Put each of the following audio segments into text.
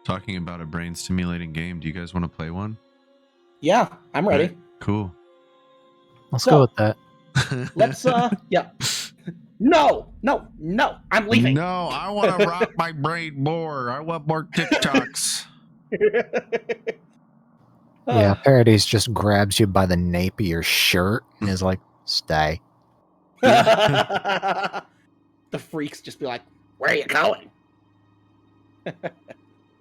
Talking about a brain stimulating game, do you guys want to play one? Yeah, I'm ready. Right, cool. Let's go with that. Let's yeah. No, I'm leaving. No, I want to rock my brain more. I want more TikToks. Yeah, Paradise just grabs you by the nape of your shirt and is like, stay. The freaks just be like, where are you going?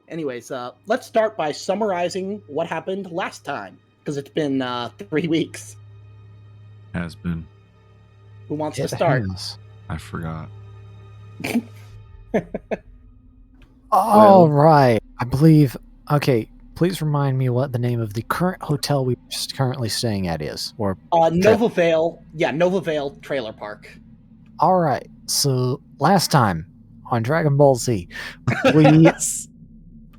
Anyways, let's start by summarizing what happened last time, because it's been 3 weeks. Has been. Who wants to start? I forgot. All right. I believe. Okay, please remind me what the name of the current hotel we're currently staying at is. Or Nova Vale. Yeah, Nova Vale Trailer Park. All right. So last time on Dragon Ball Z,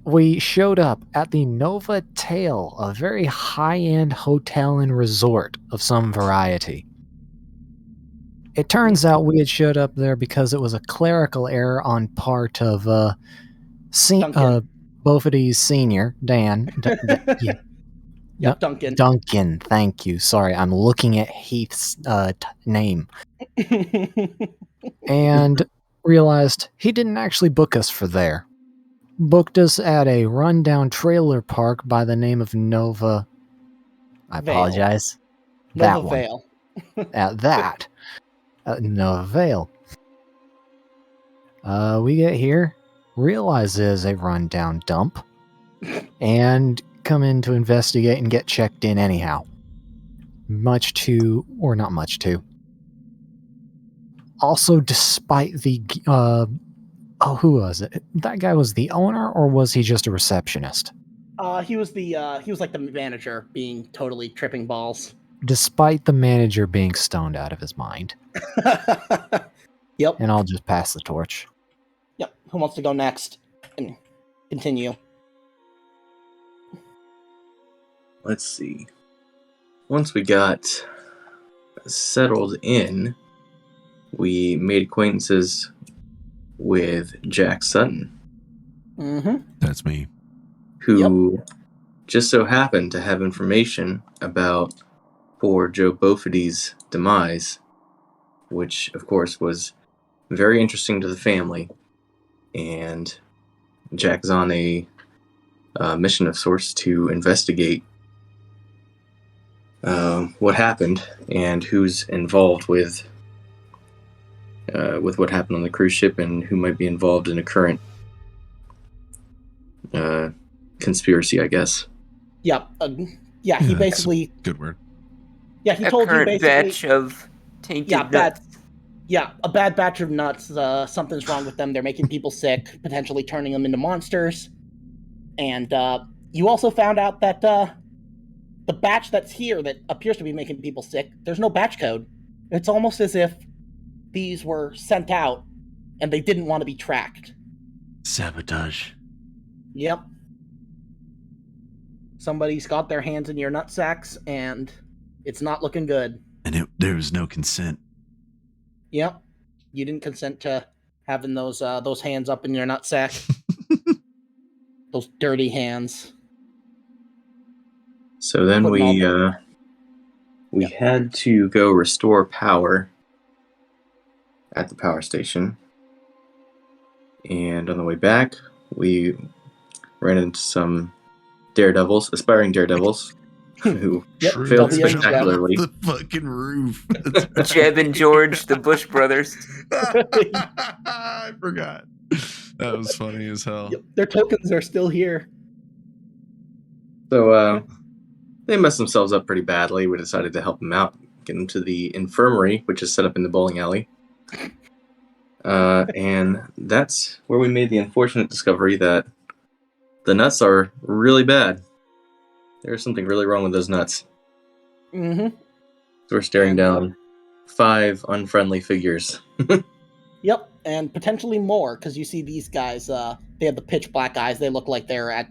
we showed up at the Nova Tail, a very high-end hotel and resort of some variety. It turns out we had showed up there because it was a clerical error on part of Bophades Senior, Dan. Duncan. Duncan, thank you. Sorry, I'm looking at Heath's name. And realized he didn't actually book us for there. Booked us at a rundown trailer park by the name of Nova. I apologize. Nova Vale. At that. Nova Vale. We get here, realize it is a rundown dump, and come in to investigate and get checked in anyhow. Much to, or not much to. Also, despite the who was it? That guy was the owner, or was he just a receptionist? He was like the manager, being totally tripping balls. Despite the manager being stoned out of his mind. Yep. And I'll just pass the torch. Yep. Who wants to go next and continue? Let's see. Once we got settled in, we made acquaintances with Jack Sutton. Mm-hmm. That's me. Who just so happened to have information about poor Joe Bophades' demise, which, of course, was very interesting to the family. And Jack is on a mission of sorts to investigate what happened and who's involved with what happened on the cruise ship and who might be involved in a current conspiracy, I guess. Yep. He basically... Good word. Yeah, he told you basically... batch of tainted nuts. A bad batch of nuts. Something's wrong with them. They're making people sick, potentially turning them into monsters. And you also found out that the batch that's here that appears to be making people sick, there's no batch code. It's almost as if these were sent out and they didn't want to be tracked. Sabotage. Yep. Somebody's got their hands in your nut sacks and it's not looking good. And there was no consent. Yep. You didn't consent to having those hands up in your nutsack. Those dirty hands. So then we had to go restore power at the power station. And on the way back, we ran into some aspiring daredevils, who failed spectacularly. The fucking roof. Jeb and George, the Bush brothers. I forgot. That was funny as hell. Yep, their tokens are still here. So they messed themselves up pretty badly. We decided to help them out, get them to the infirmary, which is set up in the bowling alley. And that's where we made the unfortunate discovery that the nuts are really bad. There's something really wrong with those nuts. Mm-hmm. So we're staring down 5 unfriendly figures. Yep, and potentially more, because you see these guys, they have the pitch black eyes. They look like they're at,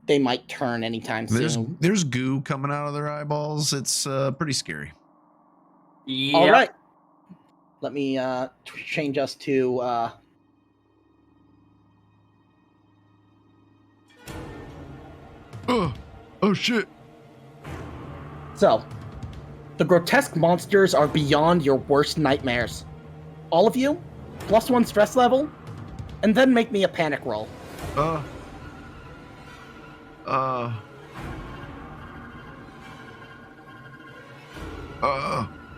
they might turn anytime soon. There's goo coming out of their eyeballs. It's pretty scary. Yep. All right. Let me change us to Oh shit. So, the grotesque monsters are beyond your worst nightmares. All of you, +1 stress level, and then make me a panic roll.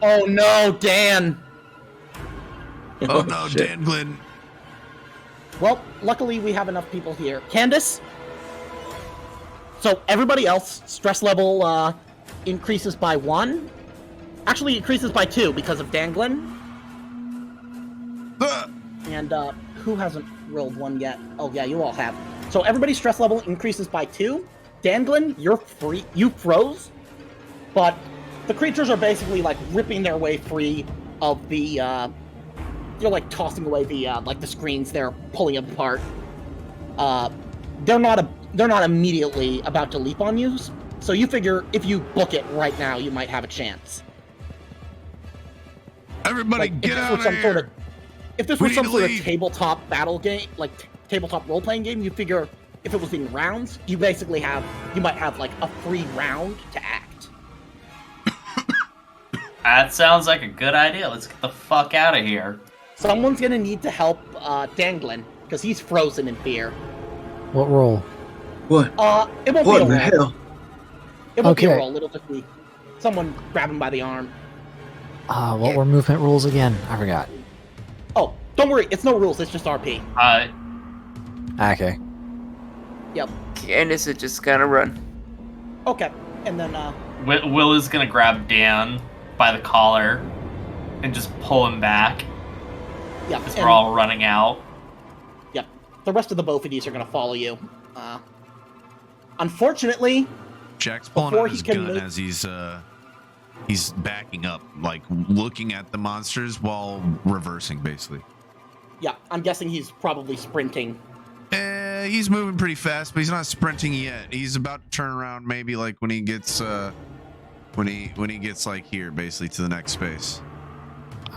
Oh no, Dan! Oh no, shit. Dan Glidden. Well, luckily we have enough people here. Candace? So everybody else, stress level increases by 1. Actually, increases by 2 because of Danglin. And who hasn't rolled 1 yet? Oh yeah, you all have. So everybody's stress level increases by 2. Danglin, you're free. You froze, but the creatures are basically like ripping their way free of the. They're like tossing away the like the screens. They're pulling them apart. They're not immediately about to leap on you. So you figure if you book it right now, you might have a chance. Everybody Like, get out of here. If this was some sort of tabletop battle game, like tabletop role-playing game, you figure if it was in rounds, you might have like a free round to act. That sounds like a good idea. Let's get the fuck out of here. Someone's gonna need to help Danglin because he's frozen in fear. What roll? What? It won't What be in a the roll. hell? It won't be a Okay. roll. It'll just be someone grab him by the arm. What were movement rules again? I forgot. Oh, don't worry. It's no rules. It's just RP. Okay. Yep. Candace is just gonna run. Okay. And then Will is gonna grab Dan by the collar and just pull him back yeah. as and- we're all running out. Yep. The rest of the Bophades are gonna follow you. Unfortunately, Jack's pulling before out he his can gun make- as he's backing up, like looking at the monsters while reversing, basically. yeah, I'm guessing he's probably sprinting. He's moving pretty fast, but he's not sprinting yet. He's about to turn around, maybe like when he gets when he gets like here, basically to the next space.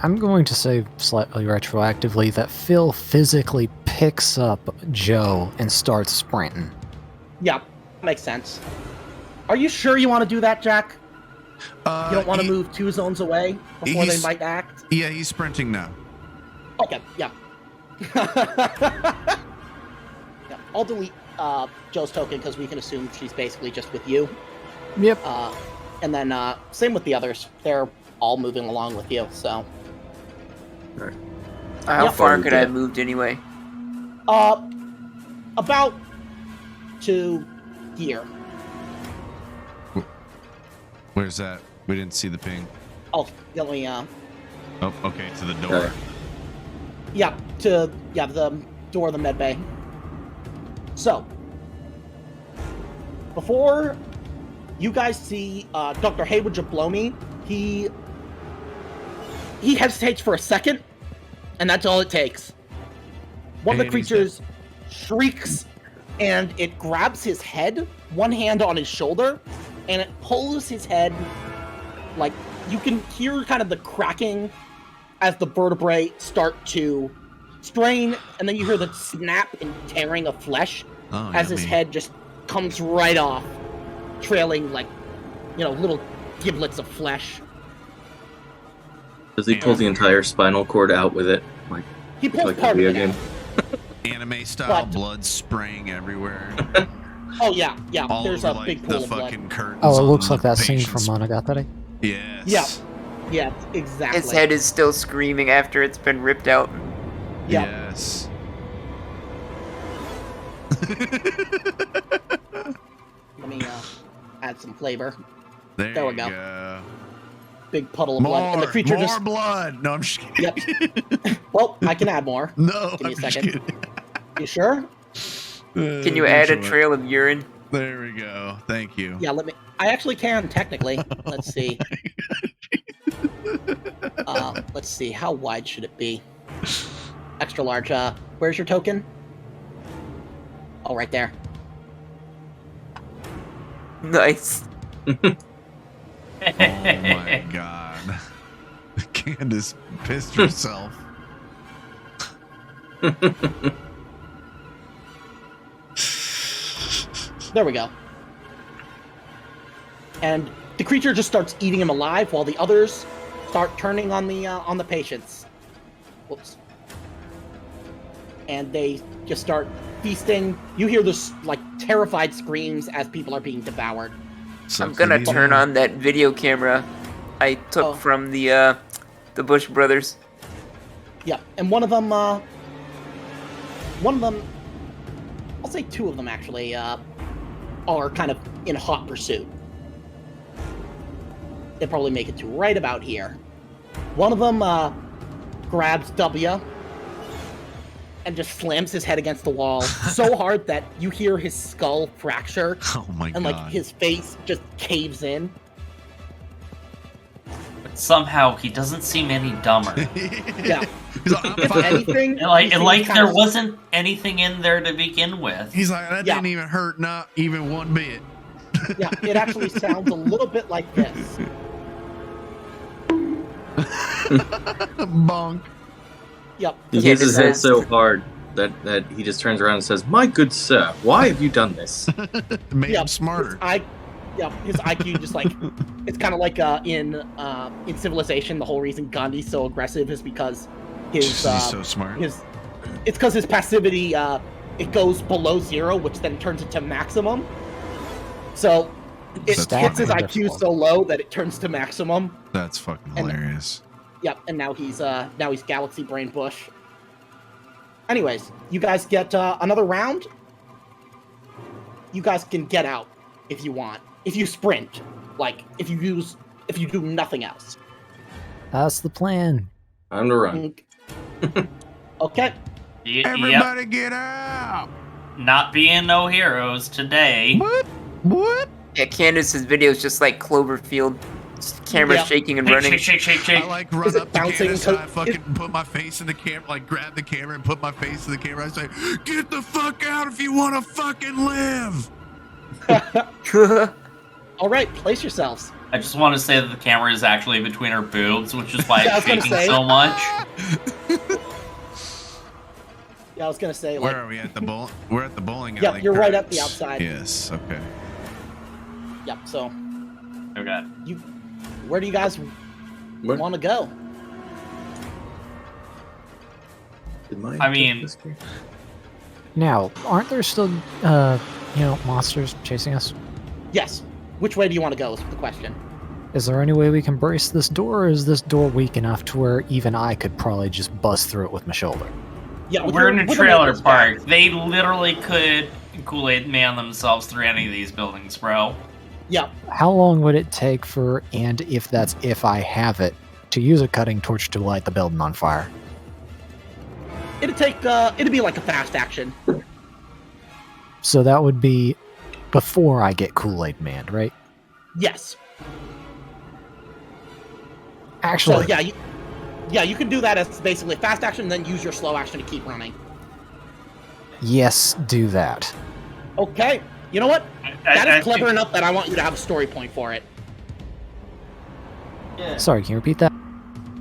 I'm going to say slightly retroactively that Phil physically picks up Joe and starts sprinting. Yeah, makes sense. Are you sure you want to do that, Jack? You don't want to move 2 zones away before they he's- might act? Yeah, he's sprinting now. Okay, yeah. Yeah, I'll delete Joe's token because we can assume she's basically just with you. Yep. And then same with the others. They're all moving along with you, so. How Yep. far could I have moved anyway? About to here. Where's that? We didn't see the ping. Oh, let me, Oh, okay, to the door. Alright. yeah, the door of the med bay. So, before you guys see Dr. Haywood Jablomi, he hesitates for a second, and that's all it takes. One of the And he's creatures shrieks, and it grabs his head, one hand on his shoulder, and it pulls his head, like, you can hear kind of the cracking as the vertebrae start to strain, and then you hear the snap and tearing of flesh Oh, as his yummy. head just comes right off, trailing, like, little giblets of flesh. Does he pull the entire spinal cord out with it? He pulls Like a part of video it game? out. Anime style, But- blood spraying everywhere. Oh, yeah, yeah, All there's over a like big the pool of blood. fucking curtains. Oh, it on looks the like that scene patient's- from Monogatari. Yes. Yeah. Yeah, exactly. His head is still screaming after it's been ripped out. Yeah. Yes. Let me add some flavor. There There we you go. go. Big puddle of blood. And the creature more just... blood. No, I'm just kidding. Yep. Well, I can add more. No, Give me I'm a just second. kidding. You sure? Can you add a trail of urine? There we go. Thank you. Yeah, let me... I actually can, technically. Let's see. Let's see. How wide should it be? Extra large. Where's your token? Oh, right there. Nice. Oh my god. Candace pissed herself. There we go. And the creature just starts eating him alive while the others start turning on the patients. Whoops. And they just start feasting. You hear this like terrified screams as people are being devoured. I'm gonna turn on that video camera I took from the Bush brothers. Yeah, and one of them, I'll say two of them actually, are kind of in hot pursuit. They probably make it to right about here. One of them grabs W and just slams his head against the wall so hard that you hear his skull fracture. Oh my god. And like his face just caves in. But somehow he doesn't seem any dumber. Yeah. If anything, like there wasn't anything in there to begin with. He's like, that didn't even hurt, not even one bit. Yeah, it actually sounds a little bit like this. Bonk. Yep. He hits his head so hard that he just turns around and says, "My good sir, why have you done this?" Made him smarter. His IQ just like it's kind of like in Civilization. The whole reason Gandhi's so aggressive is because he's so smart. It's because his passivity it goes below 0, which then turns it to maximum. So it hits his IQ so low that it turns to maximum. That's fucking hilarious. Yep, and now he's Galaxy Brain Bush. Anyways, you guys get another round. You guys can get out if you want. If you sprint, like if you do nothing else. That's the plan. Time to run. Okay. Everybody get out! Not being no heroes today. What? Yeah, Candace's video is just like Cloverfield. Just camera shaking and running. Shake. I like run up to bouncing? Candace and I fucking put my face in the camera, like grab the camera and put my face in the camera. I say, get the fuck out if you want to fucking live! All right, place yourselves. I just want to say that the camera is actually between her boobs, which is why Yeah, I it's was gonna shaking say. so much. Yeah, I was gonna say like. Where are we at the bowl? We're at the bowling alley. Yeah, you're right correct? at the outside. Yes, okay. Yep. So, Oh god. where do you guys want to go? I mean, Now, aren't there still, monsters chasing us? Yes. Which way do you want to go? Is the question. Is there any way we can brace this door, or is this door weak enough to where even I could probably just bust through it with my shoulder? Yeah, we're in a trailer park. They literally could Kool-Aid man themselves through any of these buildings, bro. Yeah. How long would it take for, and if I have it, to use a cutting torch to light the building on fire? It'd be like a fast action. So that would be before I get Kool-Aid manned, right? Yes. Actually, So you can do that as basically a fast action, and then use your slow action to keep running. yes, do that. Okay. You know what? That is clever enough that I want you to have a story point for it. Yeah. Sorry, can you repeat that?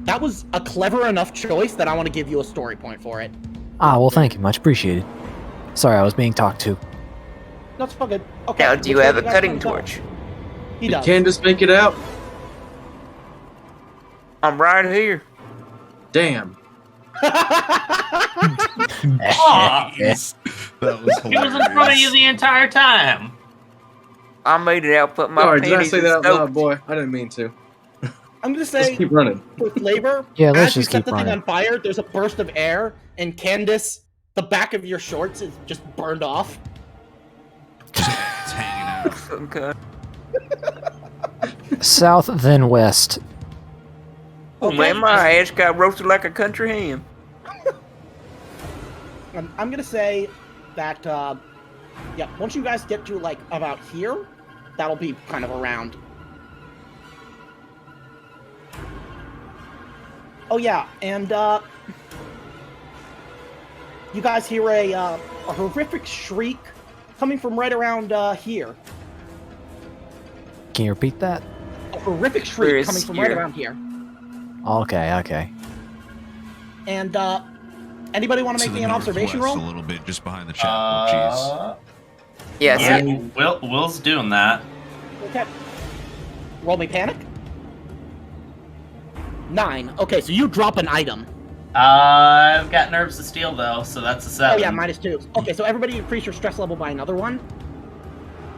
That was a clever enough choice that I want to give you a story point for it. Well, thank you, much appreciated. Sorry, I was being talked to. That's all good. Okay. Now, do you which way have a guys cutting wanna go? torch? He You does. can't just make it out. I'm right here. Damn. Yes. That was He was in front of you the entire time. I made it out, but my Sorry, did I panties say that out are loud, soaked. boy? I didn't mean to. I'm gonna Let's say keep running. for flavor. Yeah, let's as you just set keep the thing running. on fire, there's a burst of air, and Candace, the back of your shorts is just burned off. It's hanging out. Oh, God. South, then west. Oh, man, my ass got roasted like a country ham. I'm gonna say that once you guys get to like about here, that'll be kind of around. Oh yeah, and you guys hear a horrific shriek coming from right around here. Can you repeat that? A horrific Where shriek is coming from right here? around here. Okay. And anybody want to make me an observation roll? A little bit, just behind the chapel. Jeez. Yeah, Yeah, see, Will's doing that. Okay. Roll me panic. 9. Okay, so you drop an item. I've got nerves to steal though, so that's a 7. Oh yeah, -2. Okay, so everybody increase your stress level by another 1.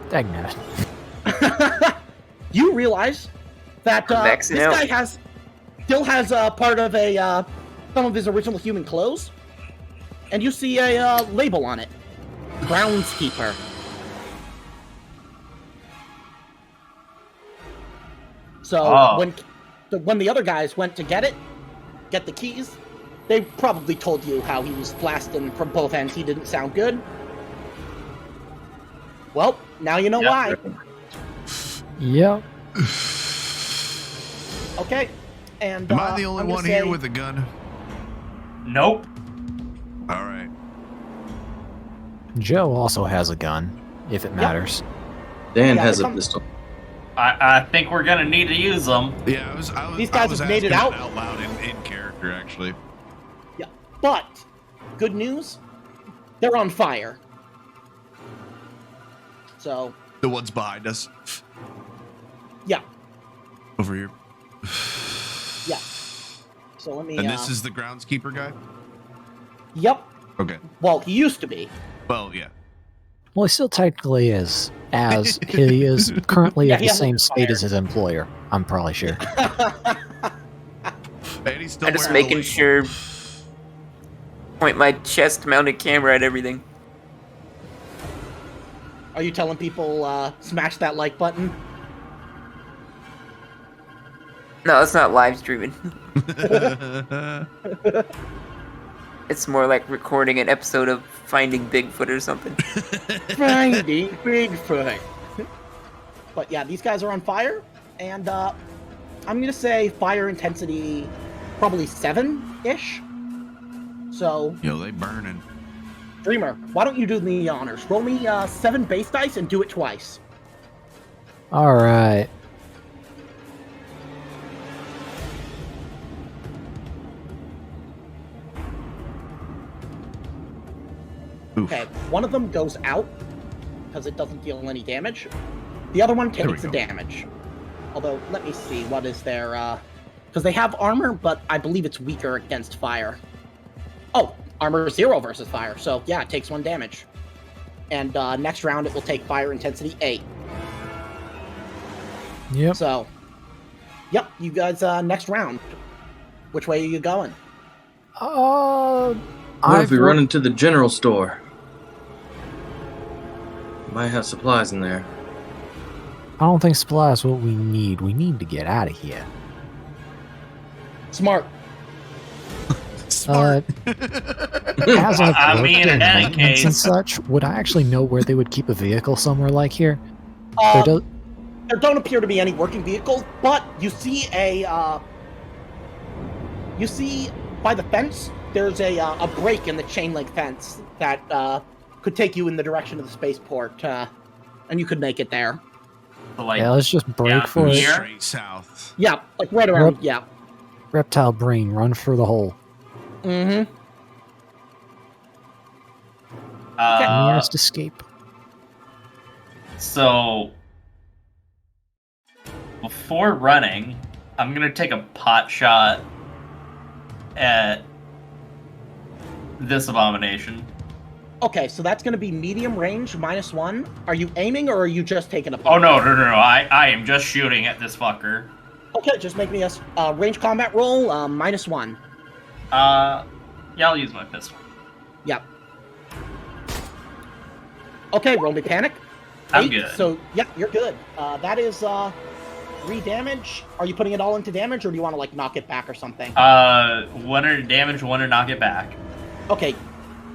Dang it. You realize that this guy still has part of some of his original human clothes, and you see a label on it: groundskeeper. So when the other guys went to get the keys, they probably told you how he was blasting from both ends. He didn't sound good. Well, now you know why. Yep. Okay, and am I the only one here with a gun? Nope. All right. Joe also has a gun, if it matters. Dan has a pistol. I think we're gonna need to use them. Yeah, These guys have made it out loud in character, actually. Yeah, but good news, they're on fire. So the ones behind us. Yeah. Over here. Yeah. So let me. And this is the groundskeeper guy? Yep. Okay. Well, he used to be. Well, yeah. Well, he still technically is, as he is currently at the same state as his employer, I'm probably sure. And he's still I'm just making sure. Point my chest-mounted camera at everything. Are you telling people smash that like button? No, it's not live streaming. It's more like recording an episode of Finding Bigfoot or something. Finding Bigfoot. But yeah, these guys are on fire, and I'm gonna say fire intensity probably 7-ish. So. Yo, they burning. Dreamer, why don't you do the honors? Roll me 7 base dice and do it twice. All right. Okay, one of them goes out because it doesn't deal any damage. The other one takes the damage. Although, let me see, what is their, because they have armor, but I believe it's weaker against fire. Oh, armor 0 versus fire, so yeah, it takes 1 damage. And next round it will take fire intensity 8. Yep. So, yep, you guys, next round. Which way are you going? What if we run into the general store? Might have supplies in there. I don't think supply is what we need. We need to get out of here. Smart. As I've worked in maintenance and such, would I actually know where they would keep a vehicle somewhere like here? There don't appear to be any working vehicles, but you see by the fence, there's a break in the chain link fence that could take you in the direction of the spaceport, and you could make it there. So, like, yeah, let's just break for it. Straight south. Yeah, like right around, yeah. Reptile brain, run for the hole. Mm-hmm. Nearest escape. So, before running, I'm going to take a pot shot at this abomination. Okay, so that's going to be medium range, -1. Are you aiming, or are you just taking a Oh, no. I am just shooting at this fucker. Okay, just make me a range combat roll, -1. Yeah, I'll use my pistol. Yep. Okay, roll me panic. I'm 8, good. So, yeah, you're good. That is 3 damage. Are you putting it all into damage, or do you want to, like, knock it back or something? 1 to damage, 1 to knock it back. Okay,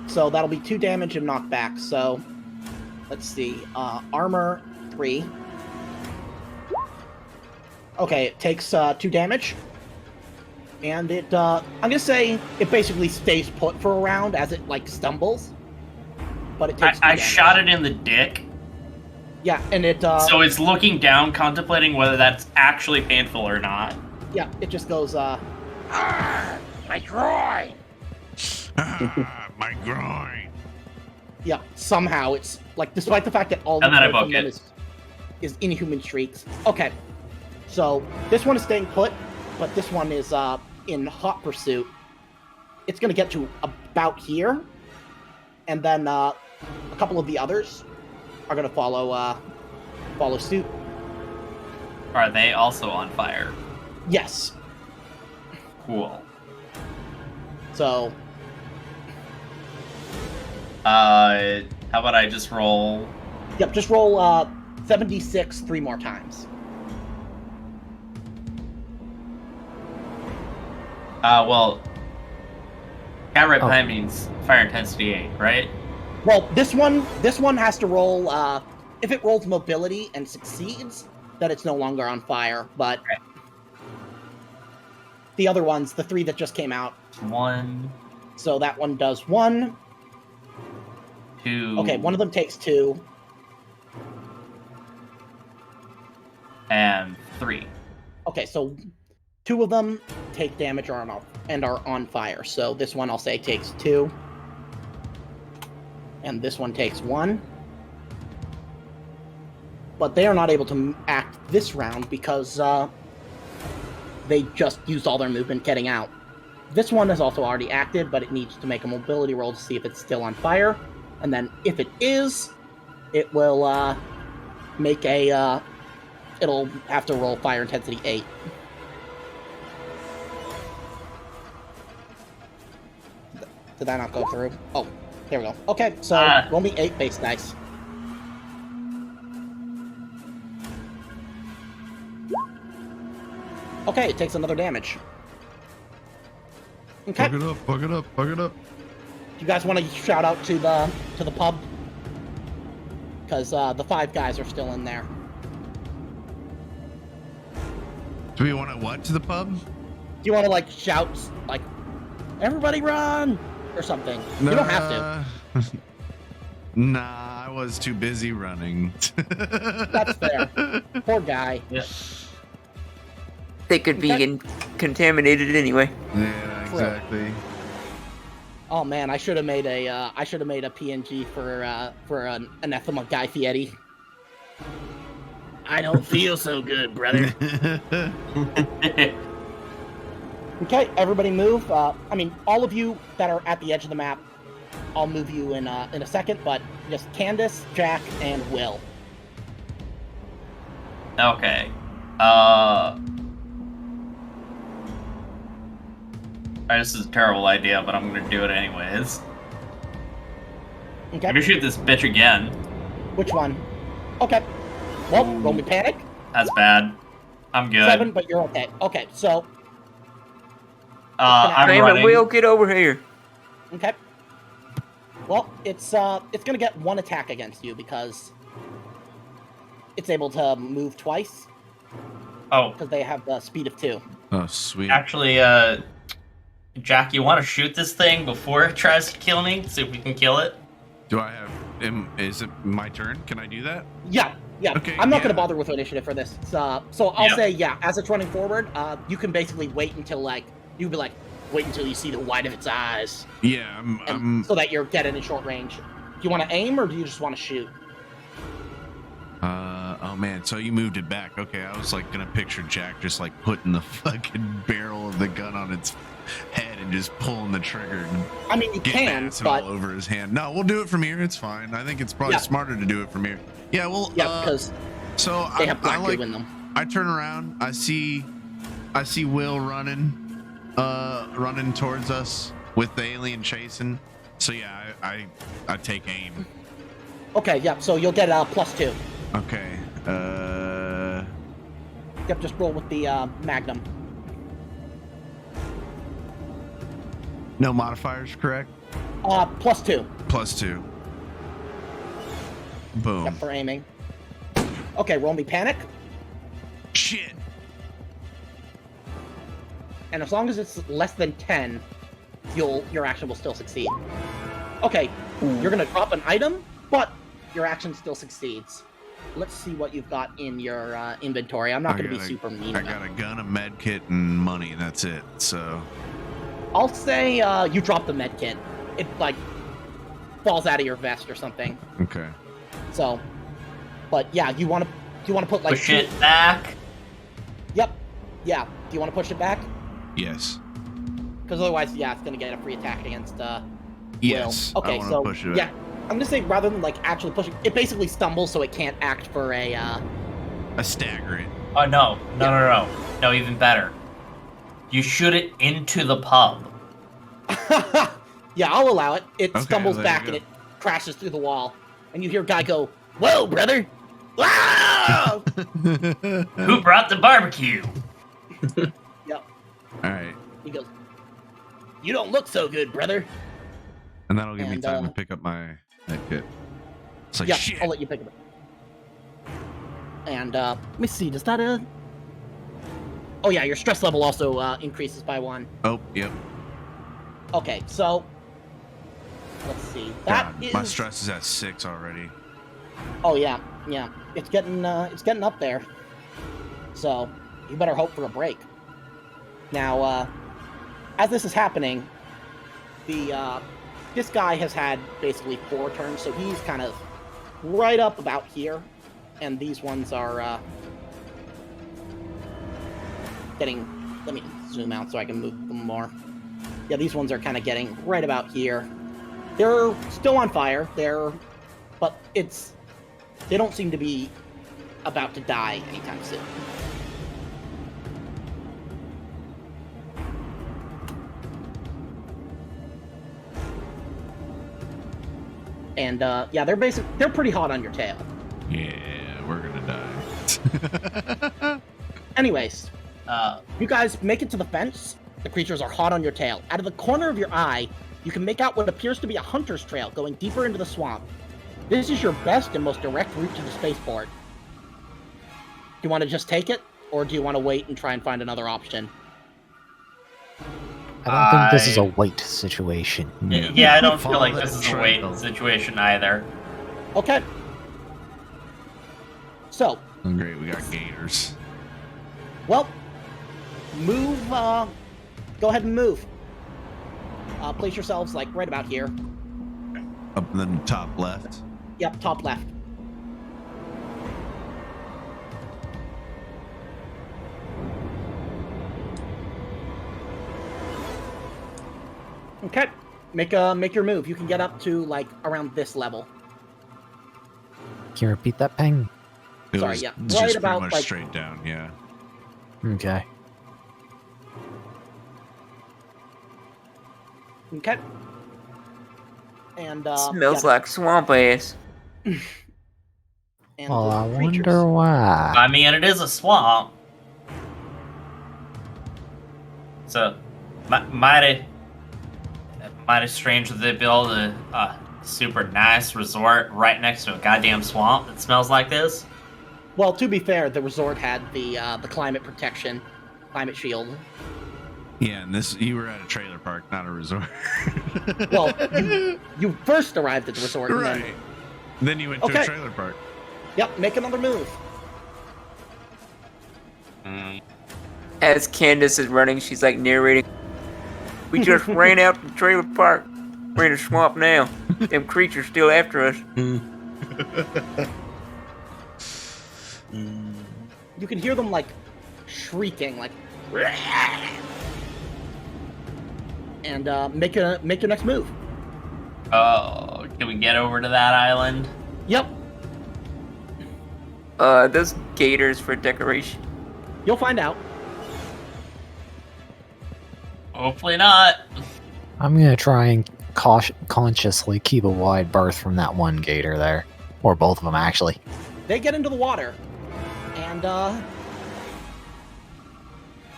so that'll be 2 damage and knock back. So, let's see. Armor 3. Okay, it takes 2 damage. And it, I'm gonna say it basically stays put for a round as it, like, stumbles. But it takes 2 I damage. shot it in the dick. Yeah, and it, So it's looking down, contemplating whether that's actually painful or not. yeah, it just goes, my groin! My groin. Yeah, somehow it's, like, despite the fact that all And then I from book them it. is inhuman shrieks. Okay. So this one is staying put, but this one is in hot pursuit. It's going to get to about here, and then a couple of the others are going to follow suit. Are they also on fire? Yes. Cool. So. How about I just roll? Yep, just roll 7d6 3 more times. Well, cat right behind me means fire intensity 8, right? Well, this one has to roll. If it rolls mobility and succeeds, then it's no longer on fire. But the other ones, the 3 that just came out, 1. So that one does 1. 2. Okay, one of them takes 2. And 3. Okay, so 2 of them take damage and are on fire. So this one I'll say takes 2. And this one takes 1. But they are not able to act this round because they just used all their movement getting out. This one is also already acted, but it needs to make a mobility roll to see if it's still on fire. And then if it is, it will make a... it'll have to roll fire intensity 8. Did that not go through? Oh, there we go. Okay, so roll me 8 base dice. Okay, it takes another damage. Okay. Bug it up. Do you guys want to shout out to the pub? Because the 5 guys are still in there. Do we want to what to the pub? Do you want to like shout like, everybody run or something? You don't have to. Nah, I was too busy running. That's fair. Poor guy. Yeah. They could be contaminated anyway. Yeah, exactly. Oh man, I should have made a PNG for an anathema Guy Fieri. I don't feel so good, brother. Okay, everybody move. I mean, all of you that are at the edge of the map, I'll move you in a second, but just Candace, Jack, and Will. Okay. This is a terrible idea, but I'm gonna do it anyways. Okay. I'm gonna shoot this bitch again. Which one? Okay. Well, roll me panic. That's bad. I'm good. 7, but you're okay. Okay, so. I'm Damn running. it, Will, get over here. Okay. Well, it's gonna get 1 attack against you because it's able to move twice. Oh. Because they have the speed of 2. Oh, sweet. Actually, Jack, you want to shoot this thing before it tries to kill me? See if we can kill it? Do I have... is it my turn? Can I do that? Yeah. Okay, I'm not yeah. going to bother with initiative for this. So I'll say, yeah, as it's running forward, you can basically wait until, wait until you see the white of its eyes. Yeah, I'm... So that you're dead in short range. Do you want to aim, or do you just want to shoot? Oh man, so you moved it back. Okay, I was gonna picture Jack just putting the fucking barrel of the gun on its head and just pulling the trigger. And I mean, you can, but all over his hand. No, we'll do it from here. It's fine. I think it's probably smarter to do it from here. Yeah, well, because so they have black goo in them. I turn around. I see Will running towards us with the alien chasing. So yeah, I take aim. Okay, yeah. So you'll get +2. Okay. Yep, just roll with the Magnum. No modifiers, correct? +2. +2. Boom. Yep, for aiming. Okay, roll me panic. Shit. And as long as it's less than 10, your action will still succeed. Okay, you're gonna drop an item, but your action still succeeds. Let's see what you've got in your inventory. I'm not going to be super mean. I got a gun, a med kit, and money. That's it. So I'll say you drop the med kit. It falls out of your vest or something. Okay. So, but yeah, you want to put push it back. Yeah. Do you want to push it back? Yes. Because otherwise, yeah, it's gonna get a free attack against Yes. Will. Okay, I so push it yeah, I'm gonna say rather than like actually pushing, it basically stumbles, so it can't act for a stagger it. Oh no, even better. You shoot it into the pub. Yeah, I'll allow it. It Okay, stumbles there back you and go. it crashes through the wall, and you hear Guy go, "Whoa, brother! Wow!" Who brought the barbecue? Yep. All right. He goes, "You don't look so good, brother." And that'll give me And, time to pick up my med kit. It's like, Yeah, shit. I'll let you pick it up. And let me see. Does that Oh yeah, your stress level also increases by 1. Oh, yep. Okay, so let's see. That God, is. my stress is at 6 already. Oh yeah, yeah. It's getting up there. So you better hope for a break. Now, as this is happening, this guy has had basically 4 turns, so he's kind of right up about here, and these ones are getting. Let me zoom out so I can move them more. Yeah, these ones are kind of getting right about here. They're still on fire. But they don't seem to be about to die anytime soon. And yeah, they're pretty hot on your tail. Yeah, we're gonna die. Anyways, you guys make it to the fence. The creatures are hot on your tail. Out of the corner of your eye, you can make out what appears to be a hunter's trail going deeper into the swamp. This is your best and most direct route to the spaceport. Do you want to just take it, or do you want to wait and try and find another option? I don't think this is a wait situation. Yeah, I don't feel Follow like that this is a trail. wait situation either. Okay. So, Oh, great, we got gators. well, move, go ahead and move. Place yourselves, like, right about here. Up in the top left. Yep, top left. Okay, make your move. You can get up to, like, around this level. Can you repeat that, Peng? It Sorry, was yeah, just right pretty about, much like- straight down, yeah. Okay. Okay. And, Smells yeah, like swamp ass. and Well, the I creatures. wonder why. I mean, it is a swamp. So, mighty strange that they build a super nice resort right next to a goddamn swamp that smells like this. Well, to be fair, the resort had the climate protection, climate shield. Yeah, and you were at a trailer park, not a resort. Well, you first arrived at the resort, and right. Then you went to Okay. a trailer park. Yep, make another move. As Candace is running, she's like narrating. We just ran out the trailer park. We're in a swamp now. Them creatures still after us. You can hear them like shrieking, like, and make your next move. Oh, can we get over to that island? Yep, Those gators for decoration. you'll find out. Hopefully not. I'm gonna try and consciously keep a wide berth from that one gator there. Or both of them, actually. They get into the water, and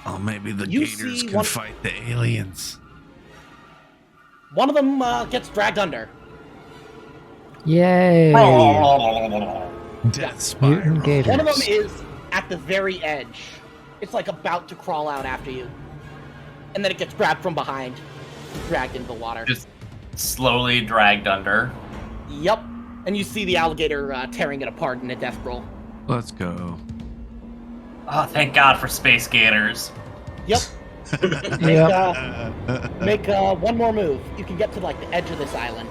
Oh, maybe the You gators see can one- fight the aliens. one of them gets dragged under. Yay! Death spiral. Mutant gators. One of them is at the very edge. It's like about to crawl out after you, and then it gets grabbed from behind, dragged into the water. Just slowly dragged under. Yep, and you see the alligator tearing it apart in a death roll. Let's go. Oh, thank God for space gators. Yep. Yep. Make one more move. You can get to like the edge of this island.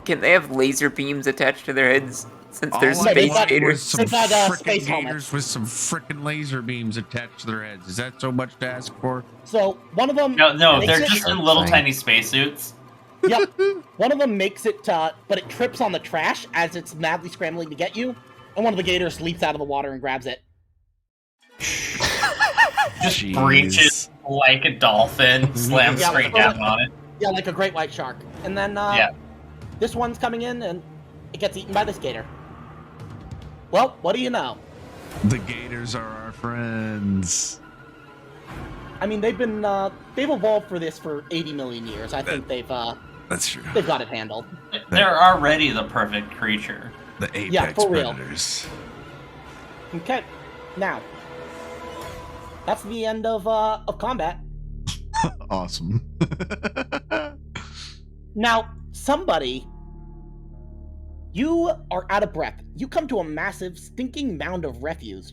Can they have laser beams attached to their heads Since there's All I space wanted gators. was some They got, frickin' space gators helmets. with some frickin' laser beams attached to their heads. Is that so much to ask for? So one of them. No, makes they're it- just in little Thing. tiny spacesuits. Yep. One of them makes it, but it trips on the trash as it's madly scrambling to get you, and one of the gators leaps out of the water and grabs it. Just Jeez. breaches like a dolphin, slams Yeah, straight like- down on it. Yeah, like a great white shark. And then Yeah. this one's coming in, and it gets eaten by this gator. Well, what do you know? The gators are our friends. I mean, they've evolved for this for 80 million years. I think they've got That's true. it handled. They're already the perfect creature. The apex Yeah, for real. predators. Okay, now that's the end of combat. Awesome. Now, somebody, you are out of breath. You come to a massive, stinking mound of refuse.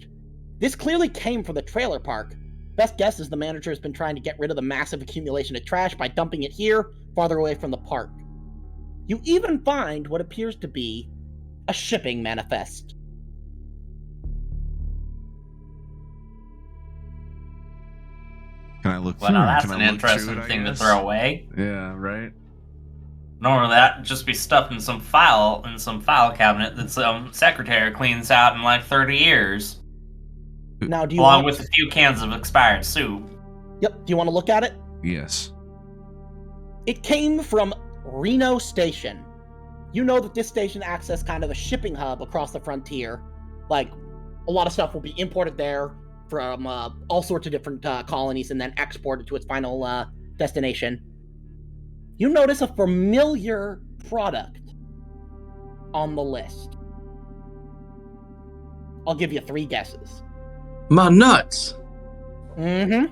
This clearly came from the trailer park. Best guess is the manager has been trying to get rid of the massive accumulation of trash by dumping it here, farther away from the park. You even find what appears to be a shipping manifest. Can I look? Well, now that's can an I look through interesting it, I thing to guess? throw away. Yeah, right. Normally that'd just be stuffed in some file cabinet that some secretary cleans out in like 30 years. Now, do you Along want... with a few cans of expired soup. Yep, do you want to look at it? Yes. It came from Reno Station. You know that this station acts as kind of a shipping hub across the frontier. Like, a lot of stuff will be imported there from all sorts of different colonies and then exported to its final destination. You notice a familiar product on the list. I'll give you 3 guesses. My nuts! Mm-hmm.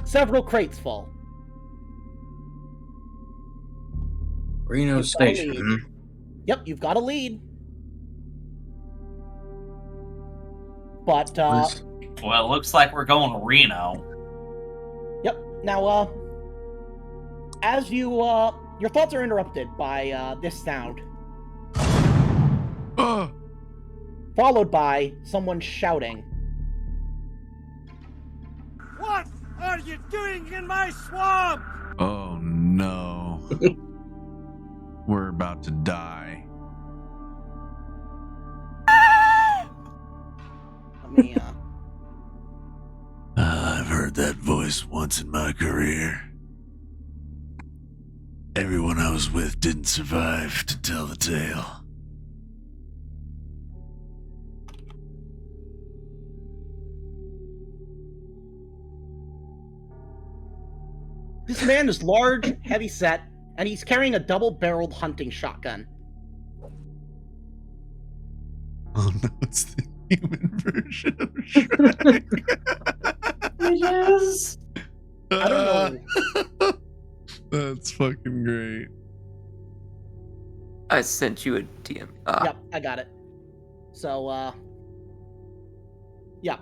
Several crates full. Reno You've got a Station. lead. hmm? Yep, you've got a lead. But, Nice. Well, it looks like we're going to Reno. yep, now, as you, your thoughts are interrupted by, this sound, Oh, followed by someone shouting. What are you doing in my swamp? oh no. We're about to die. Let me, I've heard that voice once in my career. Everyone I was with didn't survive to tell the tale. This man is large, heavy set, and he's carrying a double-barreled hunting shotgun. Oh no, it's the human version of Shrek. Yes. I don't know. That's fucking great. I sent you a DM. Yep, I got it. So, yeah.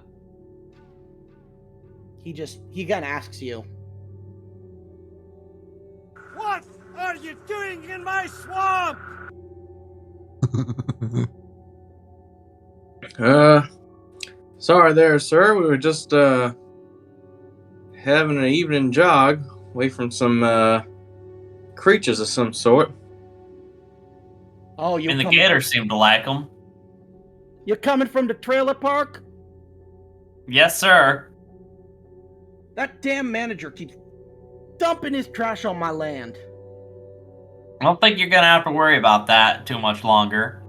He again asks you, What are you doing in my swamp? Sorry there, sir. We were just, having an evening jog away from some, creatures of some sort. "Oh, And the gators seem to like them. You're coming from the trailer park? Yes, sir. That damn manager keeps dumping his trash on my land." I don't think you're gonna have to worry about that too much longer.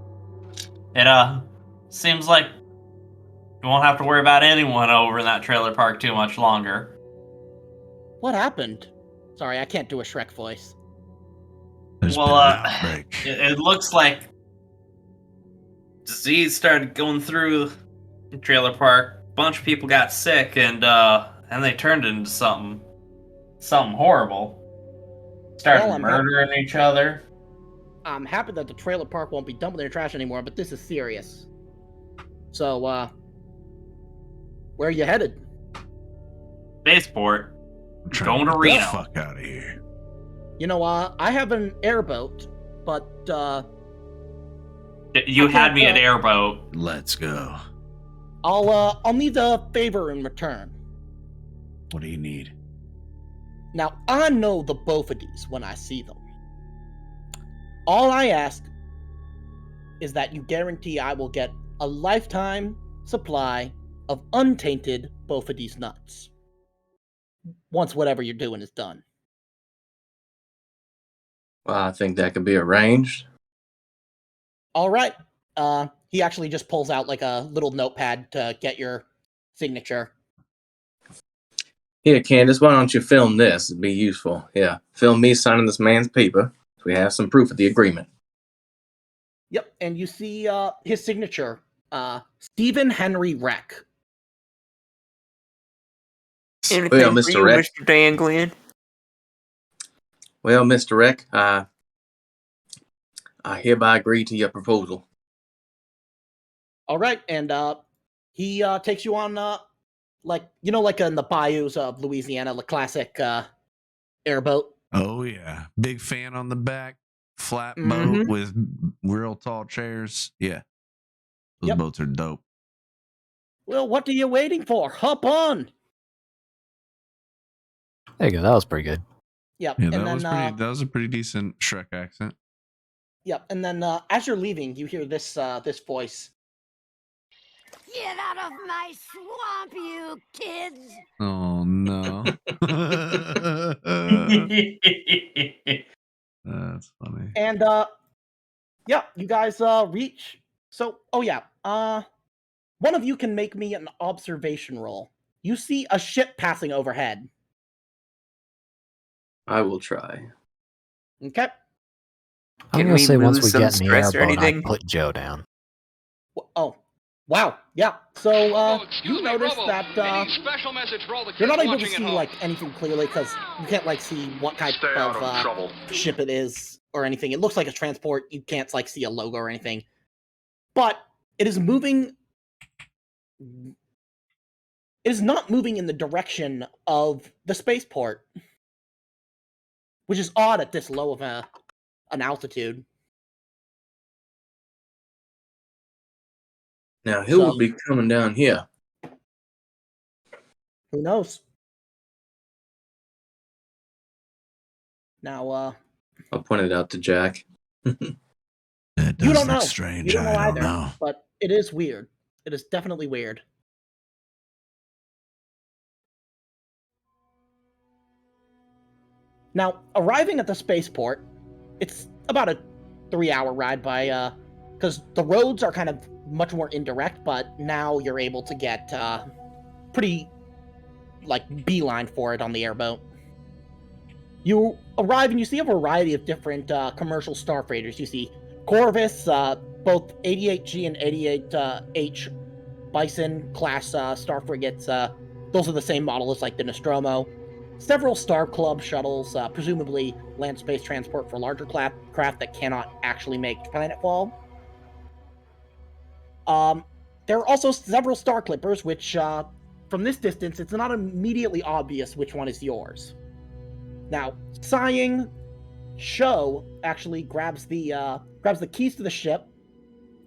It, seems like you won't have to worry about anyone over in that trailer park too much longer. What happened? Sorry, I can't do a Shrek voice. There's Well, been an outbreak. It looks like disease started going through the trailer park. A bunch of people got sick, and they turned it into something horrible. Started Well, I'm murdering each other. I'm happy that the trailer park won't be dumping their trash anymore, but this is serious. So, where are you headed? Spaceport. I'm trying going to get Reno. the fuck out of here. You know, I have an airboat, but, You had me at airboat. Let's go. I'll need a favor in return. What do you need? Now, I know the Bophades when I see them. All I ask is that you guarantee I will get a lifetime supply of untainted Bophades nuts. Once whatever you're doing is done. Well, I think that could be arranged. All right. He actually just pulls out like a little notepad to get your signature. Here, Candace, why don't you film this? It'd be useful. Yeah, film me signing this man's paper so we have some proof of the agreement. Yep, and you see his signature, Stephen Henry Reck. Anything Well, for Mr. you, Reck. Mr. Dan Glenn? Well, Mr. Reck, I hereby agree to your proposal. All right, and he takes you on, like in the bayous of Louisiana, the classic airboat. Oh yeah, big fan on the back, flat Mhm. boat with real tall chairs. Yeah, those Yep. boats are dope. Well, what are you waiting for? Hop on. There you go. That was pretty good. Yep, Yeah, and that then was pretty. That was a pretty decent Shrek accent. yep, and then as you're leaving, you hear this this voice. Get out of my swamp, you kids! Oh no, that's funny. And yeah, you guys reach. So, oh yeah, one of you can make me an observation roll. You see a ship passing overhead. I will try. Okay. I'm Can gonna we say once lose we some get in the stress or airboat, I anything? put Joe down. Oh, wow. Yeah. So you notice that you're not able to see like anything clearly because you can't like see what type of ship it is or anything. It looks like a transport. You can't like see a logo or anything. But it is moving. It is not moving in the direction of the spaceport, which is odd at this low of an altitude. Now, who So- would be coming down here? Who knows? Now, I'll point it out to Jack. That does you don't know. look strange. You don't know I don't either. know. But it is weird. It is definitely weird. Now, arriving at the spaceport, it's about a 3-hour ride by, because the roads are kind of much more indirect, but now you're able to get pretty, like, beeline for it on the airboat. You arrive and you see a variety of different commercial star freighters. You see Corvus, both 88G and 88H Bison class star frigates. Those are the same model as like the Nostromo. Several Star Club shuttles, presumably land space transport for larger craft that cannot actually make planetfall. There are also several Star Clippers, which from this distance, it's not immediately obvious which one is yours. Now, sighing, Sho actually grabs the keys to the ship,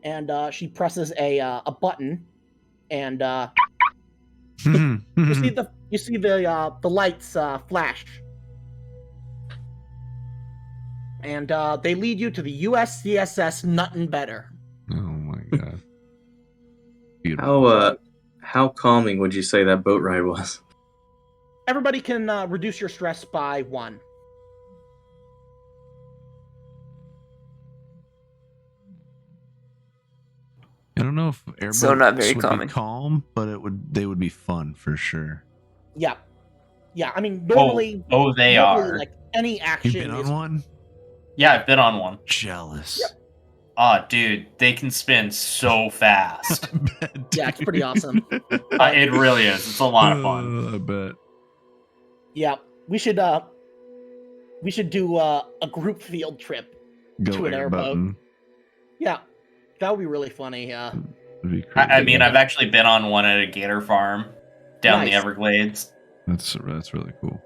and she presses a button, and you see the lights flash, and they lead you to the USCSS Nuttin' Better. Oh my god. Beautiful. How calming would you say that boat ride was? Everybody can reduce your stress by 1. I don't know if airboats So not very would common. be calm, but they would be fun for sure. Yeah. Yeah, I mean, normally... They normally, are. like, any You've action been on is... one? Yeah, I've been on one. Jealous. Oh, dude, they can spin so fast. I bet, Yeah, it's pretty awesome. It really is. It's a lot of fun. I bet. Yeah, we should do a group field trip Go to an airboat. airboating. Yeah, that would be really funny. That'd be crazy. I mean, I've actually been on one at a gator farm down the Nice. Everglades. That's really cool.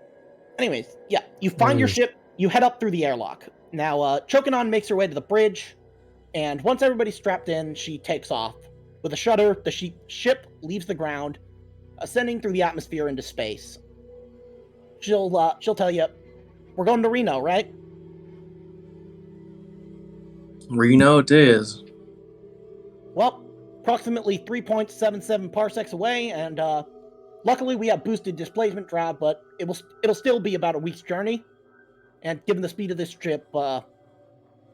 Anyways, yeah, you find your Mm. ship, you head up through the airlock. Now, Chokanon makes her way to the bridge, And once everybody's strapped in, she takes off. With a shudder, the ship leaves the ground, ascending through the atmosphere into space. She'll tell you, we're going to Reno, right? Reno it is. Well, approximately 3.77 parsecs away, and luckily we have boosted displacement drive, but it'll still be about a week's journey. And given the speed of this trip,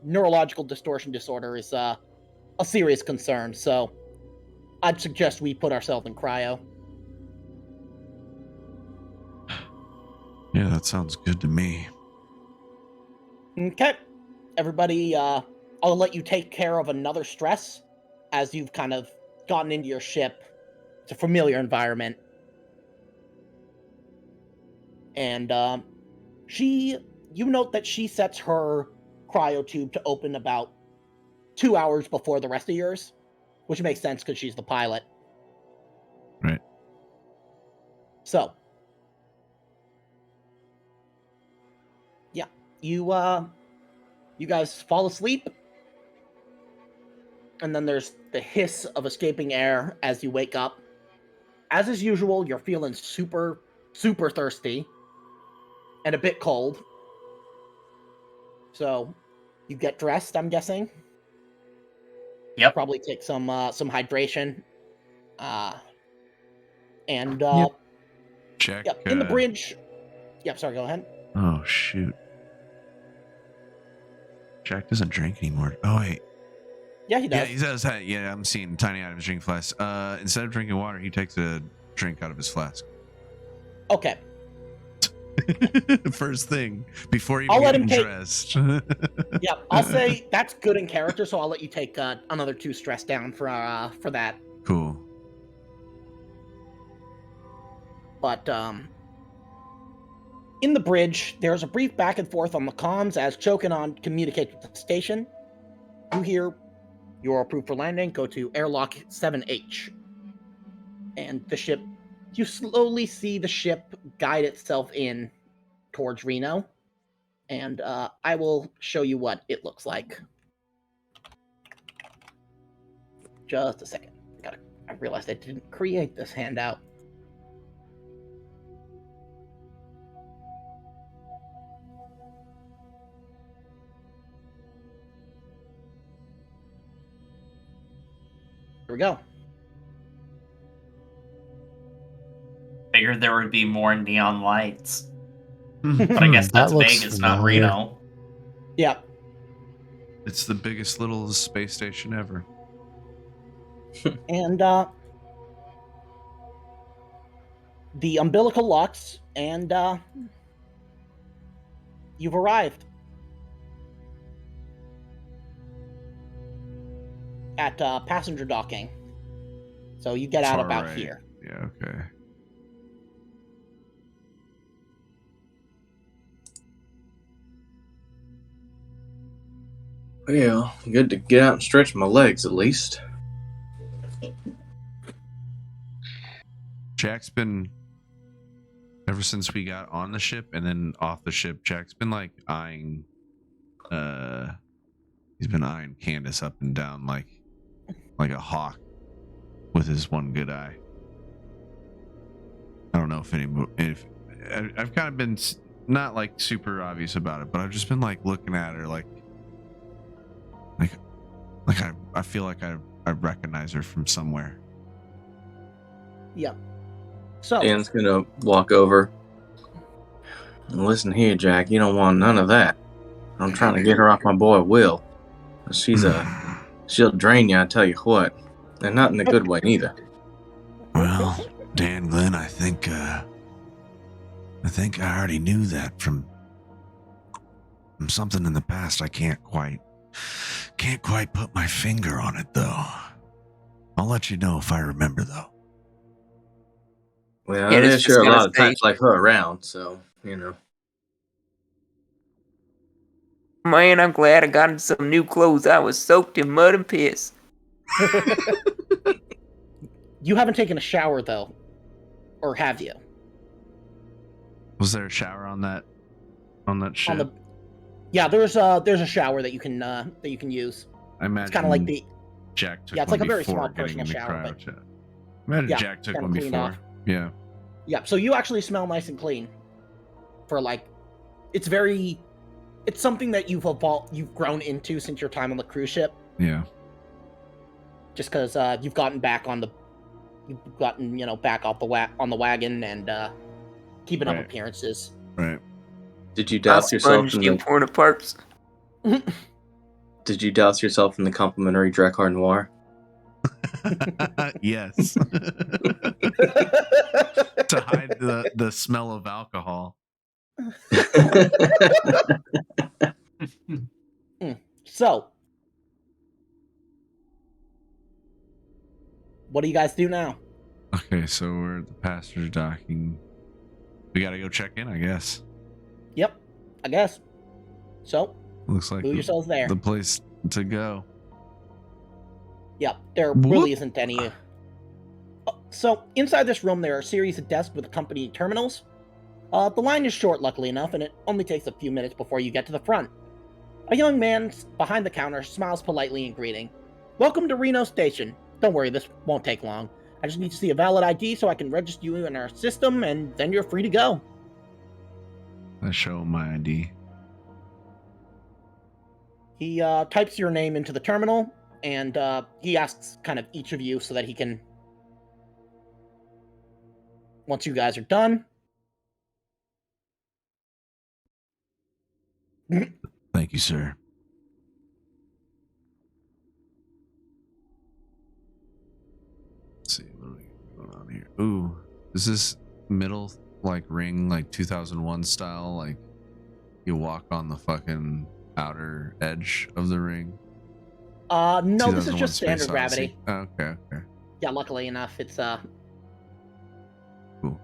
neurological distortion disorder is a serious concern. So I'd suggest we put ourselves in cryo. Yeah, that sounds good to me. Okay, everybody, I'll let you take care of another stress as you've kind of gotten into your ship. It's a familiar environment. And you note that she sets her cryo tube to open about 2 hours before the rest of yours, which makes sense because she's the pilot. Right. So, yeah, you guys fall asleep, and then there's the hiss of escaping air as you wake up. As is usual, you're feeling super, super thirsty and a bit cold. So, you get dressed, I'm guessing. Yep. Probably take some hydration. And Check. yep, in the bridge. Yep, sorry, go ahead. Oh shoot. Jack doesn't drink anymore. Oh wait. Yeah, he does. Yeah, he does. Yeah, I'm seeing tiny items drink flask. Instead of drinking water, he takes a drink out of his flask. Okay. First thing before I'll even let him getting take- dressed. Yeah, I'll say that's good in character, so I'll let you take another 2 stress down for that. Cool. But in the bridge, there's a brief back and forth on the comms as Chokanon communicates with the station. You hear, "You're approved for landing. Go to airlock 7H." And the ship, you slowly see the ship guide itself in towards Reno. And I will show you what it looks like. Just a second. I realized I didn't create this handout. Here we go. Figured there would be more neon lights. Hmm. But I guess That that's looks Vegas, not familiar. Reno. Yeah. It's the biggest little space station ever. And the umbilical locks, and you've arrived at passenger docking. So you get out Far about right. here. Yeah, okay. Well, good to get out and stretch my legs at least. Jack's been, ever since we got on the ship and then off the ship, Jack's been like eyeing, he's been eyeing Candace up and down like a hawk with his one good eye. I don't know if I've kind of been not like super obvious about it, but I've just been like looking at her like I feel like I recognize her from somewhere. Yep. So Dan's gonna walk over. And listen here, Jack, you don't want none of that. I'm trying to get her off my boy Will. She'll drain you, I tell you what. And not in a good way neither. Well, Dan Glenn, I think I already knew that from something in the past. I can't quite put my finger on it though. I'll let you know if I remember though. Well, Yeah, there's it's sure a just lot gonna of types like her around, so, you know. Man, I'm glad I got into some new clothes. I was soaked in mud and piss. you haven't taken a shower though, or have you? Was there a shower on that ship? Yeah, there's a shower that you can use. I imagine It's kind of like the Jack took yeah, it's one like a very before small getting personal into shower, cryo but chat. Imagine yeah, Jack took kinda one cleaned before. off. Yeah. Yeah, so you actually smell nice and clean. For like, it's something that you've grown into since your time on the cruise ship. Yeah. Just because you've gotten back on back off on the wagon and keeping up Right. appearances. Right. Did you I'll douse yourself sponge in the the important parts. Did you douse yourself in the complimentary Drakkar Noir? Yes. To hide the smell of alcohol. So, what do you guys do now? Okay, so we're at the passenger docking. We gotta go check in, I guess. Yep, I guess. So, Looks like move yourselves there. the place to go. Yep, there Whoop. really isn't any. So, inside this room, there are a series of desks with accompanying terminals. The line is short, luckily enough, and it only takes a few minutes before you get to the front. A young man behind the counter smiles politely in greeting. Welcome to Reno Station. Don't worry, this won't take long. I just need to see a valid ID so I can register you in our system, and then you're free to go. I show him my ID. He types your name into the terminal, and he asks kind of each of you so that he can... Once you guys are done... Thank you, sir. Let's see what are we going on here. Ooh, is this middle like ring like 2001 style? Like you walk on the fucking outer edge of the ring? No, this is 2001 just Space standard gravity. Odyssey. Oh, okay. Yeah, luckily enough, it's Cool.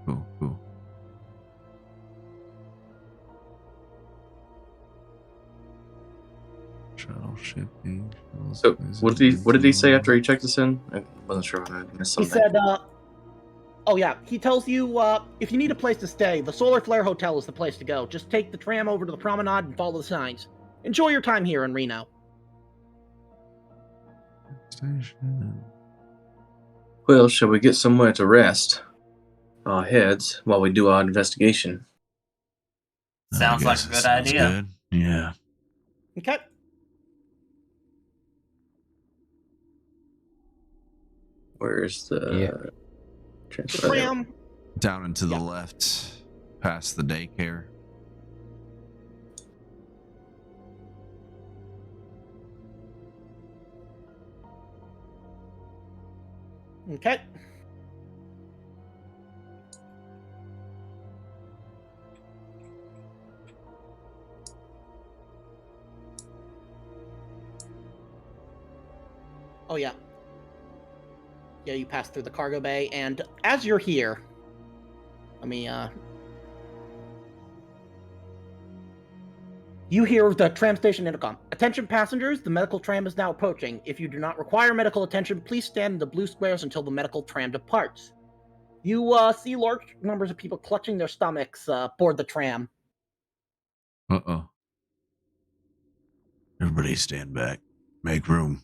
Shuttle shipping. So what did he say after he checked us in? I wasn't sure if I missed He something. said, oh yeah, he tells you, if you need a place to stay, the Solar Flare Hotel is the place to go. Just take the tram over to the promenade and follow the signs. Enjoy your time here in Reno. Station. Well, shall we get somewhere to rest our heads while we do our investigation? Sounds I like guess a it good sounds idea. Good. Yeah. Okay. Where's the Yeah. The transfer? tram, Down and to the Yeah. left, past the daycare. okay. Oh yeah. Yeah, you pass through the cargo bay, and as you're here, you hear the tram station intercom. Attention passengers, the medical tram is now approaching. If you do not require medical attention, please stand in the blue squares until the medical tram departs. You see large numbers of people clutching their stomachs board the tram. Uh-oh. Everybody stand back. Make room.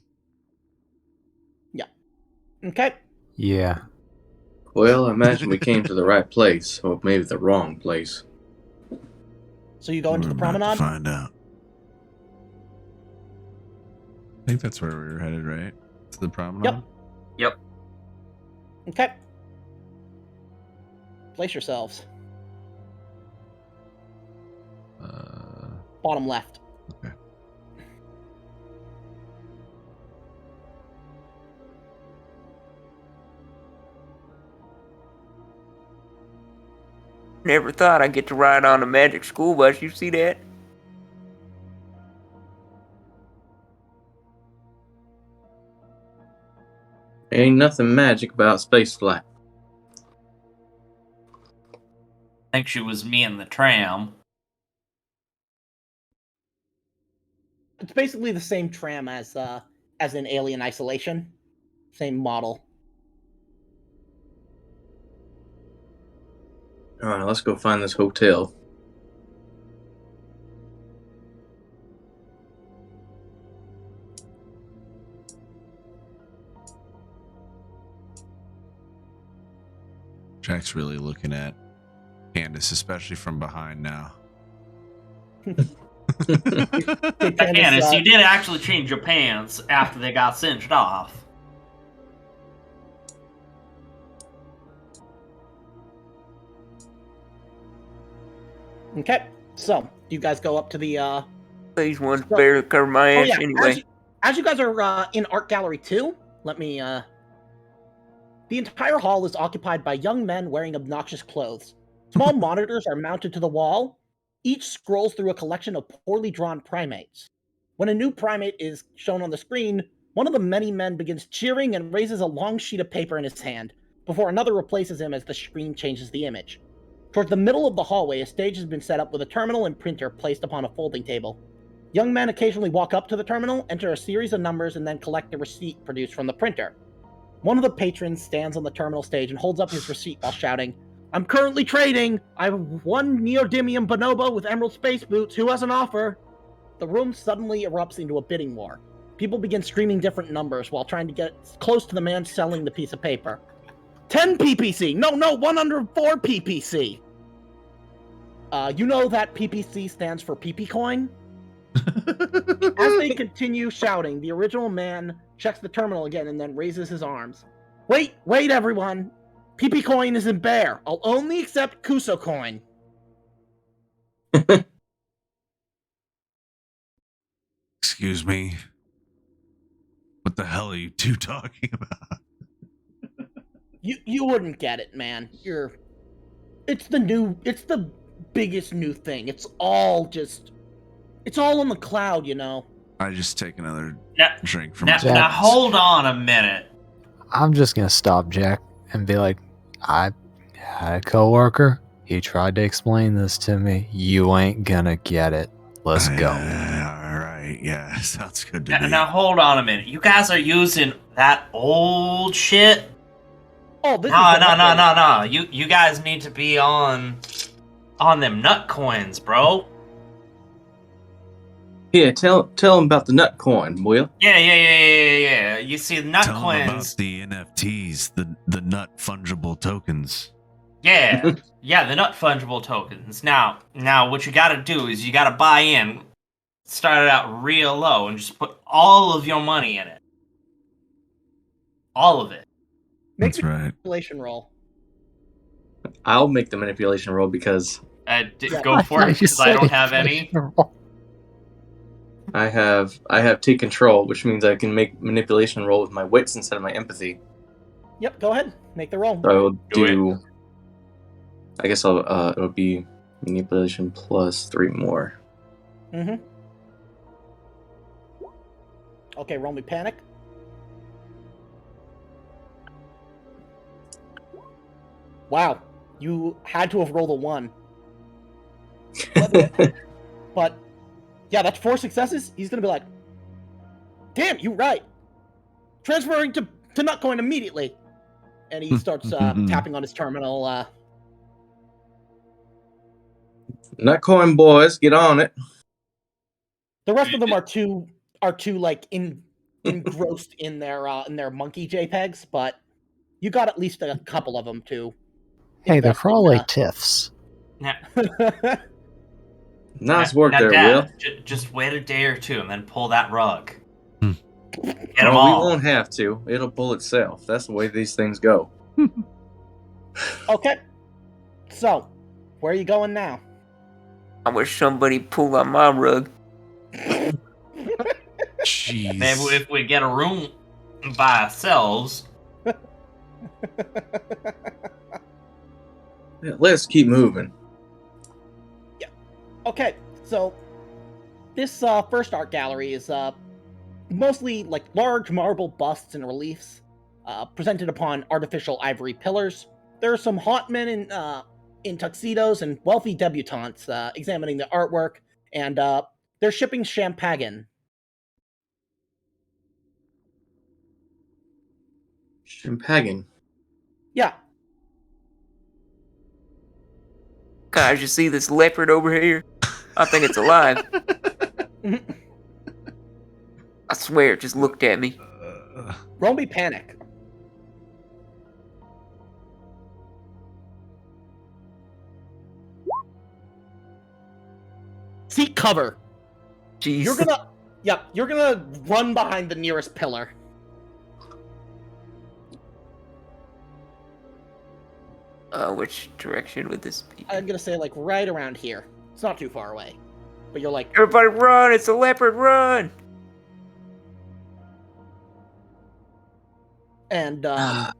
Okay. Yeah. Well, I imagine we came to the right place, or maybe the wrong place. So you go into the We're about to promenade? find out. I think that's where we were headed, right? To the promenade? Yep. Okay. Place yourselves. Bottom left. Okay. Never thought I'd get to ride on a magic school bus. You see that? Ain't nothing magic about spaceflight. I think she was me in the tram. It's basically the same tram as in Alien Isolation. Same model. Alright, let's go find this hotel. Jack's really looking at Candace, especially from behind now. Candace, you did actually change your pants after they got singed off. Okay, so you guys go up to the. These ones barely cover my ass anyway. As you guys are in Art Gallery 2, let me. The entire hall is occupied by young men wearing obnoxious clothes. Small monitors are mounted to the wall. Each scrolls through a collection of poorly drawn primates. When a new primate is shown on the screen, one of the many men begins cheering and raises a long sheet of paper in his hand, before another replaces him as the screen changes the image. Towards the middle of the hallway, a stage has been set up with a terminal and printer placed upon a folding table. Young men occasionally walk up to the terminal, enter a series of numbers, and then collect a receipt produced from the printer. One of the patrons stands on the terminal stage and holds up his receipt while shouting, "I'm currently trading! I have one neodymium bonobo with emerald space boots. Who has an offer?" The room suddenly erupts into a bidding war. People begin screaming different numbers while trying to get close to the man selling the piece of paper. 10 PPC! No, 104 PPC! You know that PPC stands for PP coin? As they continue shouting, the original man checks the terminal again and then raises his arms. Wait, everyone! PP coin isn't bear. I'll only accept Kuso coin. Excuse me. What the hell are you two talking about? You wouldn't get it, man. It's the biggest new thing. It's all on the cloud, you know. I just take another drink from now hold on a minute. I'm just gonna stop Jack and be like, I had a coworker. He tried to explain this to me. You ain't gonna get it. Let's go. All right, yeah, sounds good to me. Now hold on a minute. You guys are using that old shit? Oh, this No. You guys need to be on them nut coins, bro. Yeah, tell them about the nut coin, Will. Yeah. You see, the nut Tell coins. them about the NFTs, the nut fungible tokens. Yeah, the nut fungible tokens. Now, what you gotta do is you gotta buy in, start it out real low, and just put all of your money in it. All of it. Make That's right. manipulation roll. I'll make the manipulation roll because Go for it, because I don't have any. I have take control, which means I can make manipulation roll with my wits instead of my empathy. Yep, go ahead. Make the roll. So I will Do it. I guess it'll be manipulation plus 3 more. Mm-hmm. Okay, roll me panic. Wow, you had to have rolled a 1. But yeah, that's 4 successes. He's gonna be like, "Damn, you right. Transferring to Nutcoin immediately." And he starts tapping on his terminal. Nutcoin boys, get on it. The rest of them are too like engrossed in their monkey JPEGs, but you got at least a couple of them too. Hey, they're probably TIFFs. Nice work there, Dad, Will. just wait a day or two and then pull that rug. Hmm. Get them We all. won't have to. It'll pull itself. That's the way these things go. Okay, so where are you going now? I wish somebody pulled on my rug. Jeez. Maybe if we get a room by ourselves. Yeah, let's keep moving. Okay, so this first art gallery is mostly like large marble busts and reliefs presented upon artificial ivory pillars. There are some hot men in tuxedos and wealthy debutantes examining the artwork, and they're shipping champagne. Champagne. Yeah. Guys, you see this leopard over here? I think it's alive. I swear it just looked at me. Roll me panic. cover. Jeez. You're gonna run behind the nearest pillar. Which direction would this be? I'm gonna say, like, right around here. It's not too far away. But you're like, Everybody run! It's a leopard, run! and, Add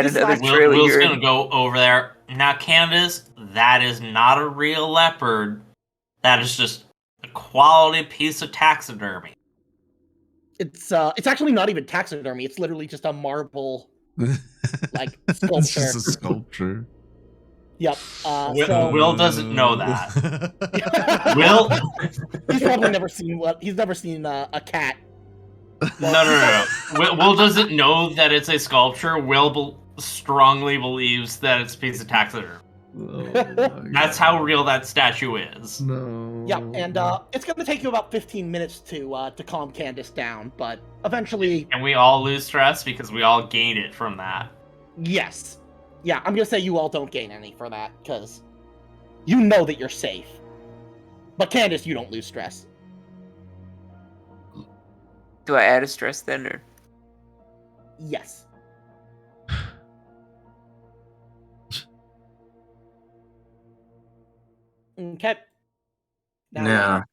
This another last- trailer. Will's You're gonna go over there. Now, Candace, that is not a real leopard. That is just a quality piece of taxidermy. it's actually not even taxidermy. It's literally just a marble, like, It's sculpture. just a sculpture. Yep. Will doesn't know that. Will? He's probably never seen he's never seen a cat. No. Will doesn't know that it's a sculpture. Will strongly believes that it's a piece of taxidermy. Oh That's how real that statue is. No. Yeah, and it's gonna take you about 15 minutes to calm Candace down, but eventually, And we all lose stress because we all gain it from that. yes. Yeah, I'm gonna say you all don't gain any for that, because you know that you're safe. But Candace, you don't lose stress. Do I add a stress then, or? Yes. Okay. Now,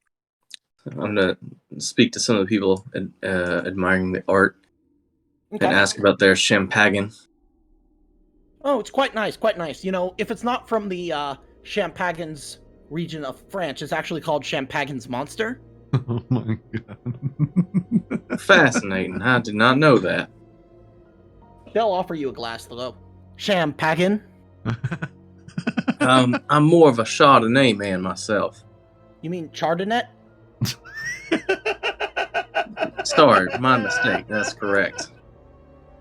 I'm gonna speak to some of the people admiring the art Okay. and ask about their champagne. Oh, it's quite nice, quite nice. You know, if it's not from the Champagnes region of France, it's actually called Champagnes Monster. Oh my god. Fascinating. I did not know that. They'll offer you a glass, though. Champagne? I'm more of a Chardonnay man myself. You mean Chardonnay? Sorry, my mistake. That's correct.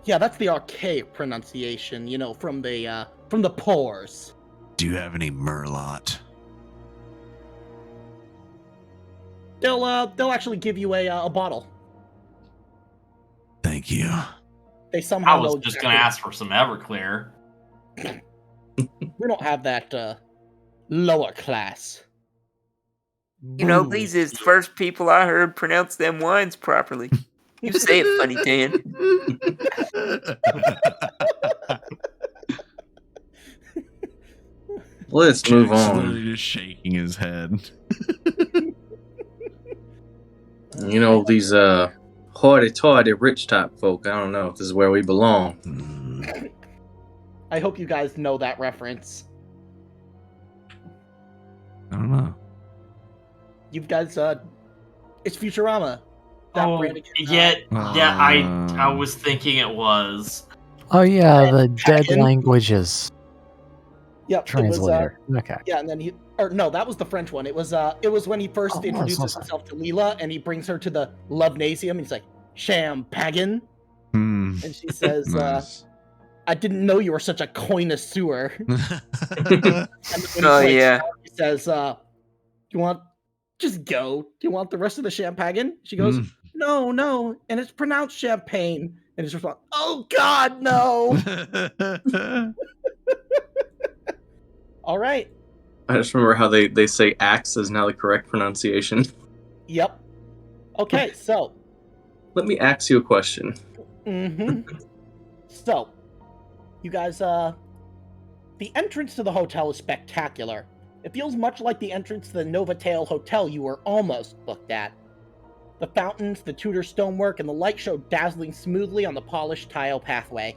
Yeah, that's the archaic pronunciation, you know, from the pores. Do you have any Merlot? They'll actually give you a bottle. Thank you. They somehow I was know just exactly- gonna ask for some Everclear. We don't have that lower class. You know, Booze. these is the first people I heard pronounce them wines properly. You say it funny, Dan. Let's move Jack's on. literally just shaking his head. You know, these hoity-toity rich type folk, I don't know if this is where we belong. I hope you guys know that reference. I don't know. You guys, it's Futurama. That Brannigan, I was thinking it was. Oh yeah, the dead Champagne? languages Yep, translator. Okay. yeah, and then no, that was the French one. It was when he first Oh, introduces sorry. himself to Leela, and he brings her to the Love-nasium. He's like, Champagne, Hmm. and she says, Nice. I didn't know you were such a connoisseur. And then when Oh, he breaks yeah. down, he says, just go. Do you want the rest of the champagne? She goes, Mm. no, and it's pronounced champagne. And his response, oh God, no. All right. I just remember how they say axe is now the correct pronunciation. Yep. Okay, so. Let me ask you a question. So, you guys, the entrance to the hotel is spectacular. It feels much like the entrance to the Novotel Hotel you were almost booked at. The fountains, the Tudor stonework, and the light show dazzling smoothly on the polished tile pathway.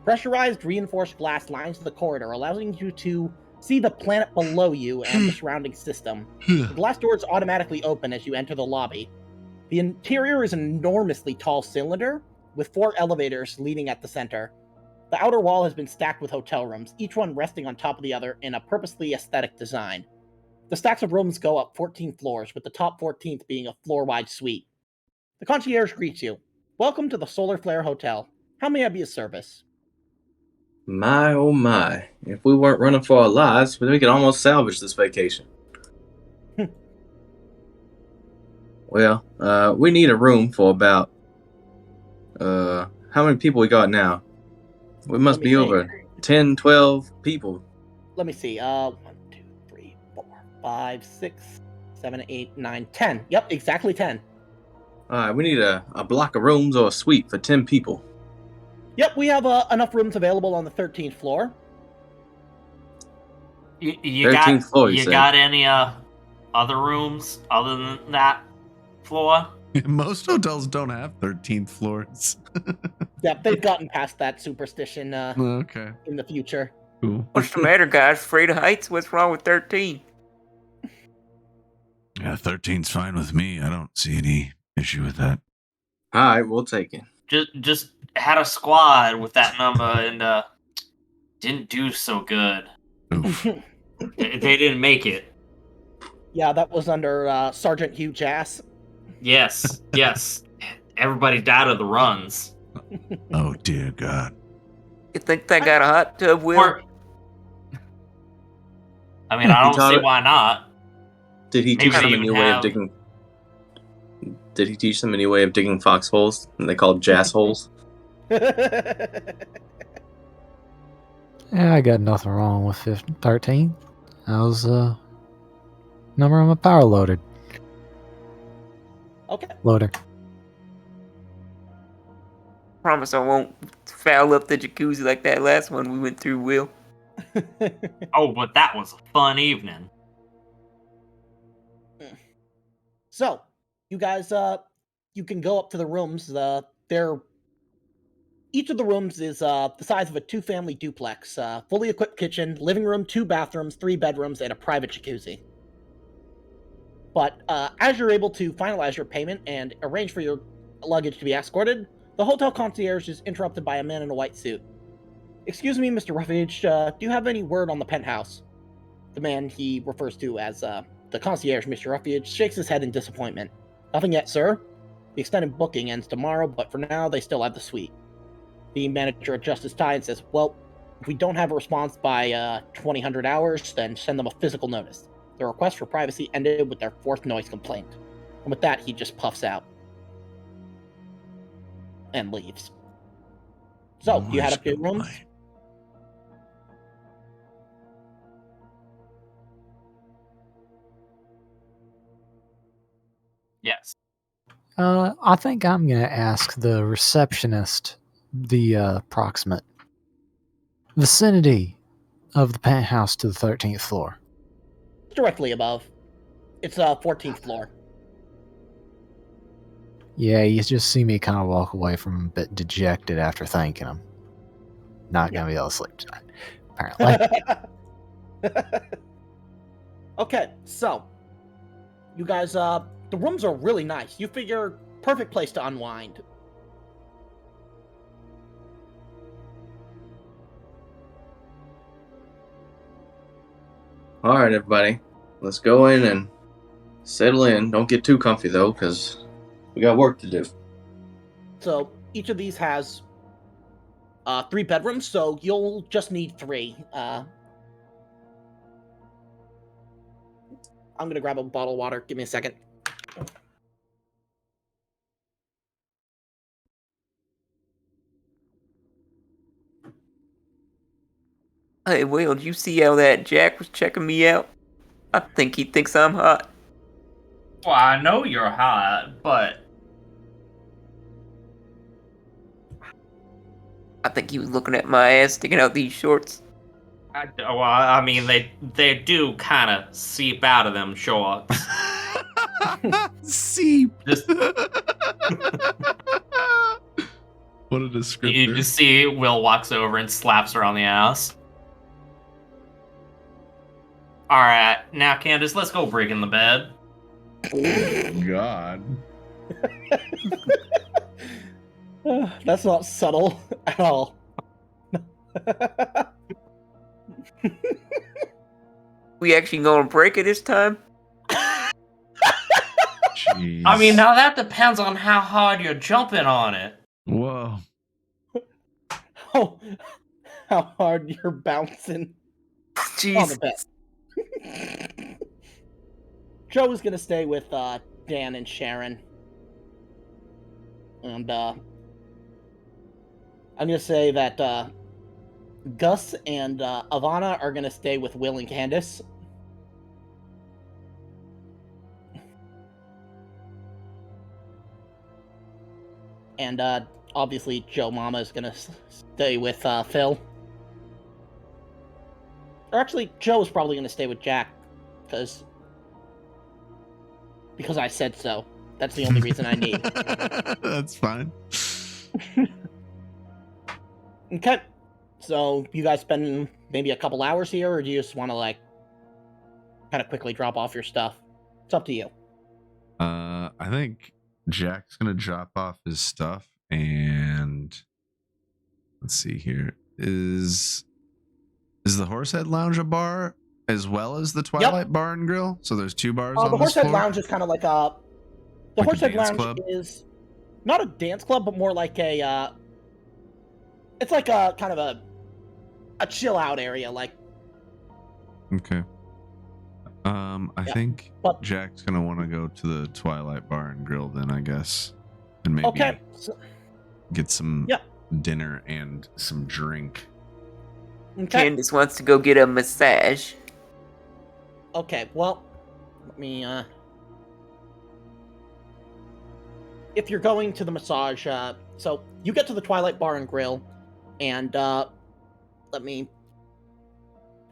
Pressurized, reinforced glass lines the corridor, allowing you to see the planet below you and the surrounding system. The glass doors automatically open as you enter the lobby. The interior is an enormously tall cylinder, with 4 elevators leading at the center. The outer wall has been stacked with hotel rooms, each one resting on top of the other in a purposely aesthetic design. The stacks of rooms go up 14 floors, with the top 14th being a floor-wide suite. The concierge greets you. Welcome to the Solar Flare Hotel. How may I be of service? My oh my. If we weren't running for our lives, we could almost salvage this vacation. Well, we need a room for about how many people we got now? We must Let me be see. over 10, 12 people. Let me see. 1, 2, 3, 4, 5, 6, 7, 8, 9, 10. Yep, exactly 10. Alright, we need a block of rooms or a suite for 10 people. Yep, we have enough rooms available on the 13th floor. You 13th floor, you you said. got any other rooms other than that floor? Most hotels don't have 13th floors. Yep, they've gotten past that superstition Okay, in the future. cool. What's the matter, guys? Afraid of heights? What's wrong with 13? Yeah, 13's fine with me. I don't see any issue with that. Alright, we'll take it. Just had a squad with that number and didn't do so good. Oof. They didn't make it. Yeah, that was under Sergeant Hugh Jass. Yes. Everybody died of the runs. Oh, dear God. You think they got a hot tub, Will? I mean, I He don't taught see it- why not. Did he Maybe teach they them a even new way of have- digging? Did he teach them a new way of digging foxholes? And they called jass holes? Yeah, I got nothing wrong with 13. I was number on my power loader. Okay. Loader. Promise I won't foul up the jacuzzi like that last one we went through, Will. Oh, but that was a fun evening. So, you guys, you can go up to the rooms. Each of the rooms is the size of a 2-family duplex. Fully equipped kitchen, living room, 2 bathrooms, 3 bedrooms, and a private jacuzzi. But as you're able to finalize your payment and arrange for your luggage to be escorted, the hotel concierge is interrupted by a man in a white suit. "Excuse me, Mr. Roughage, do you have any word on the penthouse?" The man he refers to as the concierge, Mr. Roughage, shakes his head in disappointment. "Nothing yet, sir. The extended booking ends tomorrow, but for now they still have the suite." The manager adjusts his tie and says, "Well, if we don't have a response by 2000 hours, then send them a physical notice. The request for privacy ended with their 4th noise complaint." And with that, he just puffs out and leaves. So, you head up to your rooms. Yes. I think I'm gonna ask the receptionist the approximate vicinity of the penthouse to the 13th floor. Directly above. It's 14th floor. Yeah, you just see me kind of walk away from him a bit dejected after thanking him. Not gonna be able to sleep tonight, apparently. Okay, so you guys, the rooms are really nice. You figure perfect place to unwind. Alright, everybody. Let's go in and settle in. Don't get too comfy, though, because we got work to do. So each of these has 3 bedrooms, so you'll just need 3. I'm gonna grab a bottle of water. Give me a second. Hey, Will, did you see how that Jack was checking me out? I think he thinks I'm hot. Well, I know you're hot, but I think he was looking at my ass sticking out these shorts. I mean, they do kind of seep out of them shorts. Seep. Just- What a descriptor. You just see Will walks over and slaps her on the ass. All right, now Candace, let's go break in the bed. Oh, God. That's not subtle at all. We actually gonna break it this time? Jeez. I mean, now that depends on how hard you're jumping on it. Whoa. Oh, how hard you're bouncing on Jeez. the bed. Joe is gonna stay with Dan and Sharon, and I'm gonna say that Gus and Ivana are gonna stay with Will and Candace. And obviously Joe Mama is gonna stay with Phil. Or actually, Joe is probably gonna stay with Jack, because I said so. That's the only reason I need. That's fine. Okay. So you guys spend maybe a couple hours here, or do you just want to like kind of quickly drop off your stuff? It's up to you. I think Jack's gonna drop off his stuff, and let's see here. Is the Horsehead Lounge a bar as well as the Twilight Bar and Grill? So there's two bars on The this Horsehead floor? Lounge is kind of like a. The Like a Horsehead dance Lounge club? is not a dance club, but more like a. It's like a kind of a chill out area, like. Okay. I think but- Jack's gonna want to go to the Twilight Bar and Grill then, I guess, and maybe Okay. So, get some Yeah. dinner and some drink. okay. Candace wants to go get a massage. Okay. Well, let me. If you're going to the massage, so you get to the Twilight Bar and Grill, and let me.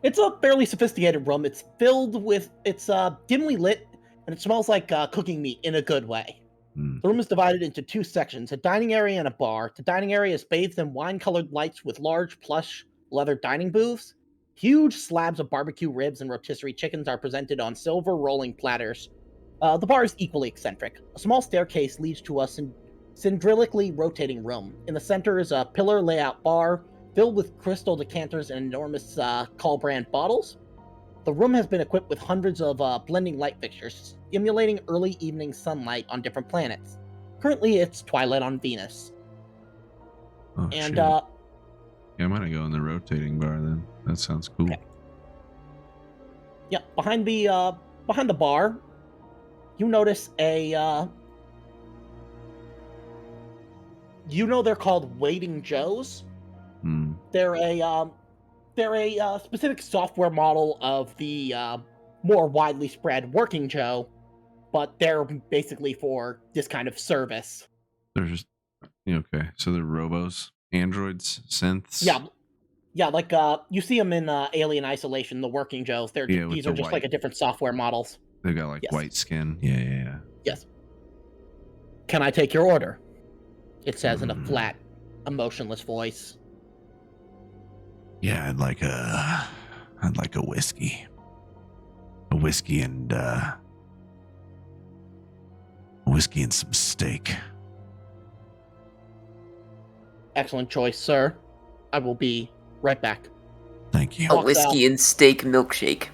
It's a fairly sophisticated room. It's filled with. It's dimly lit, and it smells like cooking meat in a good way. Mm. The room is divided into two sections: a dining area and a bar. The dining area is bathed in wine-colored lights with large plush leather dining booths. Huge slabs of barbecue ribs and rotisserie chickens are presented on silver rolling platters. The bar is equally eccentric. A small staircase leads to a cylindrically rotating room. In the center is a pillar layout bar filled with crystal decanters and enormous call brand bottles. The room has been equipped with hundreds of blending light fixtures, simulating early evening sunlight on different planets. Currently, it's twilight on Venus. Oh, And shit. Yeah, I might go in the rotating bar then. That sounds cool. Okay. Yeah, behind the bar, you notice a. They're called Waiting Joes. Hmm. They're a specific software model of the more widely spread Working Joe, but they're basically for this kind of service. They're just okay. So they're robos, androids, synths. Yeah, like you see them in Alien Isolation, the Working Joes. Yeah, with these the are just white- like a different software models. They got like Yes. white skin. Yeah. Yes. Can I take your order? It says in a Mm. flat, emotionless voice. Yeah, I'd like a whiskey. A whiskey and some steak. Excellent choice, sir. I will be right back. Thank you. A Walks whiskey and steak milkshake.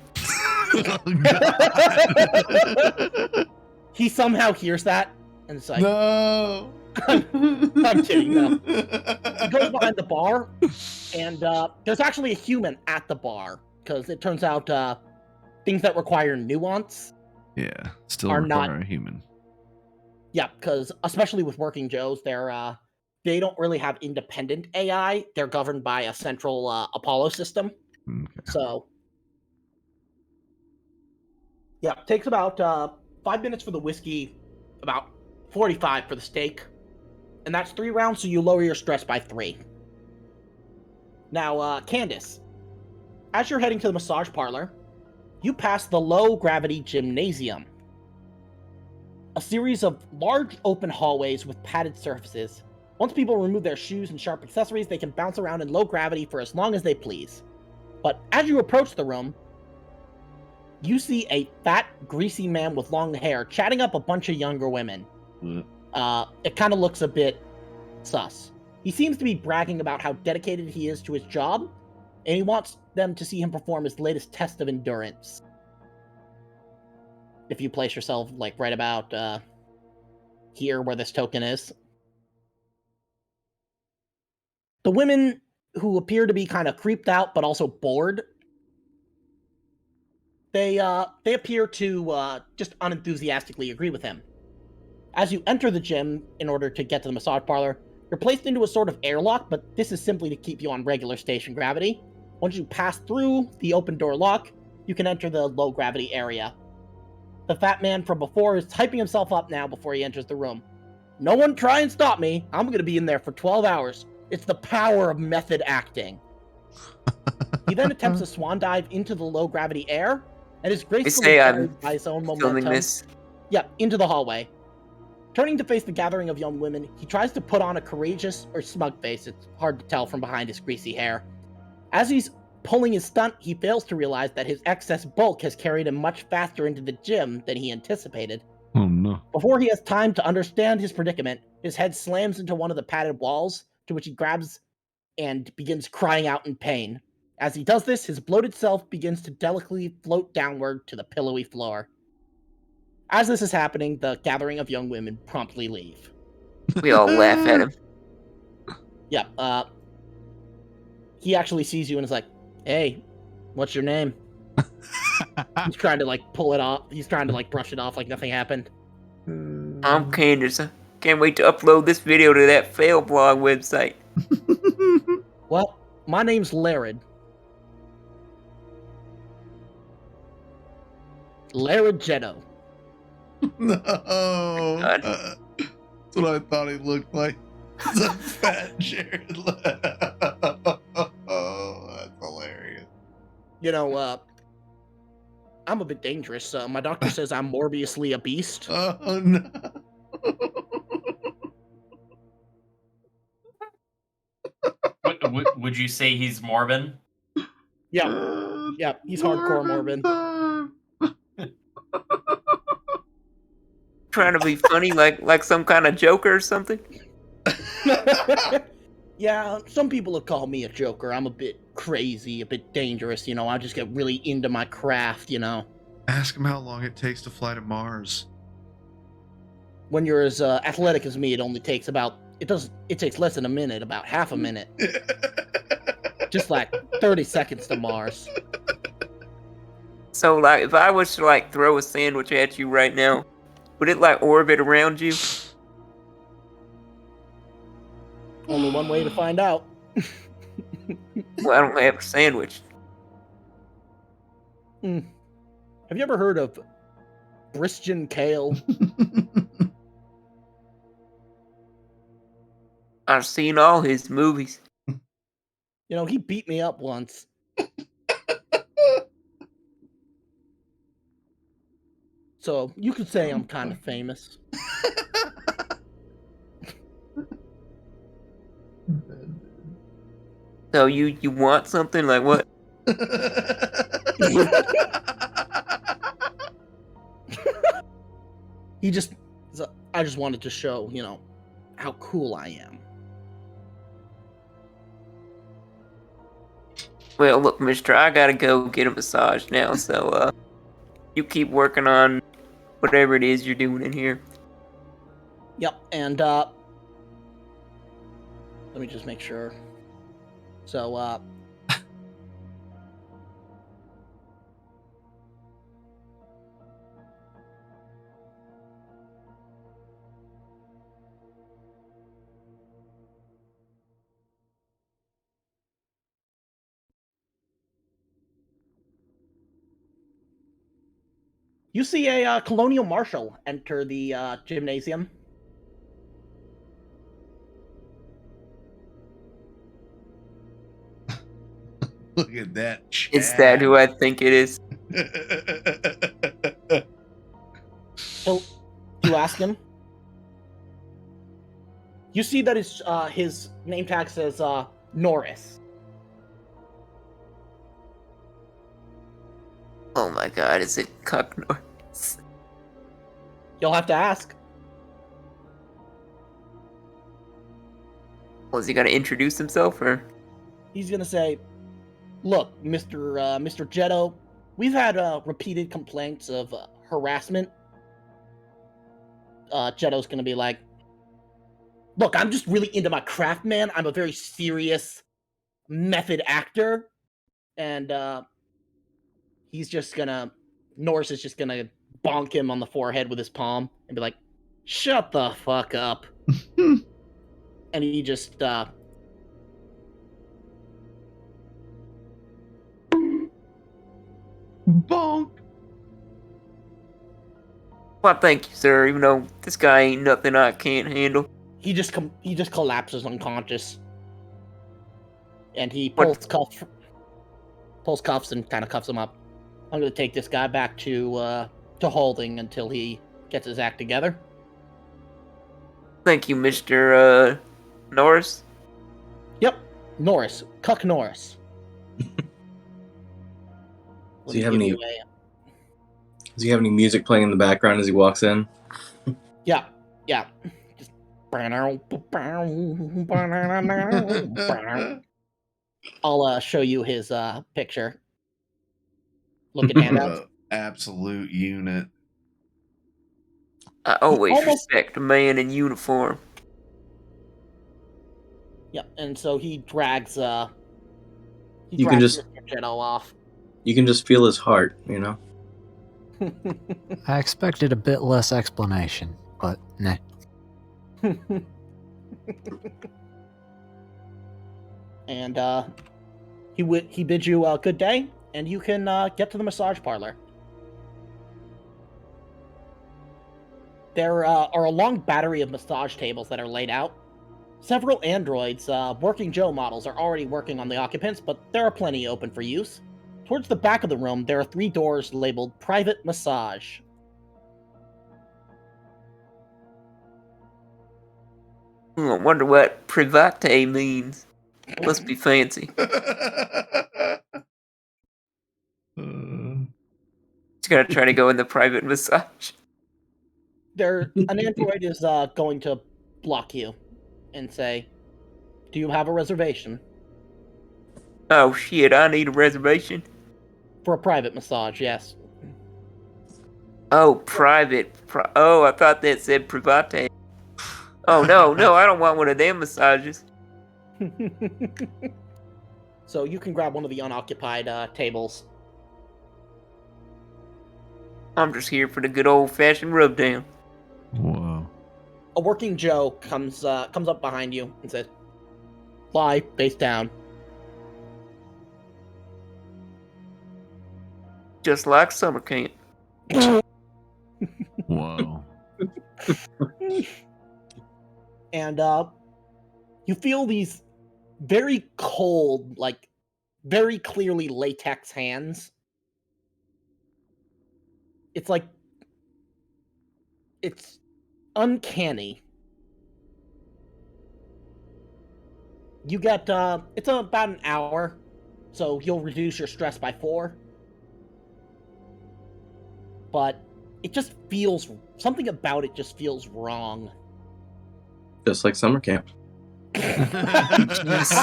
He somehow hears that and it's like, No. I'm kidding, no. He goes behind the bar, and there's actually a human at the bar, because it turns out things that require nuance, Yeah, still Are require not- a human. yeah, because especially with Working Joes, they don't really have independent AI. They're governed by a central Apollo system. Okay. So, yeah, it takes about 5 minutes for the whiskey, about 45 for the steak. And that's 3 rounds, so you lower your stress by 3. Now, Candace, as you're heading to the massage parlor, you pass the low-gravity gymnasium. A series of large open hallways with padded surfaces. Once people remove their shoes and sharp accessories, they can bounce around in low gravity for as long as they please. But as you approach the room, you see a fat, greasy man with long hair chatting up a bunch of younger women. It kind of looks a bit sus. He seems to be bragging about how dedicated he is to his job, and he wants them to see him perform his latest test of endurance. If you place yourself, like, right about here where this token is. The women, who appear to be kind of creeped out but also bored, they appear to just unenthusiastically agree with him. As you enter the gym in order to get to the massage parlor, you're placed into a sort of airlock, but this is simply to keep you on regular station gravity. Once you pass through the open door lock, you can enter the low gravity area. The fat man from before is hyping himself up now before he enters the room. No one try and stop me. I'm gonna be in there for 12 hours. It's the power of method acting. He then attempts a swan dive into the low gravity air and is gracefully say I'm carried by his own Filming momentum. this. Yep, into the hallway. Turning to face the gathering of young women, he tries to put on a courageous or smug face. It's hard to tell from behind his greasy hair. As he's pulling his stunt, he fails to realize that his excess bulk has carried him much faster into the gym than he anticipated. Oh no. Before he has time to understand his predicament, his head slams into one of the padded walls, to which he grabs and begins crying out in pain. As he does this, his bloated self begins to delicately float downward to the pillowy floor. As this is happening, the gathering of young women promptly leave. We all laugh at him. Yep, he actually sees you and is like, "Hey, what's your name?" He's trying to like pull it off. He's trying to like brush it off like nothing happened. I'm Candace. I can't wait to upload this video to that fail blog website. Well, my name's Larid. Larid Jetto. No. God. That's what I thought he looked like. It's a fat Jared. Oh, that's hilarious. You know, I'm a bit dangerous. My doctor says I'm Morbiusly a beast. Oh no. Would you say he's Morbin? Yeah, yeah, he's hardcore Morbin. Trying to be funny like some kind of Joker or something. Yeah, some people have called me a joker. I'm a bit crazy, a bit dangerous, you know. I just get really into my craft, you know. Ask him how long it takes to fly to Mars. When you're as athletic as me, it takes less than a minute, about half a minute. Just like 30 seconds to Mars. So like if I was to like throw a sandwich at you right now, would it like orbit around you? Only one way to find out. Well, I don't have a sandwich. Have you ever heard of Christian Kale? I've seen all his movies. You know, he beat me up once. So you could say I'm kind of famous. So you want something like what? I just wanted to show, you know, how cool I am. Well, look, mister, I gotta go get a massage now, so you keep working on whatever it is you're doing in here. Yep, and let me just make sure. So you see a Colonial Marshal enter the gymnasium. Look at that. Chad. Is that who I think it is? So you ask him. You see that his name tag says Norris. Oh my god, is it Cuck Norris? You'll have to ask. Well, is he gonna introduce himself or? He's gonna say, "Look, Mr. Jetto, we've had repeated complaints of harassment." Jetto's gonna be like, "Look, I'm just really into my craft, man. I'm a very serious method actor," and Norris is just gonna bonk him on the forehead with his palm and be like, "Shut the fuck up." And he just Bonk. Why, thank you, sir. Even though this guy ain't nothing I can't handle. He just collapses unconscious, and he What? pulls cuffs and kind of cuffs him up. I'm gonna take this guy back to holding until he gets his act together. Thank you, Mr. Norris. Yep, Norris, Cuck Norris. Does he have any music playing in the background as he walks in? Yeah. Just I'll show you his picture. Look at handouts. Absolute unit. I always Almost- respect a man in uniform. Yep, and so he drags You can just- Shadow off. You can just feel his heart, you know? I expected a bit less explanation, but nah. And he bids you a good day, and you can get to the massage parlor. There are a long battery of massage tables that are laid out. Several androids, working Joe models, are already working on the occupants, but there are plenty open for use. Towards the back of the room, there are 3 doors labeled Private Massage. I wonder what private means. Must be fancy. He's gonna try to go in the private massage. An android is going to block you and say, "Do you have a reservation Oh shit, I need a reservation. for a private massage?" Yes. Oh, private. Oh, I thought that said private. Oh, no, I don't want one of them massages. So you can grab one of the unoccupied tables. I'm just here for the good old-fashioned rub-down. Whoa. A working Joe comes up behind you and says, "Lie face down." Just like summer camp. Whoa. And you feel these very cold, like very clearly latex hands. It's like it's uncanny. You get it's about an hour, so you'll reduce your stress by 4. But it just feels, something about it just feels wrong. Just like summer camp. Yes.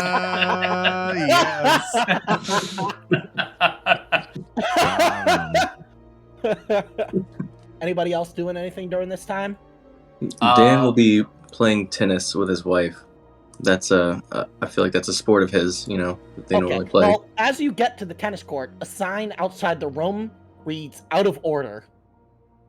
Anybody else doing anything during this time? Dan will be playing tennis with his wife. That's I feel like that's a sport of his, you know, that they normally play. Well, as you get to the tennis court, a sign outside the room reads "Out of order."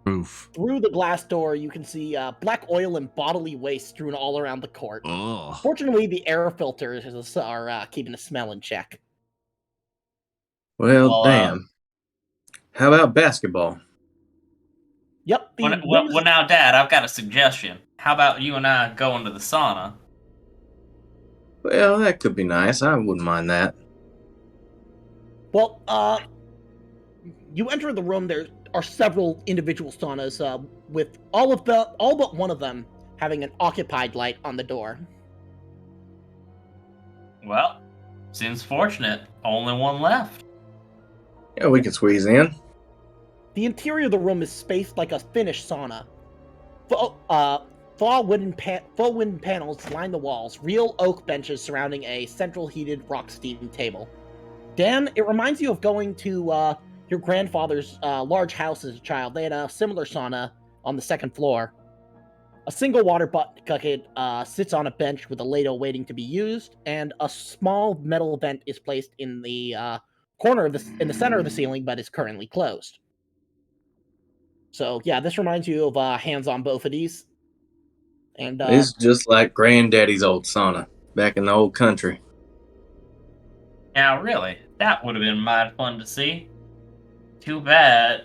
Oof. Through the glass door, you can see black oil and bodily waste strewn all around the court. Ugh. Fortunately, the air filters are keeping the smell in check. Well, damn. How about basketball? Yep. Well, now, Dad, I've got a suggestion. How about you and I go into the sauna? Well, that could be nice. I wouldn't mind that. Well, you enter the room. There are several individual saunas, with all but one of them having an occupied light on the door. Well, seems fortunate. Only one left. Yeah, we can squeeze in. The interior of the room is spaced like a Finnish sauna. Full wooden panels line the walls, real oak benches surrounding a central heated rock steam table. Dan, it reminds you of going to your grandfather's large house as a child. They had a similar sauna on the 2nd floor. A single water bucket sits on a bench with a ladle waiting to be used, and a small metal vent is placed in the corner of in the center of the ceiling, but is currently closed. So yeah, this reminds you of hands-on Bophades. And It's just like Granddaddy's old sauna back in the old country. Now, really, that would have been mighty fun to see. Too bad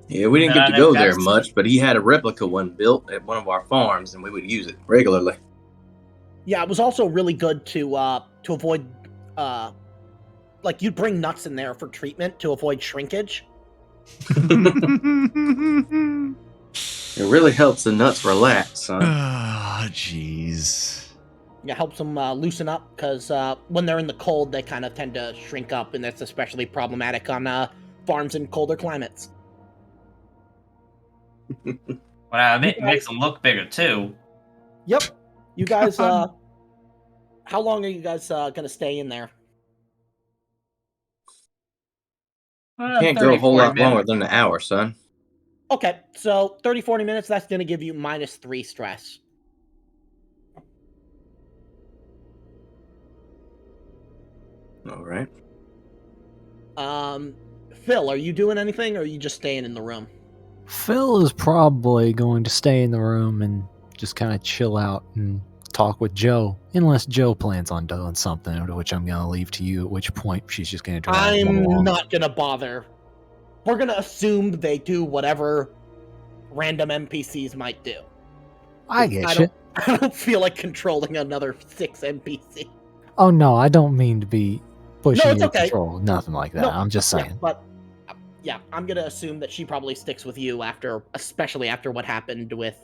Yeah, we didn't And get I to think go there that's- much, but he had a replica one built at one of our farms, and we would use it regularly. Yeah, it was also really good to avoid like you'd bring nuts in there for treatment to avoid shrinkage. It really helps the nuts relax, son. Ah, jeez. It helps them loosen up because when they're in the cold, they kind of tend to shrink up, and that's especially problematic on farms in colder climates. Well, it makes them look bigger too. Yep. You guys, God. how long are you guys gonna stay in there? Can't go a whole lot longer than an hour, son. Okay, so 30, 40 minutes, that's gonna give you -3 stress. All right. Phil, are you doing anything, or are you just staying in the room? Phil is probably going to stay in the room and just kind of chill out and talk with Joe, unless Joe plans on doing something, which I'm going to leave to you, at which point she's just going to drag him I'm along. not gonna bother. We're gonna assume they do whatever random NPCs might do. I get you. I don't feel like controlling another 6 NPC. Oh, no, I don't mean to be pushing it's your okay. control. Nothing like that. No, I'm just saying. Yeah, but yeah, I'm gonna assume that she probably sticks with you especially after what happened with,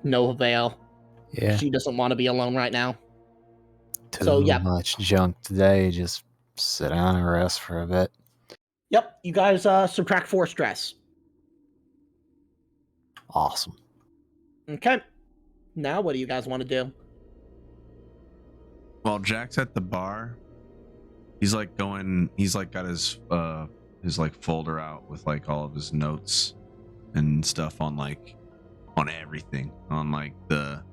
Nova Vale. Yeah. She doesn't want to be alone right now. Too much junk today. Just sit down and rest for a bit. Yep, you guys subtract 4 stress. Awesome. Okay. Now, what do you guys want to do? While Jack's at the bar, he's like got his like folder out with like all of his notes and stuff on everything, on like the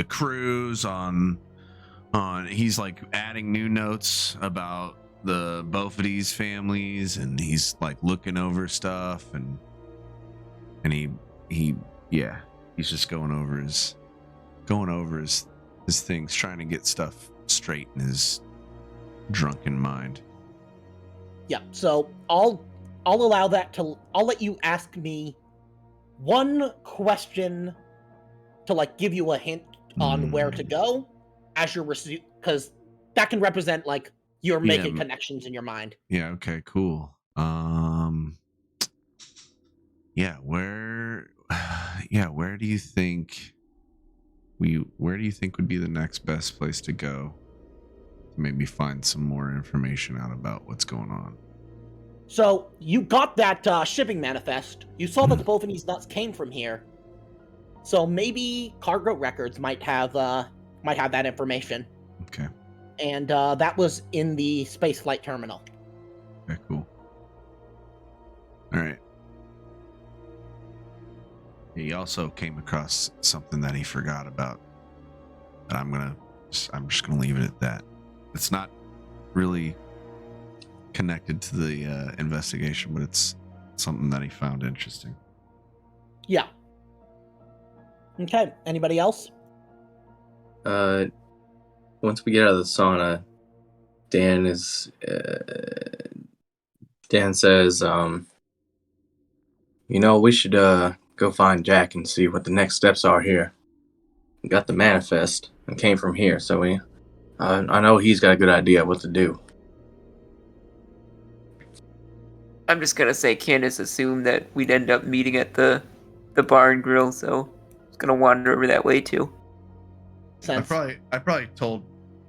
cruise, on he's like adding new notes about the Bophades families, and he's like looking over stuff, and he's just going over his things, trying to get stuff straight in his drunken mind. Yeah, so I'll allow that to. I'll let you ask me one question to like give you a hint on where to go as you're because that can represent like you're making connections in your mind. Yeah. Okay. Cool. Yeah. Where do you think would be the next best place to go to maybe find some more information out about what's going on? So you got that shipping manifest. You saw that the Bophades nuts came from here. So maybe cargo records might have that information. Okay. And that was in the space flight terminal. Okay. Cool. All right. He also came across something that he forgot about. But I'm just gonna leave it at that. It's not really connected to the investigation, but it's something that he found interesting. Yeah. Okay. Anybody else? Once we get out of the sauna, Dan says, we should go find Jack and see what the next steps are here. We got the manifest and came from here, so I know he's got a good idea what to do. I'm just gonna say Candace assumed that we'd end up meeting at the bar and grill, so I was gonna wander over that way too. I probably told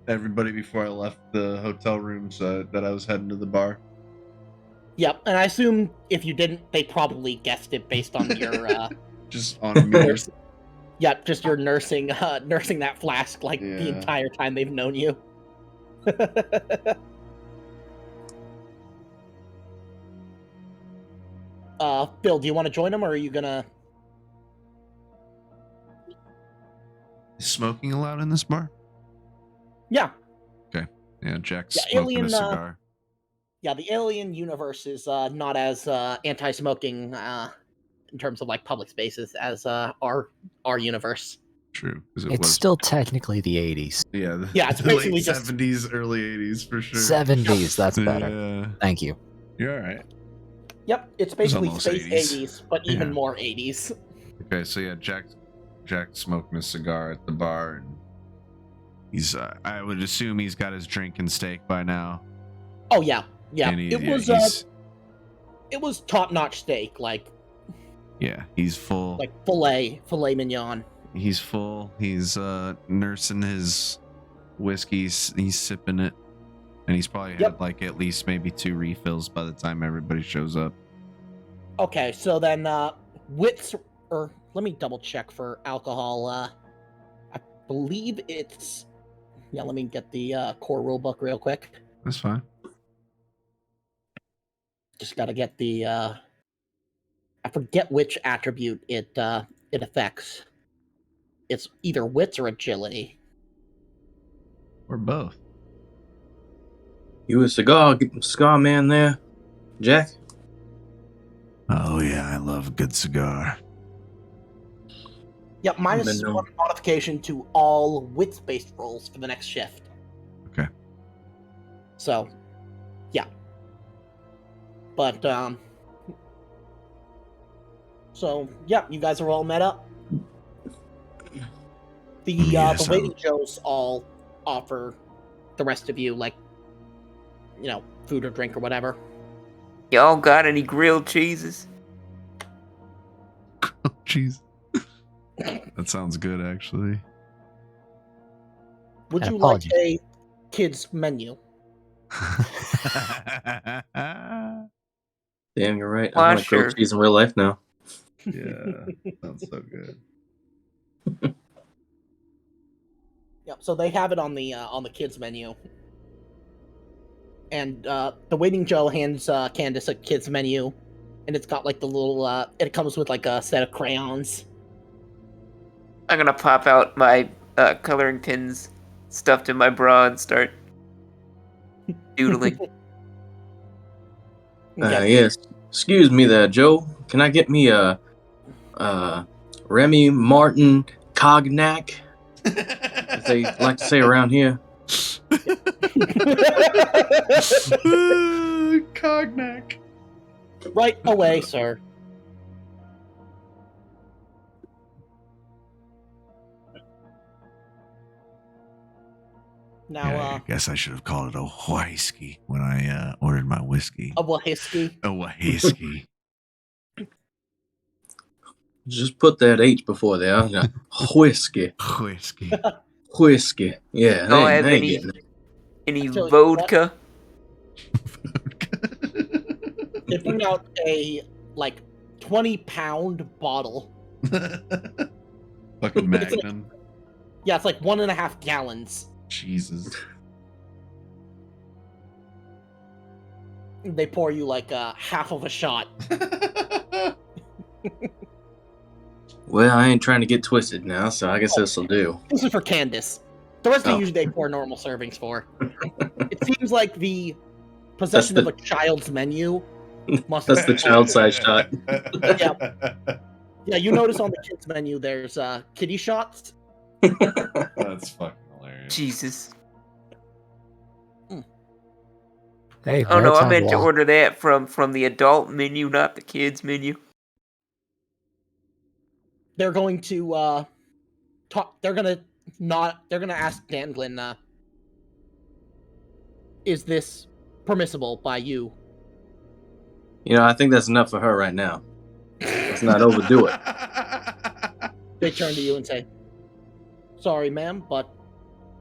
everybody before I left the hotel rooms that I was heading to the bar. Yep, and I assume if you didn't, they probably guessed it based on your just on me. Yeah, just your nursing that flask like the entire time they've known you. Phil, do you want to join them, or are you gonna? Is smoking allowed in this bar? Yeah. Okay. Yeah, Jack's smoking a cigar. Yeah, the alien universe is not as anti-smoking in terms of like public spaces as our universe. True. It's still technically the 80s. Yeah. Yeah, it's basically late just 70s, early 80s for sure. 70s, that's better. Yeah. Thank you. You're all right. Yep, it's basically almost space 80s. 80s, but even Yeah. more 80s. Okay, so yeah, Jack's smoking a cigar at the bar, and he's I would assume he's got his drink and steak by now. Oh yeah, yeah. And It was top-notch steak, he's full. like filet mignon. He's full. He's nursing his whiskey. He's sipping it, and he's probably had like at least maybe 2 refills by the time everybody shows up. Okay, so then wits, or let me double check for alcohol. I believe it's let me get the core rulebook real quick. That's fine. Just gotta get the I forget which attribute it affects. It's either wits or agility. Or both. You a cigar man there, Jack? Oh yeah, I love a good cigar. Yep, minus 1 modification to all wits-based rolls for the next shift. Okay. So, yeah. But, so, yeah, you guys are all met up. The waiting Joes all offer the rest of you, food or drink or whatever. Y'all got any grilled cheeses? Oh, jeez. That sounds good, actually. Would you like a kids menu? Damn, you're right. Well, I want to grilled cheese in real life now. Yeah, sounds so good. Yep. So they have it on the kids menu, and the waiting Joe hands Candace a kids menu, and it's got like the little. It comes with like a set of crayons. I'm gonna pop out my coloring pins stuffed in my bra and start doodling. Yes. Excuse me there, Joe. Can I get me a Remy Martin Cognac, as they like to say around here? Cognac. Right away, sir. Now, I guess I should have called it a whiskey when I ordered my whiskey. a whiskey. A whiskey. Just put that H before there. Whiskey. Whiskey. Whiskey. Yeah, Don't they have ain't any getting it. any tell you vodka. They bring out a 20-pound bottle. Fucking Magnum. Yeah, it's like 1.5 gallons. Jesus. They pour you half of a shot. Well, I ain't trying to get twisted now, so I guess this'll do. This is for Candace. The rest of usually they pour normal servings for. It seems like the possession of a child's menu must. That's the child size shot. Yeah, you notice on the kids menu there's kitty shots. That's fucking hilarious. Jesus. Hey, Oh no, that's I on meant to wall. order that from the adult menu, not the kids menu. They're going to talk. They're gonna ask Danglin. Is this permissible by you? You know, I think that's enough for her right now. Let's not overdo it. They turn to you and say, "Sorry, ma'am, but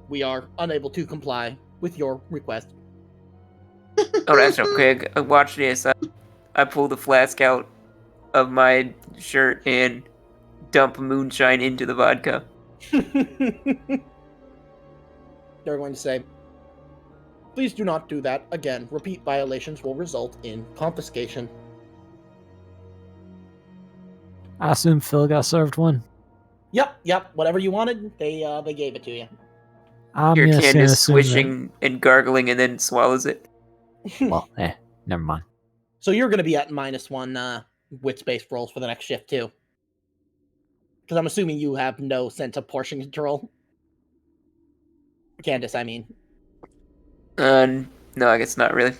we are unable to comply with your request." Oh, that's okay. Watch this. I pull the flask out of my shirt and dump moonshine into the vodka. They're going to say, "Please do not do that again. Repeat violations will result in confiscation." I assume Phil got served one. Yep. Whatever you wanted, they gave it to you. I'm Here, just gonna Candace assume swishing and gargling and then swallows it. that. Well, never mind. So you're going to be at -1 wits-based rolls for the next shift too, because I'm assuming you have no sense of portion control. Candace, I mean. No, I guess not really.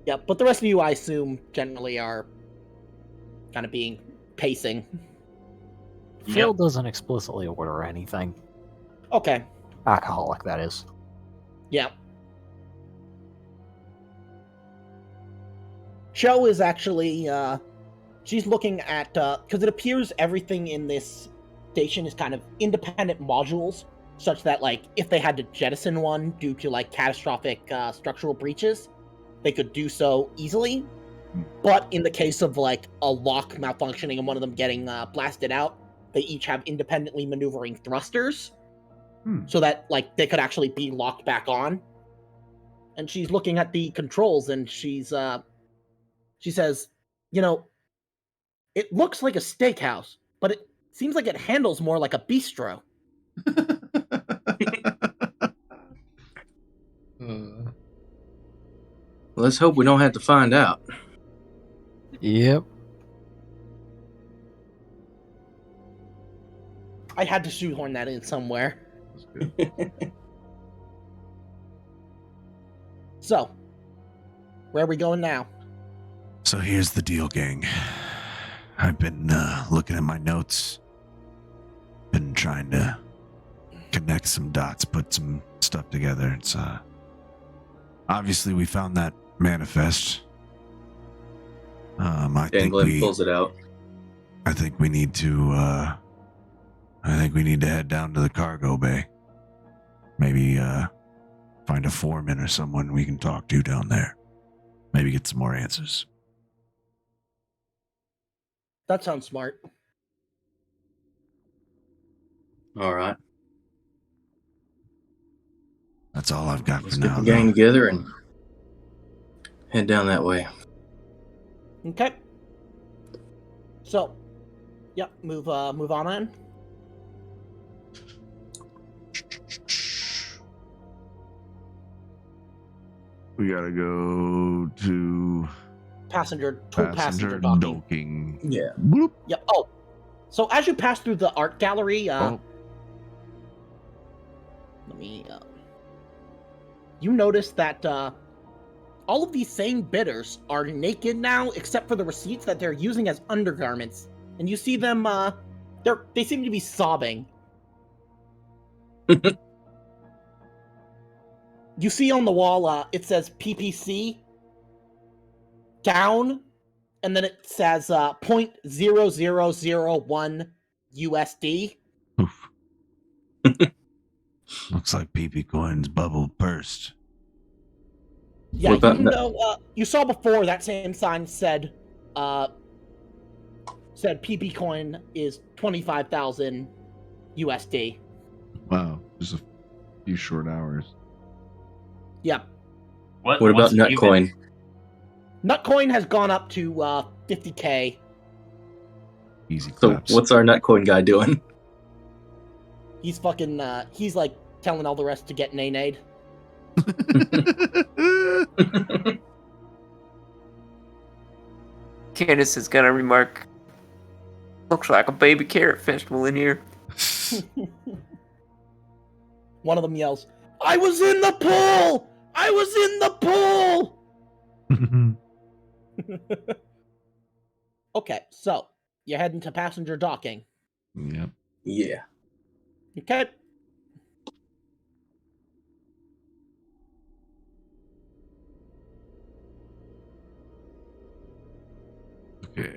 Yeah, but the rest of you, I assume, generally are kind of being pacing. Phil doesn't explicitly order anything. Okay. Alcoholic, that is. Yeah. Cho is actually, she's looking at, because it appears everything in this station is kind of independent modules, such that, like, if they had to jettison one due to, like, catastrophic structural breaches, they could do so easily. But in the case of, like, a lock malfunctioning and one of them getting blasted out, they each have independently maneuvering thrusters, so that, like, they could actually be locked back on. And she's looking at the controls, and she says, you know, it looks like a steakhouse, but it seems like it handles more like a bistro. Let's hope we don't have to find out. Yep. I had to shoehorn that in somewhere. So, where are we going now? So here's the deal, gang. I've been looking at my notes. Been trying to connect some dots, put some stuff together. It's obviously we found that manifest. I think Glenn pulls it out. I think we need to head down to the cargo bay. Maybe find a foreman or someone we can talk to down there. Maybe get some more answers. That sounds smart. All right. That's all I've got Let's for get now. the gang together and head down that way. Okay. So, yep, move on in. We gotta go to Passenger passenger docking. docking. Yeah. Bloop. Yep. Oh, so as you pass through the art gallery, let me. You notice that all of these same bidders are naked now, except for the receipts that they're using as undergarments, and you see them. They seem to be sobbing. You see on the wall, it says PPC down, and then it says 0.0001 USD. Oof. Looks like PP Coin's bubble burst. Yeah, What about you know, you saw before that same sign said PP Coin is 25,000 USD. Wow, just a few short hours. Yep. What about Nutcoin? Nutcoin has gone up to 50K. Easy So claps. what's our Nutcoin guy doing? He's fucking, he's like telling all the rest to get nay-nayed. Candace is gonna remark, looks like a baby carrot festival in here. One of them yells, I was in the pool! I was in the pool! Okay, so you're heading to passenger docking. Yep. Yeah. Okay. Okay.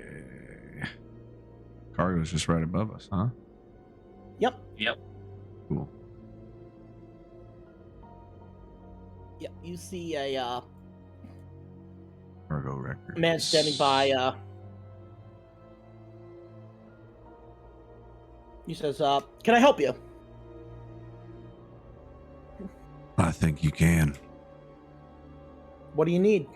Cargo's just right above us, huh? Yep. Cool. Yep. You see a Cargo record. man standing by. He says, "Can I help you?" I think you can. What do you need?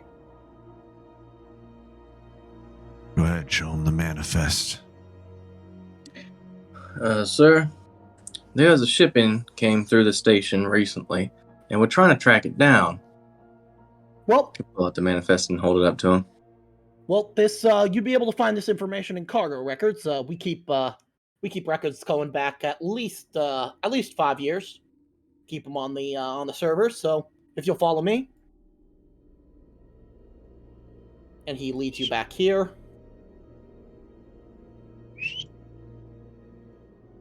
Go ahead, show him the manifest. Sir, there's a shipping came through the station recently, and we're trying to track it down. Well, Pull out the manifest and hold it up to him. Well, this you'd be able to find this information in cargo records. We keep records going back at least 5 years. Keep them on the servers. So if you'll follow me, And he leads you back here.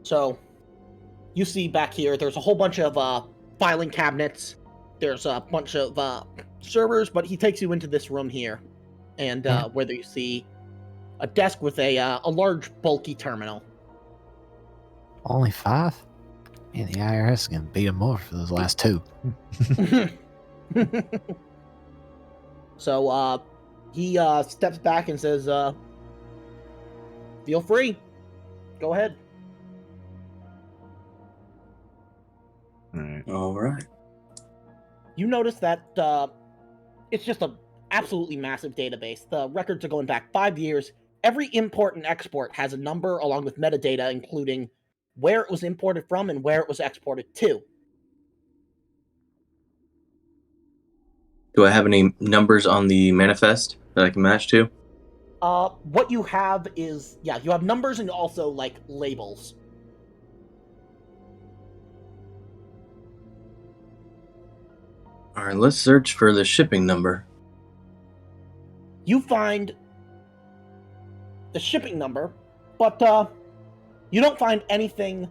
So, you see back here, there's a whole bunch of filing cabinets. There's a bunch of servers, but he takes you into this room here. And where you see a desk with a large, bulky terminal. Only 5? Man, the IRS is going to beat him more for those last 2. So, he steps back and says, feel free. Go ahead. All right. You notice that it's just a absolutely massive database. The records are going back 5 years. Every import and export has a number along with metadata, including where it was imported from and where it was exported to. Do I have any numbers on the manifest that I can match to? What you have is, you have numbers and also, like, labels. All right, let's search for the shipping number. You find the shipping number, but you don't find anything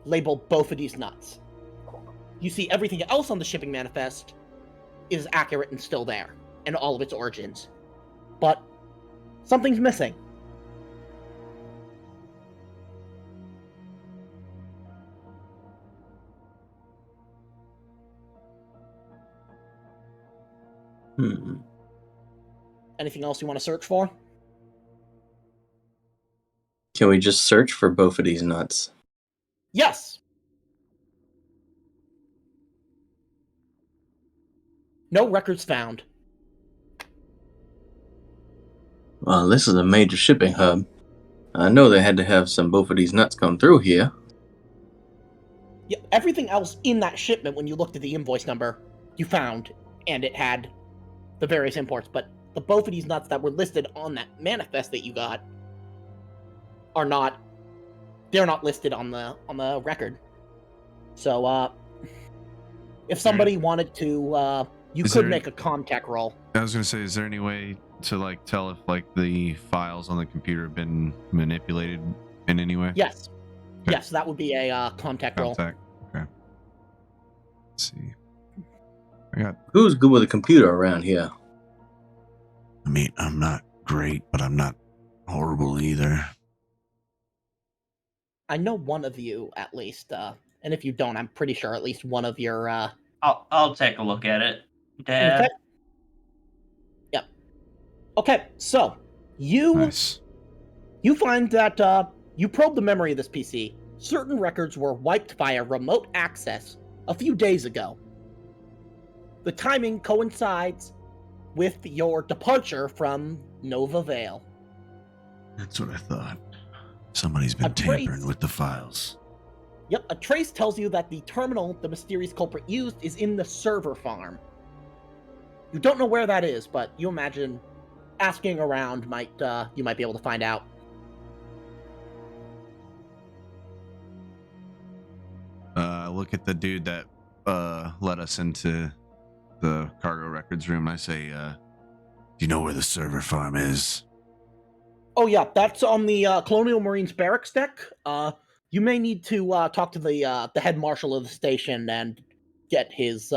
labeled Bophades nuts. You see everything else on the shipping manifest is accurate and still there, and all of its origins. But something's missing. Anything else you want to search for? Can we just search for Bophades nuts? Yes! No records found. Well, this is a major shipping hub. I know they had to have some Bophades nuts come through here. Yeah, everything else in that shipment, when you looked at the invoice number, you found, and it had the various imports, but the Bophades nuts that were listed on that manifest that you got are not, they're not listed on the record. So, if somebody wanted to, you could make a contact roll. I was gonna say, is there any way to, like, tell if, like, the files on the computer have been manipulated in any way? Yes. Okay. Yes, that would be a contact roll. Okay. Let's see. I got. Who's good with a computer around here? I mean, I'm not great, but I'm not horrible either. I know one of you, at least, and if you don't, I'm pretty sure at least one of your, I'll take a look at it, Dad. Okay. Yep. Okay, so, Nice. you find that, you probe the memory of this PC. Certain records were wiped via remote access a few days ago. The timing coincides with your departure from Nova Vale. That's what I thought. Somebody's been A trace. tampering with the files. Yep, a trace tells you that the terminal the mysterious culprit used is in the server farm. You don't know where that is, but you imagine asking around you might be able to find out. Look at the dude that let us into the cargo records room. I say, do you know where the server farm is? Oh yeah, that's on the Colonial Marines barracks deck. You may need to talk to the head marshal of the station and get his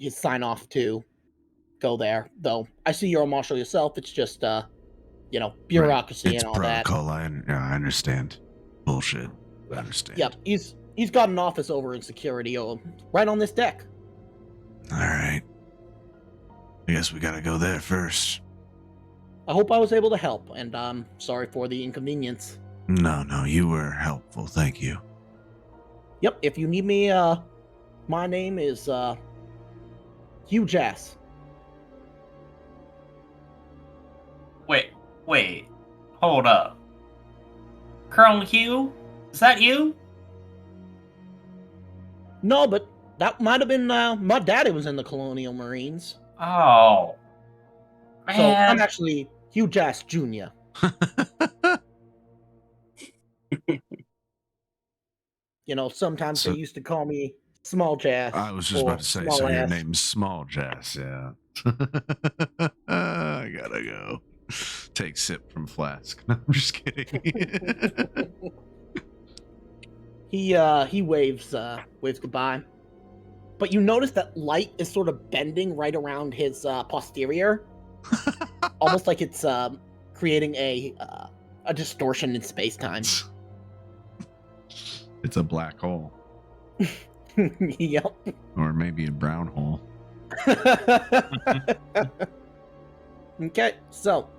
sign off to go there. Though I see you're a marshal yourself. It's just bureaucracy It's and all that. protocol. I understand. Bullshit. I understand. Yep, he's got an office over in security, right on this deck. All right. I guess we gotta go there first. I hope I was able to help, and I'm sorry for the inconvenience. No, you were helpful. Thank you. Yep, if you need me, my name is Hugh Jass. Wait. Hold up. Colonel Hugh? Is that you? No, but that might have been my daddy was in the Colonial Marines. Oh. Man. So I'm actually Hugh Jass Jr. Sometimes they used to call me Small Jass. I was just about to say, so your name's Small Jass, yeah. I gotta go. Take sip from flask. No, I'm just kidding. He waves goodbye. But you notice that light is sort of bending right around his posterior, almost like it's creating a distortion in space time. It's a black hole, Yep. or maybe a brown hole. Okay, so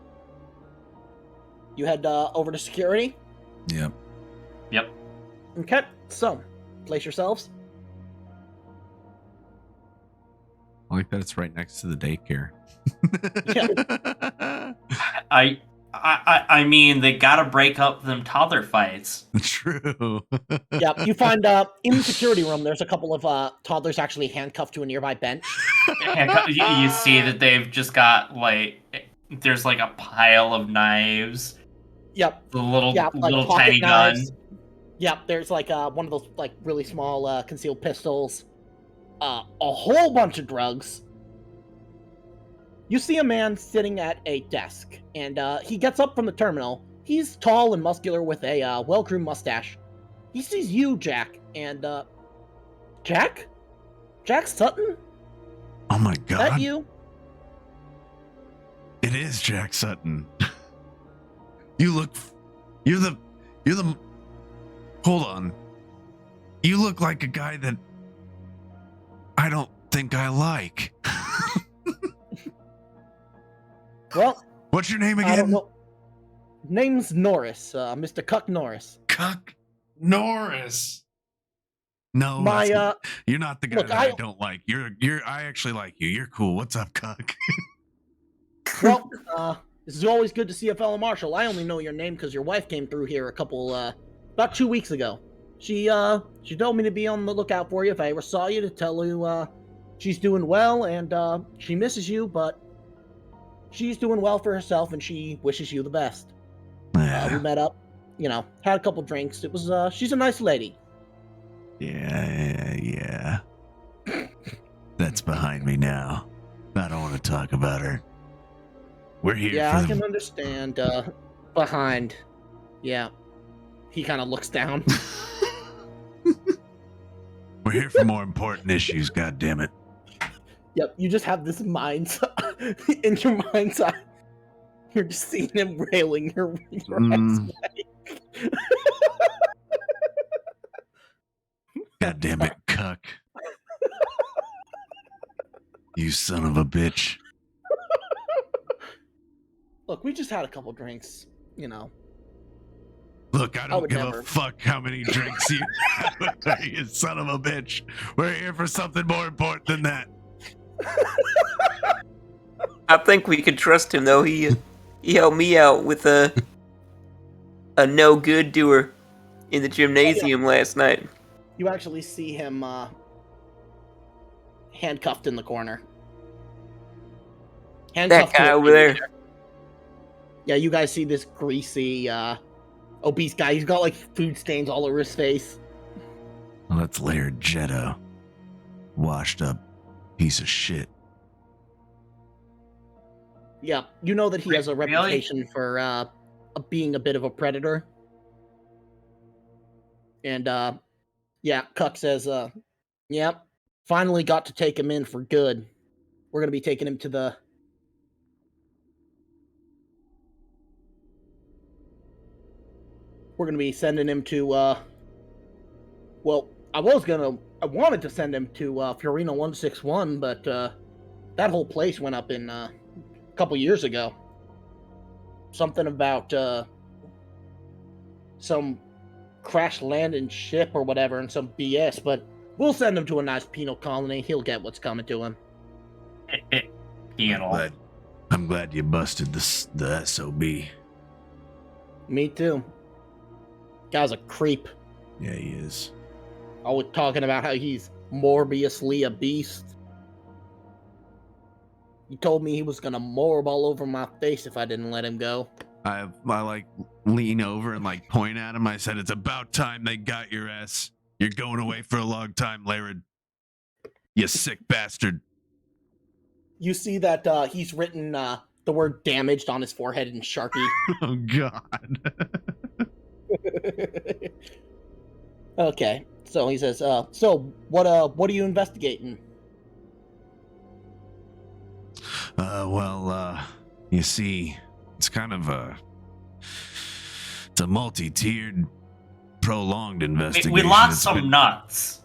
you head over to security. Yep. Yep. Okay, so place yourselves. I like that it's right next to the daycare. I mean, they gotta break up them toddler fights. True. Yeah, you find in the security room there's a couple of toddlers actually handcuffed to a nearby bench. You see that they've just got there's like a pile of knives. Yep. The little Yeah, like little pocket tiny knives. gun. Yep, there's like one of those like really small concealed pistols. A whole bunch of drugs. You see a man sitting at a desk, and he gets up from the terminal. He's tall and muscular with a well-groomed mustache. He sees you, Jack, and Jack? Jack Sutton? Oh my Is god. that you? It is Jack Sutton. You're the hold on. You look like a guy that I don't think I like. Well, what's your name again? I don't know. Name's Norris, Mr. Cuck Norris. Cuck Norris. No, My you're not the guy look, that I don't like. I actually like you. You're cool. What's up, Cuck? well, this is always good to see a fellow marshal. I only know your name because your wife came through here about 2 weeks ago. She told me to be on the lookout for you if I ever saw you, to tell you she's doing well and she misses you, but she's doing well for herself and she wishes you the best. We met up, had a couple drinks. It was she's a nice lady. Yeah. That's behind me now. I don't want to talk about her. We're here. Yeah, I can understand. Behind. Yeah. He kind of looks down. We're here for more important issues. God damn it. Yep, you just have this mind's in your mind's eye. You're just seeing him railing your ex-wife. God damn it, Cuck. You son of a bitch. Look, we just had a couple drinks, Look, I don't would give never. a fuck how many drinks you have, you son of a bitch. We're here for something more important than that. I think we can trust him, though. He helped me out with a no good doer in the gymnasium last night. You actually see him handcuffed in the corner. That guy over there. Yeah, you guys see this greasy, obese guy. He's got like food stains all over his face. Well, that's Laird Jetto. Washed up piece of shit. Yeah, you know that he has a Really? reputation for being a bit of a predator. And yeah, Cuck says, yep, finally got to take him in for good. We're gonna be taking him to the we're gonna be sending him to well, I wanted to send him to Fiorina 161, but that whole place went up in a couple years ago. Something about some crash landing ship or whatever and some BS, but we'll send him to a nice penal colony. He'll get what's coming to him. Penal. I'm glad you busted the SOB. Me too. Guy's a creep. Yeah, he is. Always talking about how he's Morbiusly a beast. He told me he was gonna morb all over my face if I didn't let him go. I like lean over and like point at him. I said, "It's about time they got your ass. You're going away for a long time, Laird. You sick bastard." You see that he's written the word damaged on his forehead in Sharpie. Oh God. Okay, so he says, so what are you investigating? You see, it's kind of it's a multi-tiered, prolonged investigation. We lost It's some been- nuts.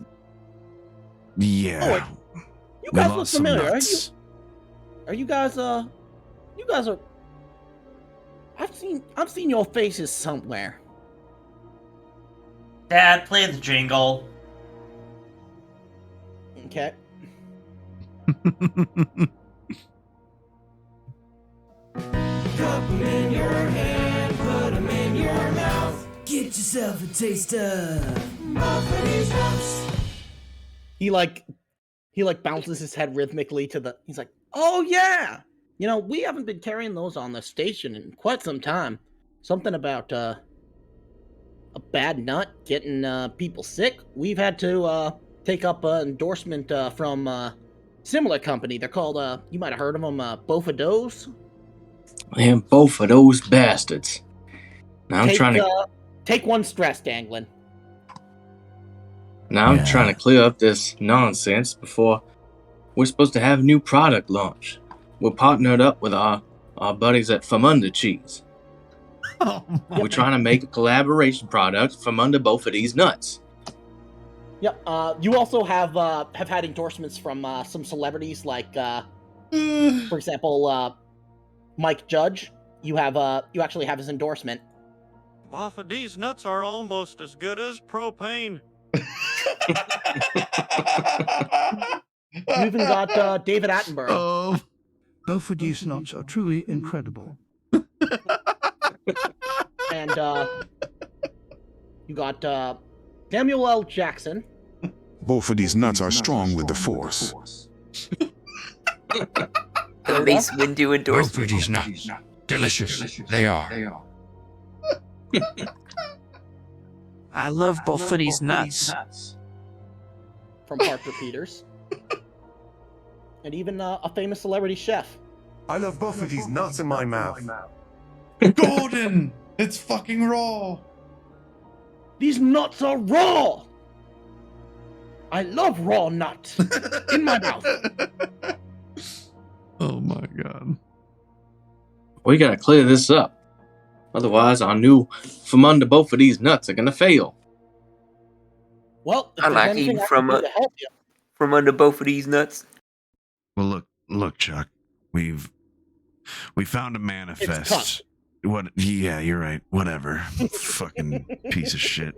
Yeah. You We guys look lost some familiar. nuts. Are you guys are I've seen your faces somewhere. Dad, play the jingle. Okay. Cup 'em in your hand, put 'em in your mouth. Get yourself a taste of Bophades nuts. He bounces his head rhythmically to the. He's like, "Oh yeah, you know we haven't been carrying those on the station in quite some time. Something about a bad nut getting people sick. We've had to take up an endorsement from a similar company. They're called you might have heard of them, Bophades. And both of those bastards. Now I'm trying to take one stress, Danglin. I'm trying to clear up this nonsense before we're supposed to have a new product launch. We're partnered up with our buddies at From Under Cheese. We're trying to make a collaboration product from under both of these nuts. Yep. You also have had endorsements from some celebrities, like for example, Mike Judge. You actually have his endorsement. Bophades nuts are almost as good as propane. You even got David Attenborough. Oh. Bophades nuts are truly incredible. And you got Samuel L. Jackson. Both of these nuts are strong with the Force. The Mace Windu endorsement. Both of these nuts. Delicious. They are. I love both of these nuts. From Parker Peters. And even a famous celebrity chef. I love both of these nuts in my mouth. Gordon! It's fucking raw! These nuts are raw! I love raw nuts in my mouth. Oh my God. We gotta clear this up. Otherwise, our new From Under Both of These Nuts are gonna fail. Well, if I there's like anything eating I can do to help you. from under both of these nuts. Well, look, Chuck. We found a manifest. It's What? Yeah, you're right. Whatever. Fucking piece of shit.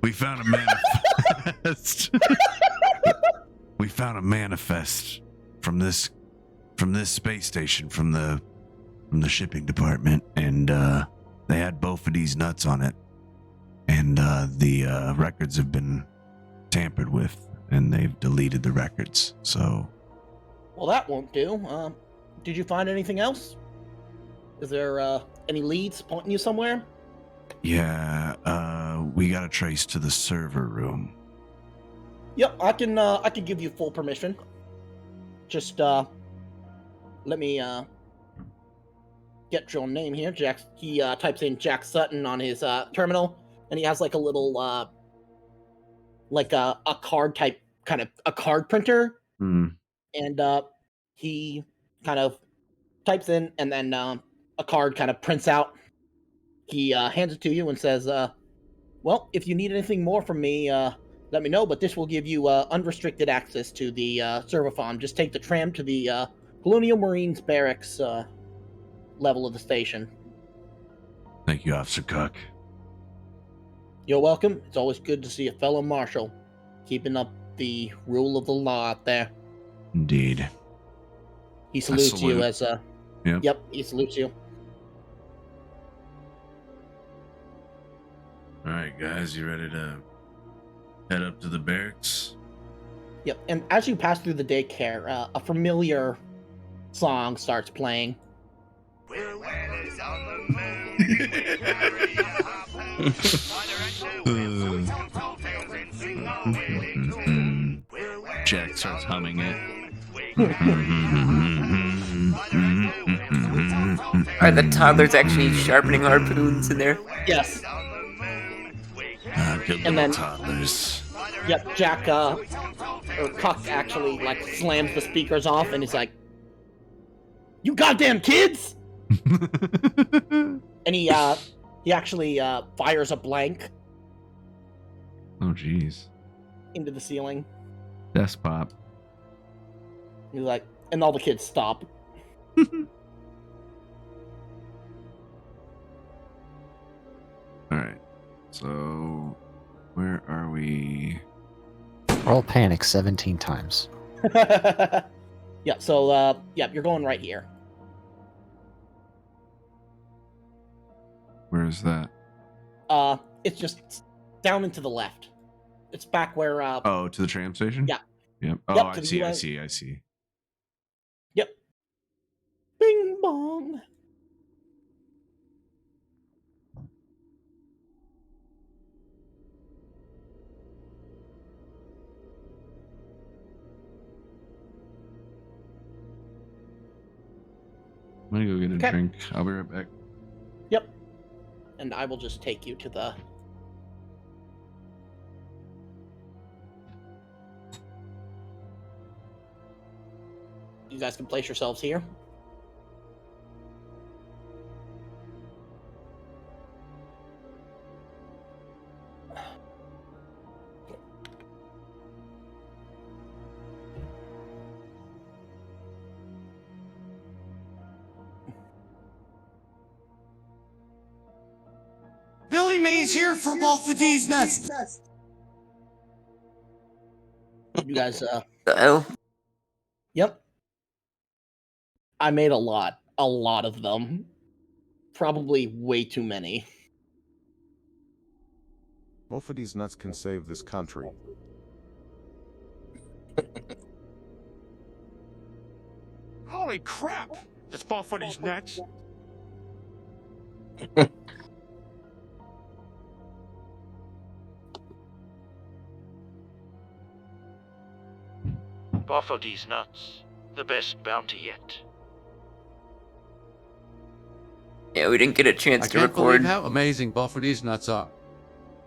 We found a manifest. We found a manifest from this space station, from the shipping department, and they had both of these nuts on it, and the records have been tampered with, and they've deleted the records. So, Well, that won't do. Did you find anything else? Is there any leads pointing you somewhere? yeah, we got to trace to the server room. Yep, I can give you full permission. Just let me get your name here. Jack. He types in Jack Sutton on his terminal, and he has like a little like a card type, kind of a card printer, and he kind of types in, and then a card kind of prints out. He hands it to you and says, well, if you need anything more from me, let me know, but this will give you unrestricted access to the server farm. Just take the tram to the Colonial Marines barracks level of the station. Thank you, Officer Cook. You're welcome. It's always good to see a fellow marshal keeping up the rule of the law out there. Indeed. He salutes salute. you as a... Yep. Yep, he salutes you. All right, guys, you ready to head up to the barracks? Yep, and as you pass through the daycare, a familiar song starts playing. We're whalers on the moon. We carry a harpoon. Jack starts humming it. Are the toddlers actually sharpening harpoons in there? Yes. Good And little then- toddlers. Yep, Jack, or Cuck actually, like, slams the speakers off and he's like, "You goddamn kids!" And he actually fires a blank Oh, jeez. into the ceiling. Desk pop. He's like, and all the kids stop. Alright. So, where are we? Roll panic 17 times. Yeah, so, yeah, you're going right here. Where is that? It's just down and to the left. It's back where, Oh, to the tram station? Yeah. Yep. Oh, Yep, I to the see, I US. see, I see. Yep. Bing bong. I'm gonna go get a Okay. drink. I'll be right back. Yep. And I will just take you to the... You guys can place yourselves here. Billy Mays here for Bophades Nest. You guys, The hell? Yep. I made a lot of them. Probably way too many. Bophades nuts can save this country. Holy crap! It's Bophades nuts. Bophades nuts. The best bounty yet. Yeah, we didn't get a chance I to can't record believe how amazing Bophades nuts are.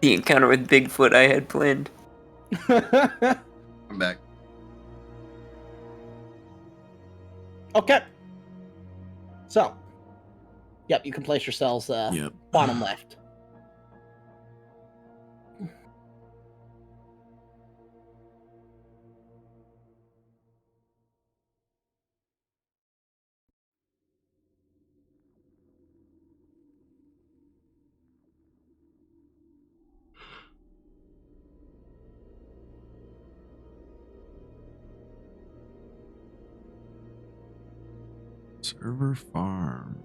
the encounter with Bigfoot I had planned. I'm back. Okay. So, yep, you can place yourselves Yep. bottom left. Server farm.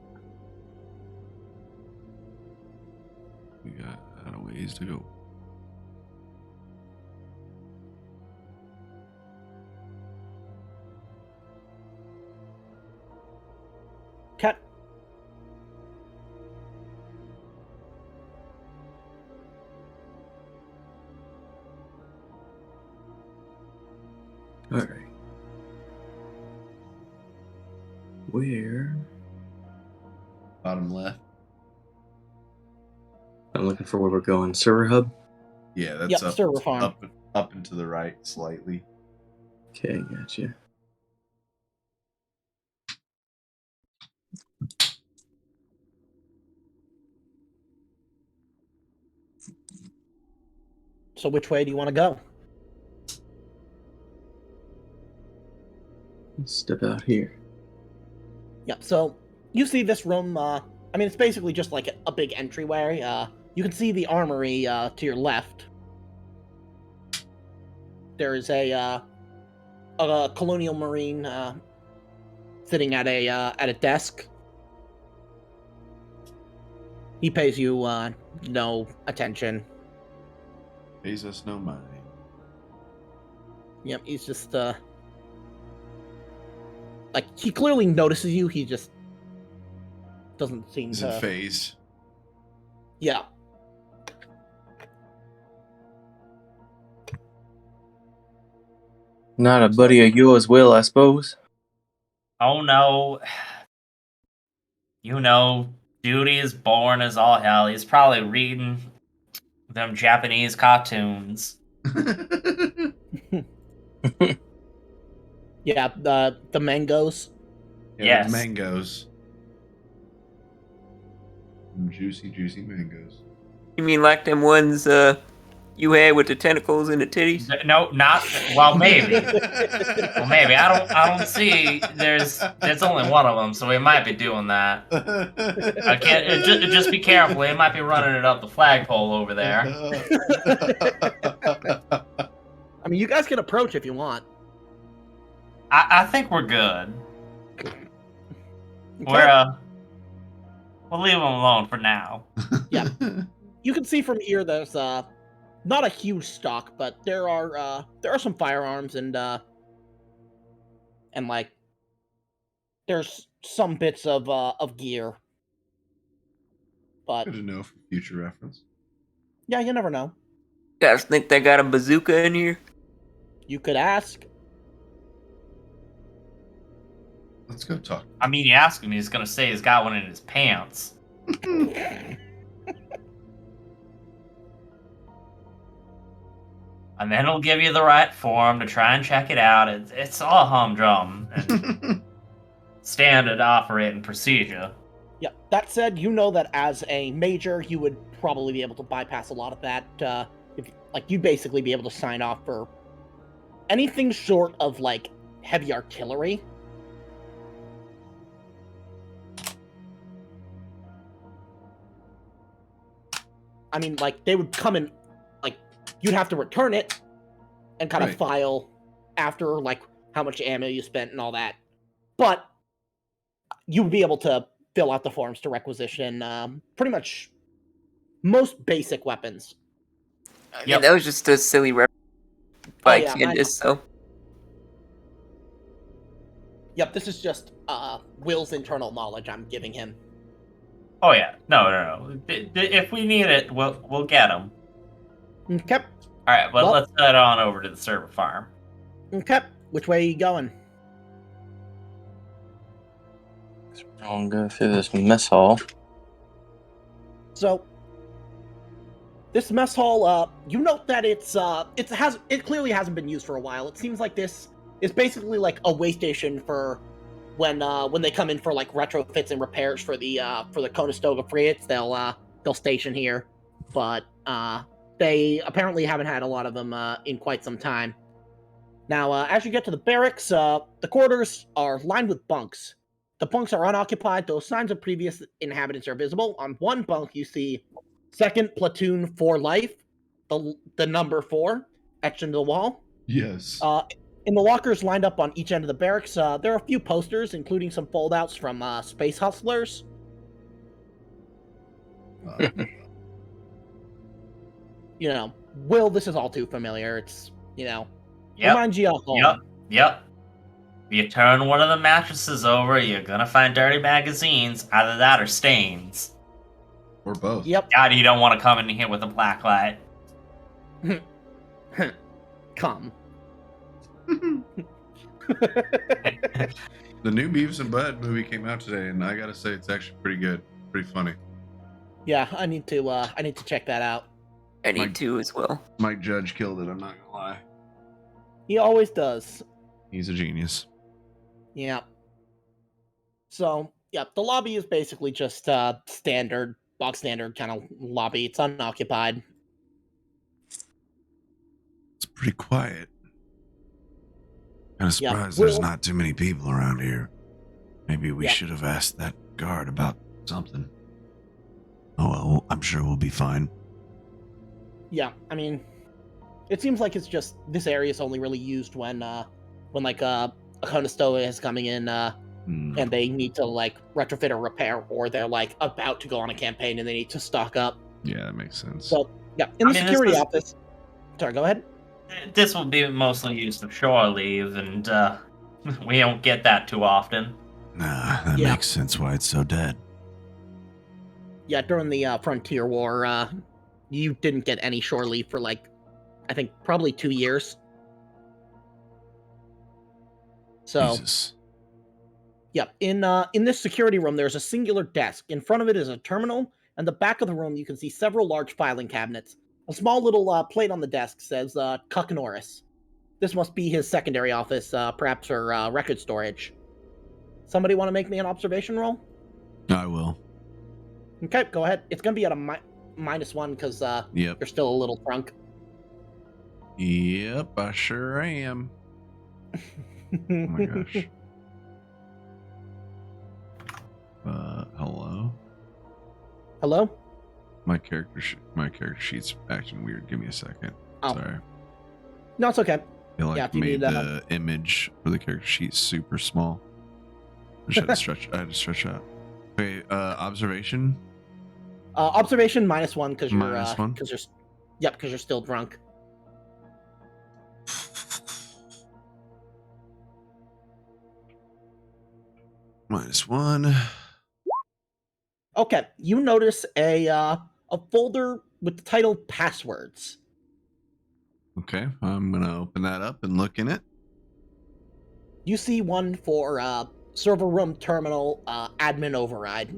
We got a ways to go. Cut. All right. Where? Bottom left. I'm looking for where we're going. Server hub? Yeah, that's Yep, up, server farm. up and to the right slightly. Okay, gotcha. So which way do you want to go? Let's step out here. Yep, so you see this room, I mean, it's basically just like a big entryway. You can see the armory to your left. There is a Colonial Marine sitting at a desk. He pays you no attention. Pays us no mind. Yep, he's just like, he clearly notices you, he just doesn't seem He's to... in phase. Yeah. Not a buddy of yours will, I suppose. Oh no. You know, Duty is born as all hell. He's probably reading them Japanese cartoons. Yeah, the mangoes. Yeah, Yes. the mangoes. Juicy, juicy mangoes. You mean like them ones you had with the tentacles and the titties? No, not well. Maybe. Well, maybe I don't see. There's only one of them, so we might be doing that. I can't. Just be careful. It might be running it up the flagpole over there. I mean, you guys can approach if you want. I think we're good. Okay. We'll leave them alone for now. Yeah. You can see from here there's not a huge stock, but there are some firearms and like there's some bits of gear. But Good to know for future reference. yeah, you never know. Guys think they got a bazooka in here? You could ask. Let's go talk. I mean, you ask him, he's gonna say he's got one in his pants. And then he'll give you the right form to try and check it out. It's all humdrum and standard operating procedure. Yeah, that said, you know that as a major, you would probably be able to bypass a lot of that. You'd basically be able to sign off for anything short of, like, heavy artillery. I mean, like, they would come in, like, you'd have to return it and kind of file after, like, how much ammo you spent and all that. But you would be able to fill out the forms to requisition pretty much most basic weapons. Yeah, that was just a silly reference by Candace, so. Yep, this is just Will's internal knowledge I'm giving him. Oh yeah, no. If we need it, we'll get them. Okay. All right, but let's head on over to the server farm. Okay, which way are you going? I'll go through this mess hall. So, this mess hall, you note that it clearly hasn't been used for a while. It seems like this is basically like a way station for when they come in for like retrofits and repairs for the Conestoga frigates. They'll station here, but they apparently haven't had a lot of them in quite some time. Now, as you get to the barracks, the quarters are lined with bunks. The bunks are unoccupied, though signs of previous inhabitants are visible. On one bunk, you see 2nd Platoon for Life, the number 4, etched into the wall. Yes. In the lockers lined up on each end of the barracks, there are a few posters, including some foldouts from Space Hustlers. Will, this is all too familiar. It's, reminds you of home. Yep. If you turn one of the mattresses over, you're gonna find dirty magazines. Either that or stains. Or both. Yep. God, you don't want to come in here with a black light. Come. The new Beavis and Bud movie came out today, and I gotta say it's actually pretty good, pretty funny. Yeah, I need to check that out. I need to as well. Mike Judge killed it. I'm not gonna lie. He always does. He's a genius. Yeah. So, yeah, the lobby is basically just bog standard kind of lobby. It's unoccupied. It's pretty quiet. Kind of surprised there's not too many people around here. Maybe we should have asked that guard about something. Oh well, I'm sure we'll be fine. Yeah, I mean, it seems like it's just this area is only really used when like a Conestoga is coming in and they need to like retrofit or repair, or they're like about to go on a campaign and they need to stock up. Yeah, that makes sense. So yeah, in the security office. Sorry, go ahead. This will be mostly used of shore leave, and we don't get that too often. Nah, that makes sense why it's so dead. Yeah, during the Frontier War, you didn't get any shore leave for like, I think probably 2 years. So, Jesus. yep. In this security room, there's a singular desk. In front of it is a terminal, and the back of the room you can see several large filing cabinets. A small little plate on the desk says Cuck Norris. This must be his secondary office, perhaps for record storage. Somebody want to make me an observation roll? I will. Okay, go ahead. It's going to be at a -1 because Yep. you're still a little drunk. Yep, I sure am. Oh my gosh. Hello? Hello? My character sheet's acting weird. Give me a second. Oh. Sorry. No, it's okay. I feel like Yeah, if you made need, the image for the character sheet super small. I just had to stretch. I had to stretch out. Okay, observation. Observation -1 because you're -1? because you're still drunk. -1. Okay, you notice a folder with the title Passwords. Okay, I'm gonna open that up and look in it. You see one for server room terminal admin override.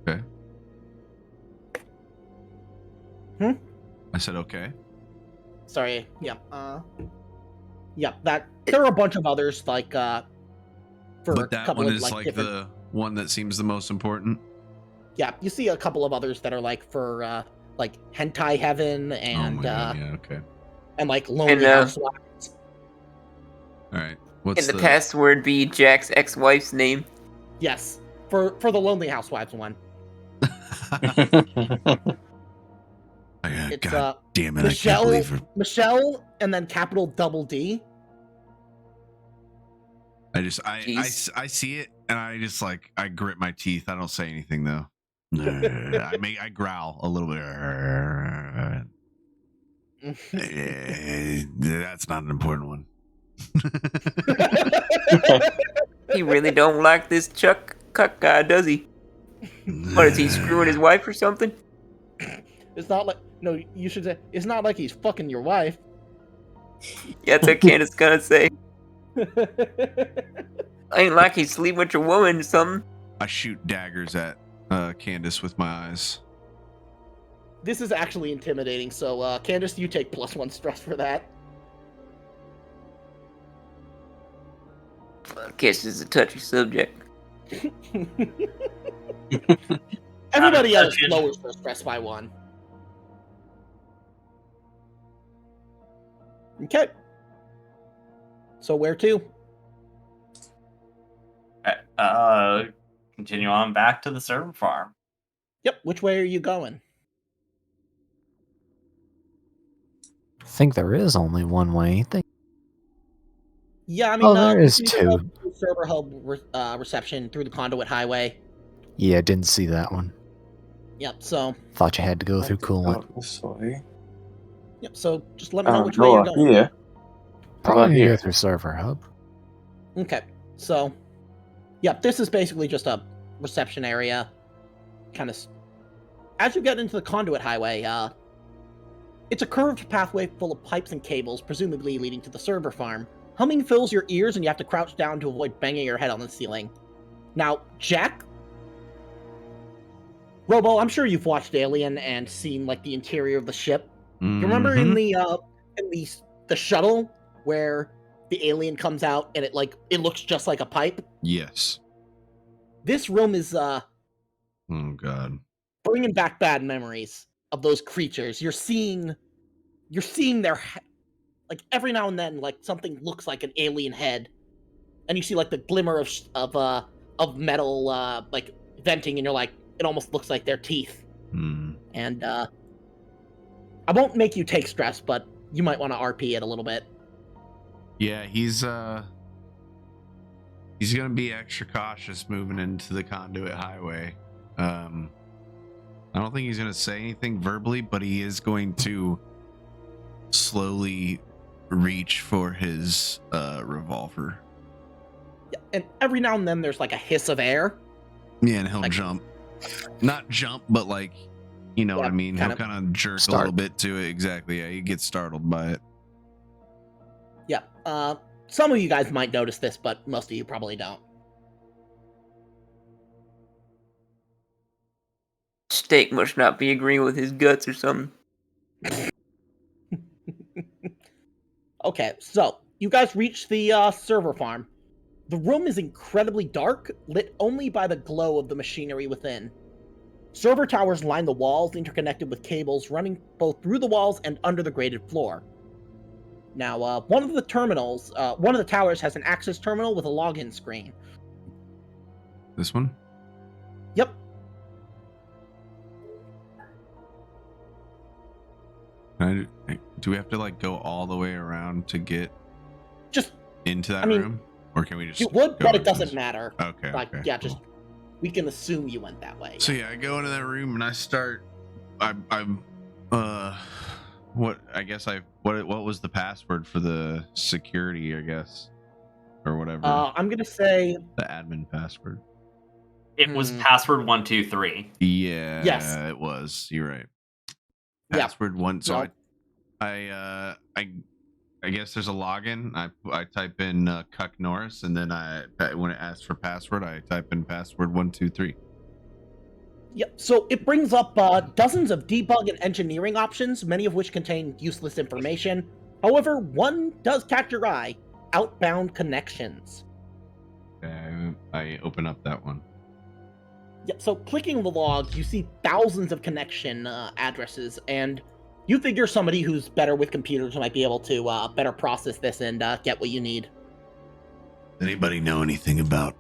Okay. Hmm? I said okay. Sorry. Yep. That there are a bunch of others like for But a that couple one of is like like different. the one that seems the most important. Yeah, you see a couple of others that are like for like hentai heaven Oh and my god, yeah, okay. and like lonely And, housewives. All right. What's Can the password be Jack's ex-wife's name? Yes, for the lonely housewives one. It's God damn it! Michelle, I can't believe it. Michelle, and then capital double D. I see it and I just like I grit my teeth. I don't say anything though. I growl a little bit. That's not an important one. He really don't like this Chuck Cuck guy, does he? What is he screwing his wife or something? It's not like you should say it's not like he's fucking your wife. Yeah, that's what Candace gonna say. Ain't like he's sleeping with your woman or something. I shoot daggers at Candace with my eyes. This is actually intimidating, so Candace, you take +1 stress for that. I guess it's a touchy subject. Everybody else lowers their stress by 1. Okay. So where to? Continue on back to the server farm. Yep. Which way are you going? I think there is only one way. Yeah, I mean, there is you can go 2. through server hub reception through the conduit highway. Yeah, didn't see that one. Yep. So. Thought you had to go through coolant. This way. Yep. So just let me know which way you're going. Here. Probably here. go through server hub. Okay. So. Yep. This is basically just a reception area. Kind of. As you get into the conduit highway, it's a curved pathway full of pipes and cables, presumably leading to the server farm. Humming fills your ears, and you have to crouch down to avoid banging your head on the ceiling. Now, Jack, Robo, I'm sure you've watched Alien and seen like the interior of the ship. You remember in the shuttle where the alien comes out and it looks just like a pipe? Yes. This room is oh god, bringing back bad memories of those creatures. You're seeing their like every now and then like something looks like an alien head, and you see like the glimmer of metal like venting, and you're like, it almost looks like their teeth. And I won't make you take stress, but you might want to RP it a little bit. Yeah, he's gonna be extra cautious moving into the conduit highway. I don't think he's gonna say anything verbally, but he is going to slowly reach for his revolver. Yeah, and every now and then there's like a hiss of air. Yeah, and he'll jump. Not jump, but like, you know what I mean? He'll kind of jerk a little bit to it. Exactly. Yeah, he gets startled by it. Yeah. some of you guys might notice this, but most of you probably don't. Steak must not be agreeing with his guts or something. Okay, so you guys reach the server farm. The room is incredibly dark, lit only by the glow of the machinery within. Server towers line the walls, interconnected with cables running both through the walls and under the graded floor. Now, one of the towers has an access terminal with a login screen. This one? Yep. Do we have to like go all the way around to get just into that room, or can we just? You would, go but it into doesn't this? matter. Okay. Like, okay, yeah, cool. just we can assume you went that way. So yeah, I go into that room and I start. What was the password for the security? I guess, or whatever. I'm gonna say the admin password. It was password 123. Yeah. Yes. It was. You're right. Yeah. Password one. So Well- I guess there's a login. I type in Cuck Norris, and then when it asks for password, I type in password 123. Yep. So it brings up dozens of debug and engineering options, many of which contain useless information. However, one does catch your eye: outbound connections. I open up that one. Yep. So clicking the log, you see thousands of connection addresses, and you figure somebody who's better with computers might be able to better process this and get what you need. Anybody know anything about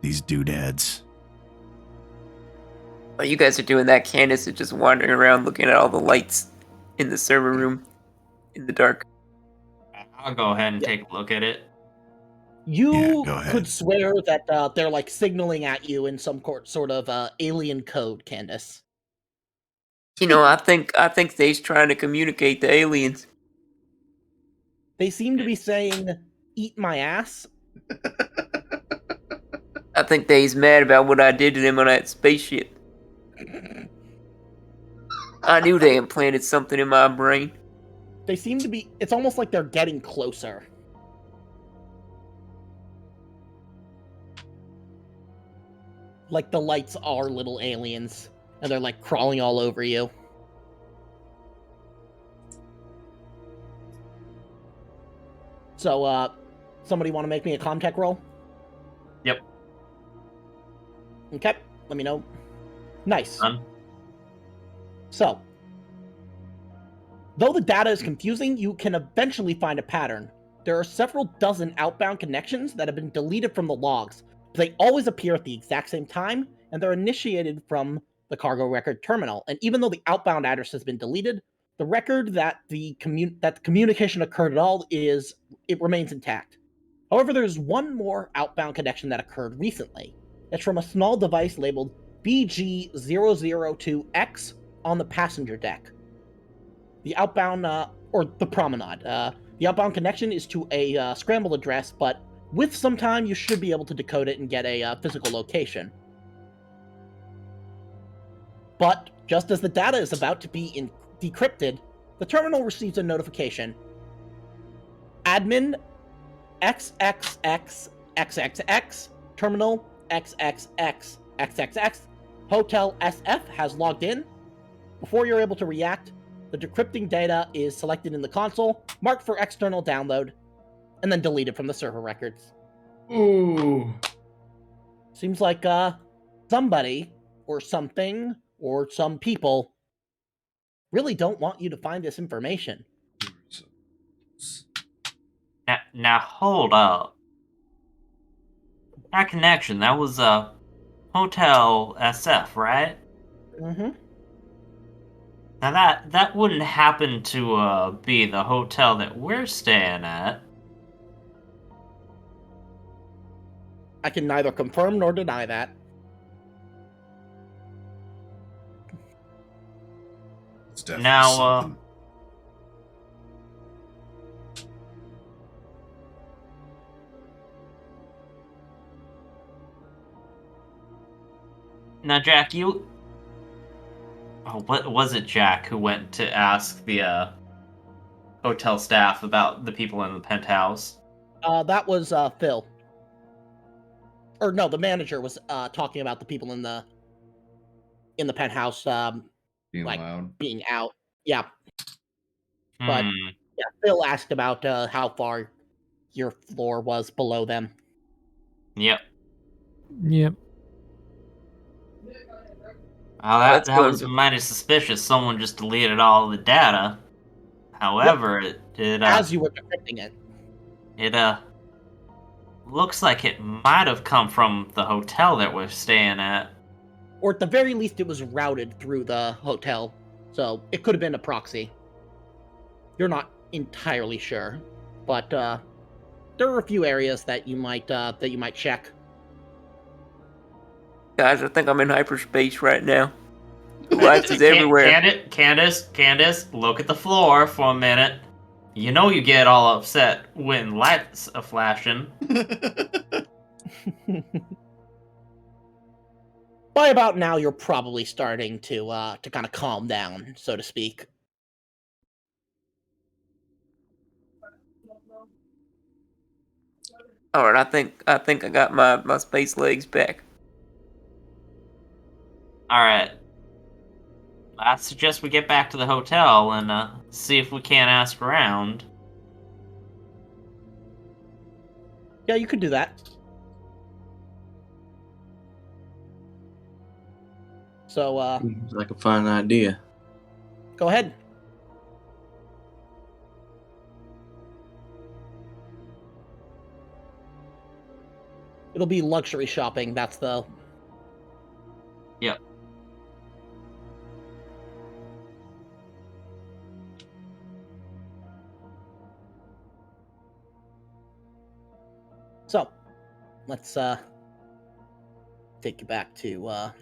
these doodads? While you guys are doing that, Candace is just wandering around looking at all the lights in the server room in the dark. I'll go ahead and take a look at it. You go ahead. could swear that they're like signaling at you in some sort of alien code, Candace. You know, I think they's trying to communicate to aliens. They seem to be saying, "Eat my ass." I think they's mad about what I did to them on that spaceship. I knew they implanted something in my brain. They seem to be. It's almost like they're getting closer. Like the lights are little aliens, and they're like crawling all over you. So, somebody want to make me a Comtech roll? Yep. Okay, let me know. Nice. Done. So, though the data is confusing, you can eventually find a pattern. There are several dozen outbound connections that have been deleted from the logs, but they always appear at the exact same time, and they're initiated from the cargo record terminal. And even though the outbound address has been deleted, the record that the communication occurred at all remains intact. However, there's one more outbound connection that occurred recently. It's from a small device labeled BG002X on the passenger deck. The outbound, or the promenade, the outbound connection is to a scrambled address, but with some time, you should be able to decode it and get a physical location. But just as the data is about to be decrypted, the terminal receives a notification. Admin XXXXXX, terminal XXXXXX, Hotel SF has logged in. Before you're able to react, the decrypting data is selected in the console, marked for external download, and then deleted from the server records. Ooh. Seems like somebody or something or some people really don't want you to find this information. Now hold up. That connection, that was Hotel SF, right? Mm-hmm. Now that wouldn't happen to be the hotel that we're staying at. I can neither confirm nor deny that. It's definitely Now, something. Now, Jack, you... Oh, what was it, Jack, who went to ask the hotel staff about the people in the penthouse? That was Phil. Or no, the manager was talking about the people in the penthouse Being like loud. being out. Yeah. But yeah, Phil asked about how far your floor was below them. Yep. Yep. Well, that was mighty suspicious. Someone just deleted all the data. However, it as you were decrypting it. It looks like it might have come from the hotel that we're staying at. Or at the very least, it was routed through the hotel, so it could have been a proxy. You're not entirely sure, but there are a few areas that you might check. Guys, I think I'm in hyperspace right now. Lights is everywhere. Candace, look at the floor for a minute. You know you get all upset when lights are flashing. By about now, you're probably starting to kind of calm down, so to speak. All right, I think I got my space legs back. All right. I suggest we get back to the hotel and see if we can't ask around. Yeah, you could do that. So, seems like a fine idea. Go ahead. It'll be luxury shopping. That's the. Yep. So, let's take you back to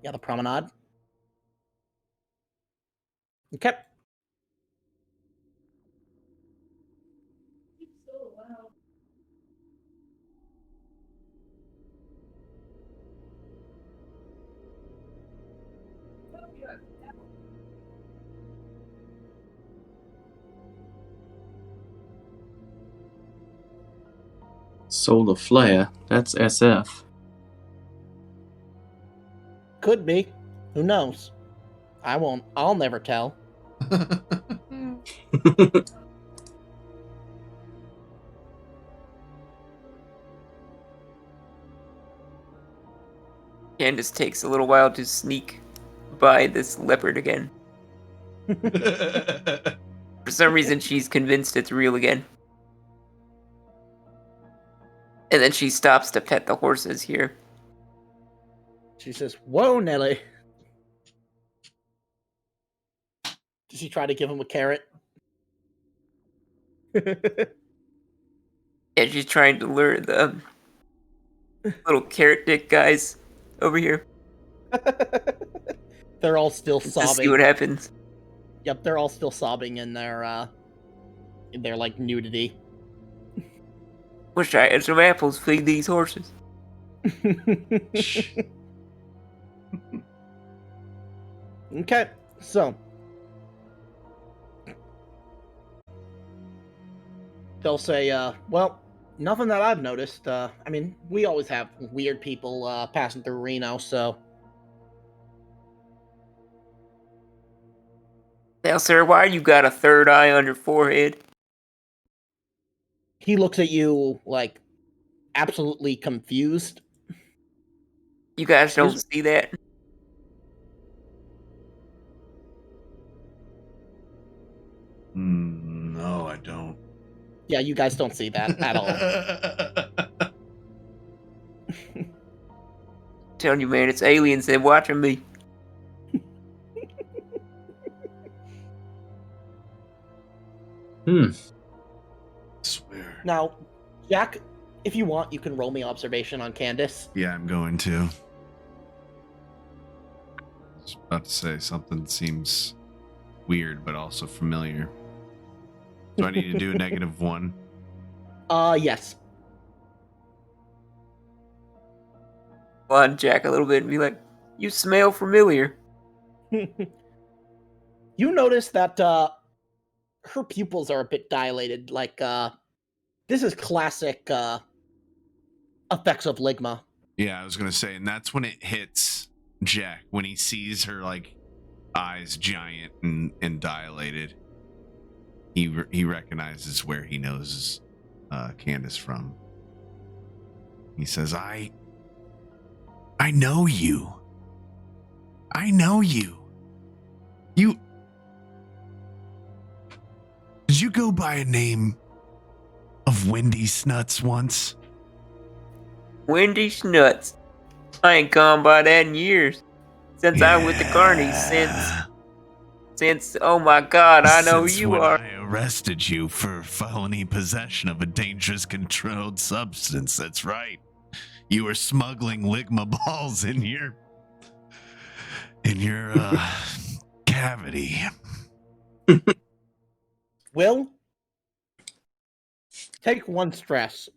the promenade. Okay. Solar flare? That's SF. Could be. Who knows? I won't. I'll never tell. Candace takes a little while to sneak by this leopard again. For some reason, she's convinced it's real again. And then she stops to pet the horses here. She says, "Whoa, Nelly." Does she try to give him a carrot? Yeah, she's trying to lure the little carrot dick guys over here. They're all still To sobbing. see what happens. Yep, they're all still sobbing in their like nudity. Wish I had some apples to feed these horses. Okay, so they'll say, well, nothing that I've noticed. I mean, we always have weird people passing through Reno, so. Now, sir, why you got a third eye on your forehead? He looks at you like absolutely confused. You guys don't see that? No, I don't. Yeah, you guys don't see that at all. Telling you, man, it's aliens. They're watching me. Swear. Now, Jack, if you want, you can roll me observation on Candace. Yeah, I'm going to. I was about to say something seems weird, but also familiar. Do I need to do a -1? Yes. On Jack a little bit and be like, "You smell familiar." You notice that her pupils are a bit dilated. Like, this is classic effects of ligma. Yeah, I was gonna say, and that's when it hits Jack when he sees her like eyes giant and dilated. He recognizes where he knows Candace from. He says, I know you. I know you. Did you go by a name of Wendy Snuts once? Wendy Snuts. I ain't gone by that in years. Since I'm with the Carnies, since oh my god, I know Since you when are. I arrested you for felony possession of a dangerous controlled substance. That's right. You were smuggling ligma balls in your cavity. Will, take 1 stress.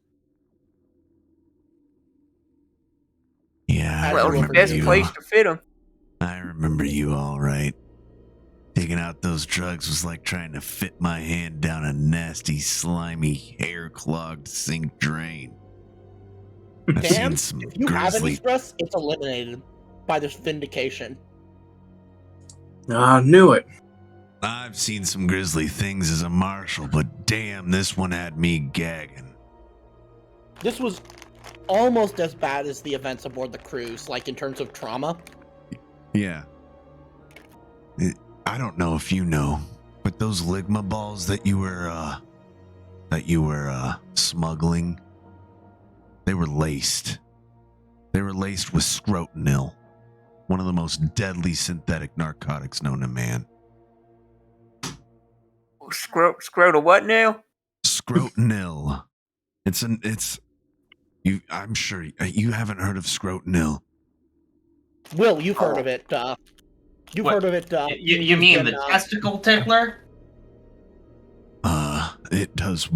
Yeah, Well, the best place to fit them. I remember you all right. Taking out those drugs was like trying to fit my hand down a nasty, slimy, hair-clogged sink drain. I've Damn, seen some if you have any grisly... stress, it's eliminated by this vindication. I knew it. I've seen some grisly things as a marshal, but damn, this one had me gagging. This was almost as bad as the events aboard the cruise, like in terms of trauma. Yeah. I don't know if you know, but those ligma balls that you were smuggling, they were laced. They were laced with scrotanil, one of the most deadly synthetic narcotics known to man. Scrotal what now? Scrotanil. I'm sure you haven't heard of scrotanil. Will, you've heard of it. You've heard of it. You mean the testicle tickler? It does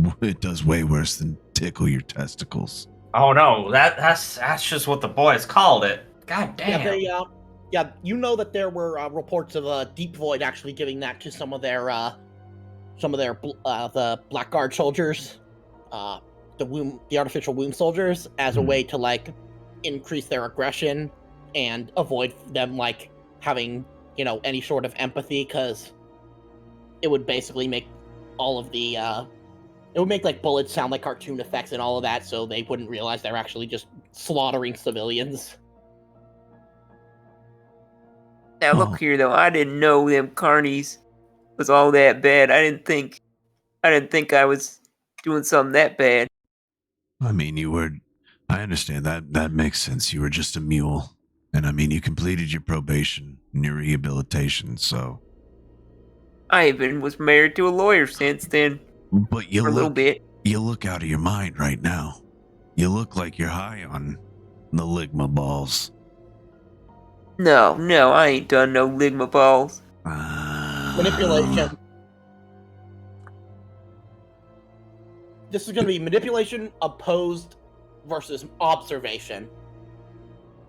way worse than tickle your testicles. Oh no, that's just what the boys called it. God damn. Yeah, you know that there were reports of Deep Void actually giving that to some of their the Blackguard soldiers, the artificial womb soldiers, as a way to like increase their aggression and avoid them like having any sort of empathy, because it would basically make all of the it would make like bullets sound like cartoon effects and all of that, so they wouldn't realize they're actually just slaughtering civilians. Now look here though, I didn't know them Carnies was all that bad. I didn't think I was doing something that bad. I mean, I understand that makes sense. You were just a mule. And I mean, you completed your probation and your rehabilitation, so. I even was married to a lawyer since then. But for a little bit. You look out of your mind right now. You look like you're high on the ligma balls. No, I ain't done no ligma balls. Manipulation. This is going to be manipulation opposed versus observation.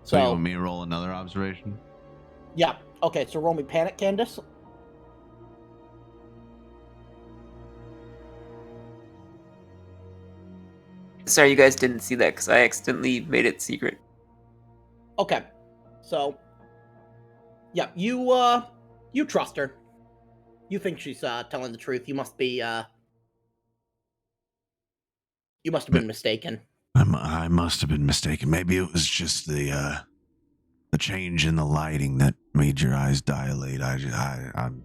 So you want me to roll another observation? Yeah. Okay, so roll me panic, Candace. Sorry you guys didn't see that because I accidentally made it secret. Okay. So, yeah, you trust her. You think she's telling the truth. You must have been mistaken. I must have been mistaken. Maybe it was just the change in the lighting that made your eyes dilate. I'm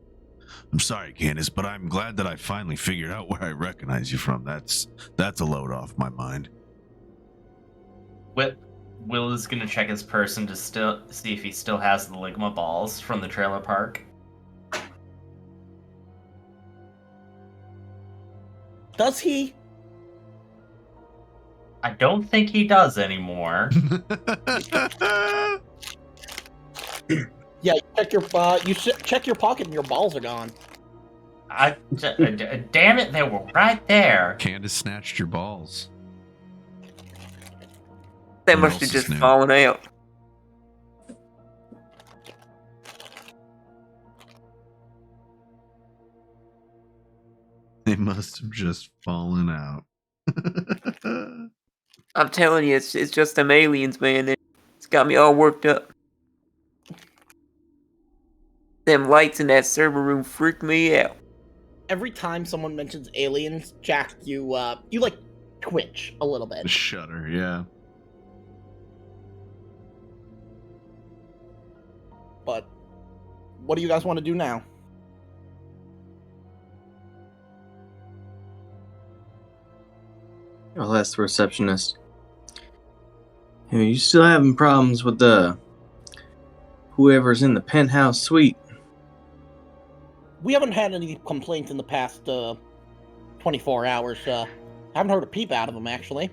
sorry, Candace, but I'm glad that I finally figured out where I recognize you from. That's a load off my mind. Will is gonna check his person to see if he still has the ligma balls from the trailer park. Does he? I don't think he does anymore. Yeah, you check your pocket and your balls are gone. Damn it, they were right there. Candace snatched your balls. They must have just fallen out. They must have just fallen out. I'm telling you, it's just them aliens, man. It's got me all worked up. Them lights in that server room freak me out. Every time someone mentions aliens, Jack, you like twitch a little bit. Shudder, yeah. But what do you guys want to do now? I'll ask the receptionist. Hey, you still having problems with whoever's in the penthouse suite? We haven't had any complaints in the past 24 hours. Haven't heard a peep out of them, actually.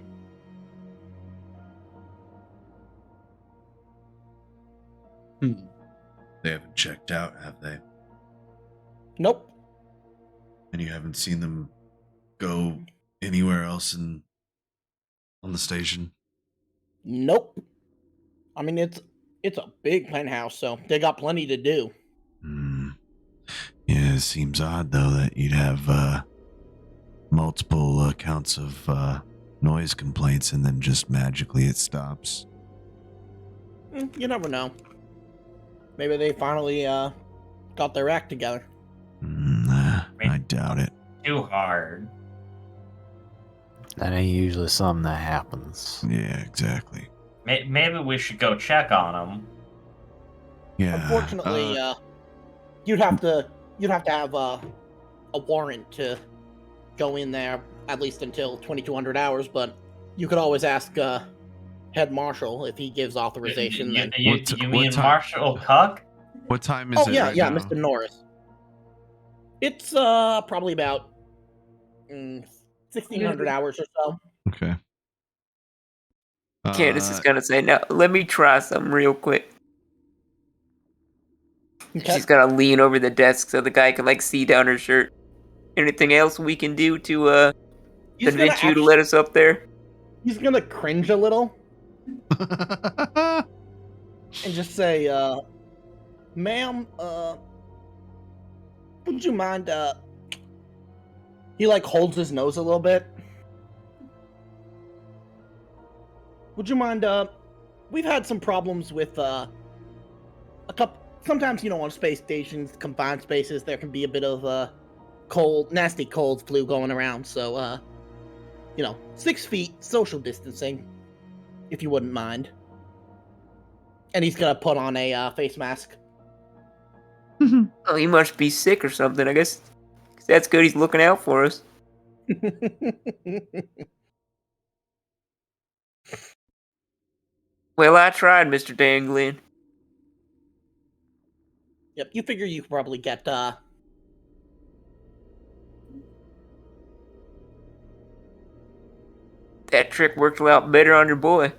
They haven't checked out, have they? Nope. And you haven't seen them go anywhere else on the station? Nope. I mean, it's a big penthouse, so they got plenty to do. Yeah, it seems odd, though, that you'd have multiple counts of noise complaints and then just magically it stops. You never know. Maybe they finally got their act together. I doubt it. Too hard. That ain't usually something that happens. Yeah, exactly. Maybe we should go check on them. Yeah. Unfortunately, you'd have to have a warrant to go in there, at least until 2200 hours. But you could always ask Head Marshal if he gives authorization. You mean Marshal Cuck? What time is it? Yeah, right yeah, now? Mr. Norris. It's probably about 1600 hours or so. Okay. Candace is gonna say, "Now let me try something real quick." Okay. She's gonna lean over the desk so the guy can like see down her shirt. Anything else we can do to convince you to let us up there? He's gonna cringe a little and just say, "Ma'am, would you mind?" He like holds his nose a little bit. Would you mind? We've had some problems with a couple. Sometimes, on space stations, confined spaces, there can be a bit of nasty cold flu going around. So, 6 feet, social distancing, if you wouldn't mind. And he's gonna put on a face mask. Oh, he must be sick or something, I guess. 'Cause that's good, he's looking out for us. Well, I tried, Mr. Danglin. Yep, you figure you could probably get that trick worked a lot better on your boy.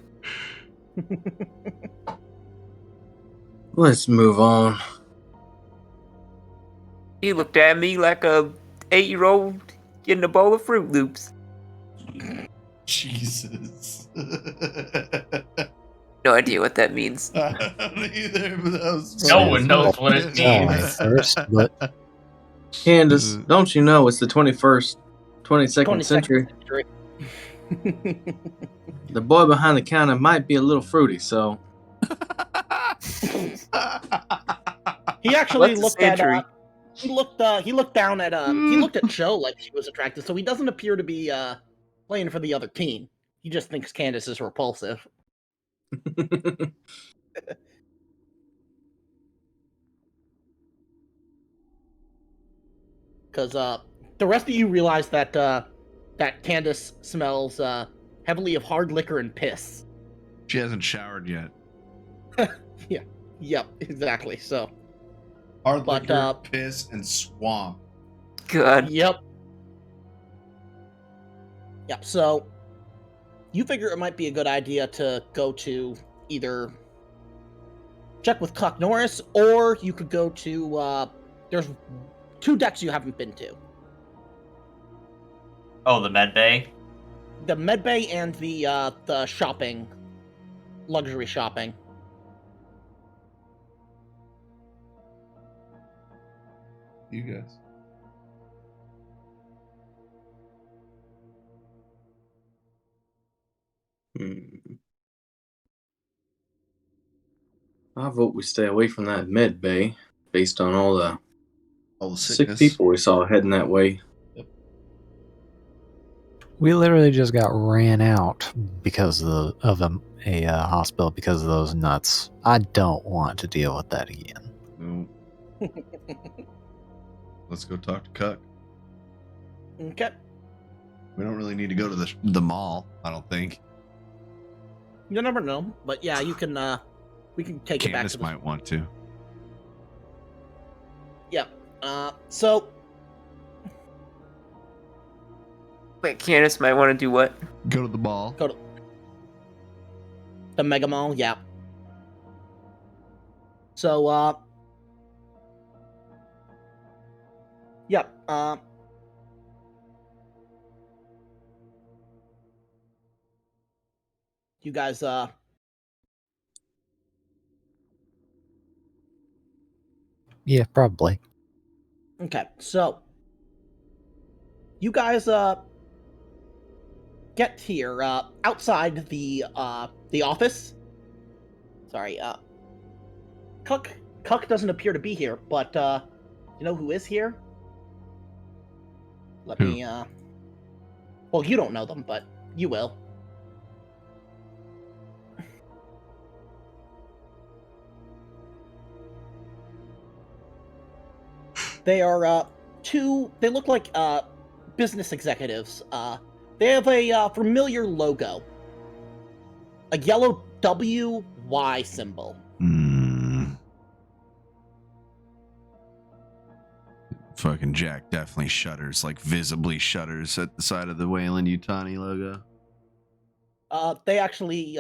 Let's move on. He looked at me like a 8-year-old getting a bowl of Fruit Loops. Jesus. No idea what that means. I don't either, but that was No one knows what it means. First, but Candace, don't you know it's the 22nd century? The boy behind the counter might be a little fruity, so. He actually What's looked a at. century? He looked down at. He looked at Cho like she was attractive, so he doesn't appear to be playing for the other team. He just thinks Candace is repulsive. Because the rest of you realize that that Candace smells heavily of hard liquor and piss. She hasn't showered yet. Yeah. Yep. Exactly. So. Hard But, liquor, piss, and swamp. God. Yep. Yep. So. You figure it might be a good idea to go to either check with Cuck Norris, or you could go to there's 2 decks you haven't been to. Oh, the med bay? The med bay and the shopping, luxury shopping. You guys. I vote we stay away from that med bay, based on all the sick sickness. people we saw heading that way. We literally just got ran out because of a hospital because of those nuts. I don't want to deal with that again. No. Let's go talk to Cuck. Okay. We don't really need to go to the mall, I don't think. You never know, but yeah, you can. We can take it back Candace to the... might want to. Yep. So. Wait, Candace might want to do what? Go to the mall. Go to the Mega Mall. Yeah. So. Yep. You guys. Yeah, probably. Okay, so you guys get here outside the office. Sorry, Cuck doesn't appear to be here, but you know who is here? Let Who? me well, you don't know them, but you will. They are they look like business executives. They have a familiar logo. A yellow WY symbol. Fucking Jack definitely shudders, like visibly shudders at the side of the Wayland-Yutani logo. They actually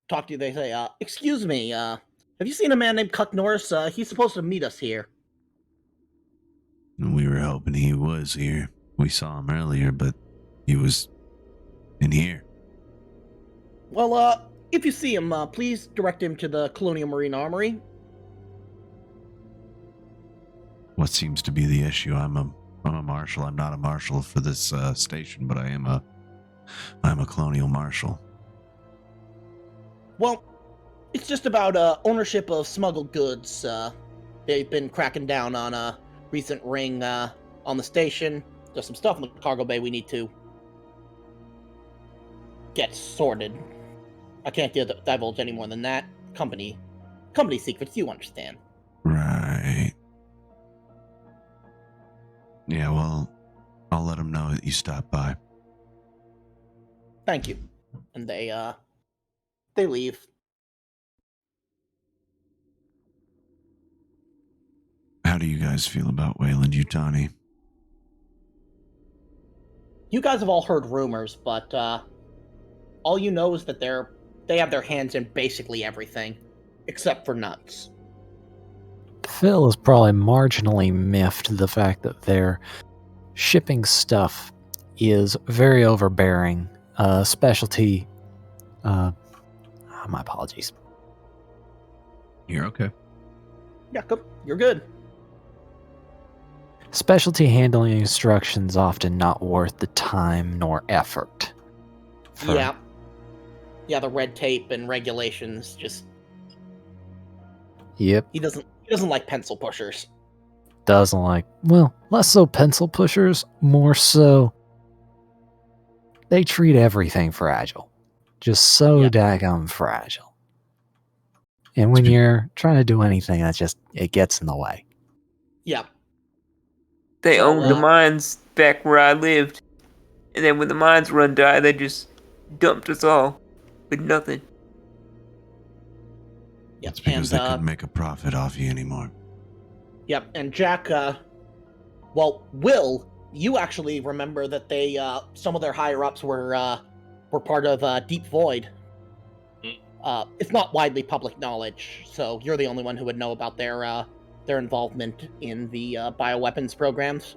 talk to you. They say, excuse me, have you seen a man named Cuck Norris? He's supposed to meet us here. We were hoping he was here. We saw him earlier, but he was in here. Well, if you see him, please direct him to the Colonial Marine Armory. What seems to be the issue? I'm a marshal. I'm not a marshal for this station, but I'm a colonial marshal. Well, it's just about ownership of smuggled goods. They've been cracking down on a recent ring on the station. There's some stuff in the cargo bay we need to get sorted. I can't divulge any more than that. Company secrets, you understand. Right. Yeah, well, I'll let him know that you stopped by. Thank you. And they leave. How do you guys feel about Wayland-Yutani? You guys have all heard rumors, but all you know is that they have their hands in basically everything, except for nuts. Phil is probably marginally miffed the fact that their shipping stuff is very overbearing. Specialty. My apologies. You're okay. Yeah, you're good. Specialty handling instructions often not worth the time nor effort. Yeah. Yeah, the red tape and regulations just... Yep. He doesn't like pencil pushers. Doesn't like, well, less so pencil pushers, more so they treat everything fragile. Just so daggum fragile. And when you're trying to do anything, it gets in the way. Yeah. They owned the mines back where I lived. And then when the mines run dry, they just dumped us all with nothing. Yep. It's because they couldn't make a profit off you anymore. Yep, and Jack, Will, you actually remember that they, some of their higher-ups were part of Deep Void. It's not widely public knowledge, so you're the only one who would know about their involvement in the bioweapons programs.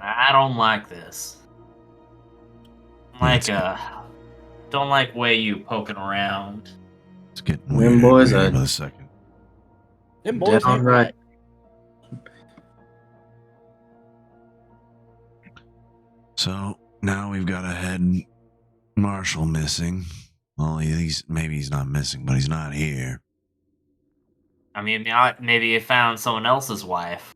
I don't like this. Don't like way you poking around. It's getting Them weird. boys Hang are on a second. Them boys ain't right. So now we've got to head Marshall missing. Well, maybe he's not missing, but he's not here. I mean, maybe you found someone else's wife.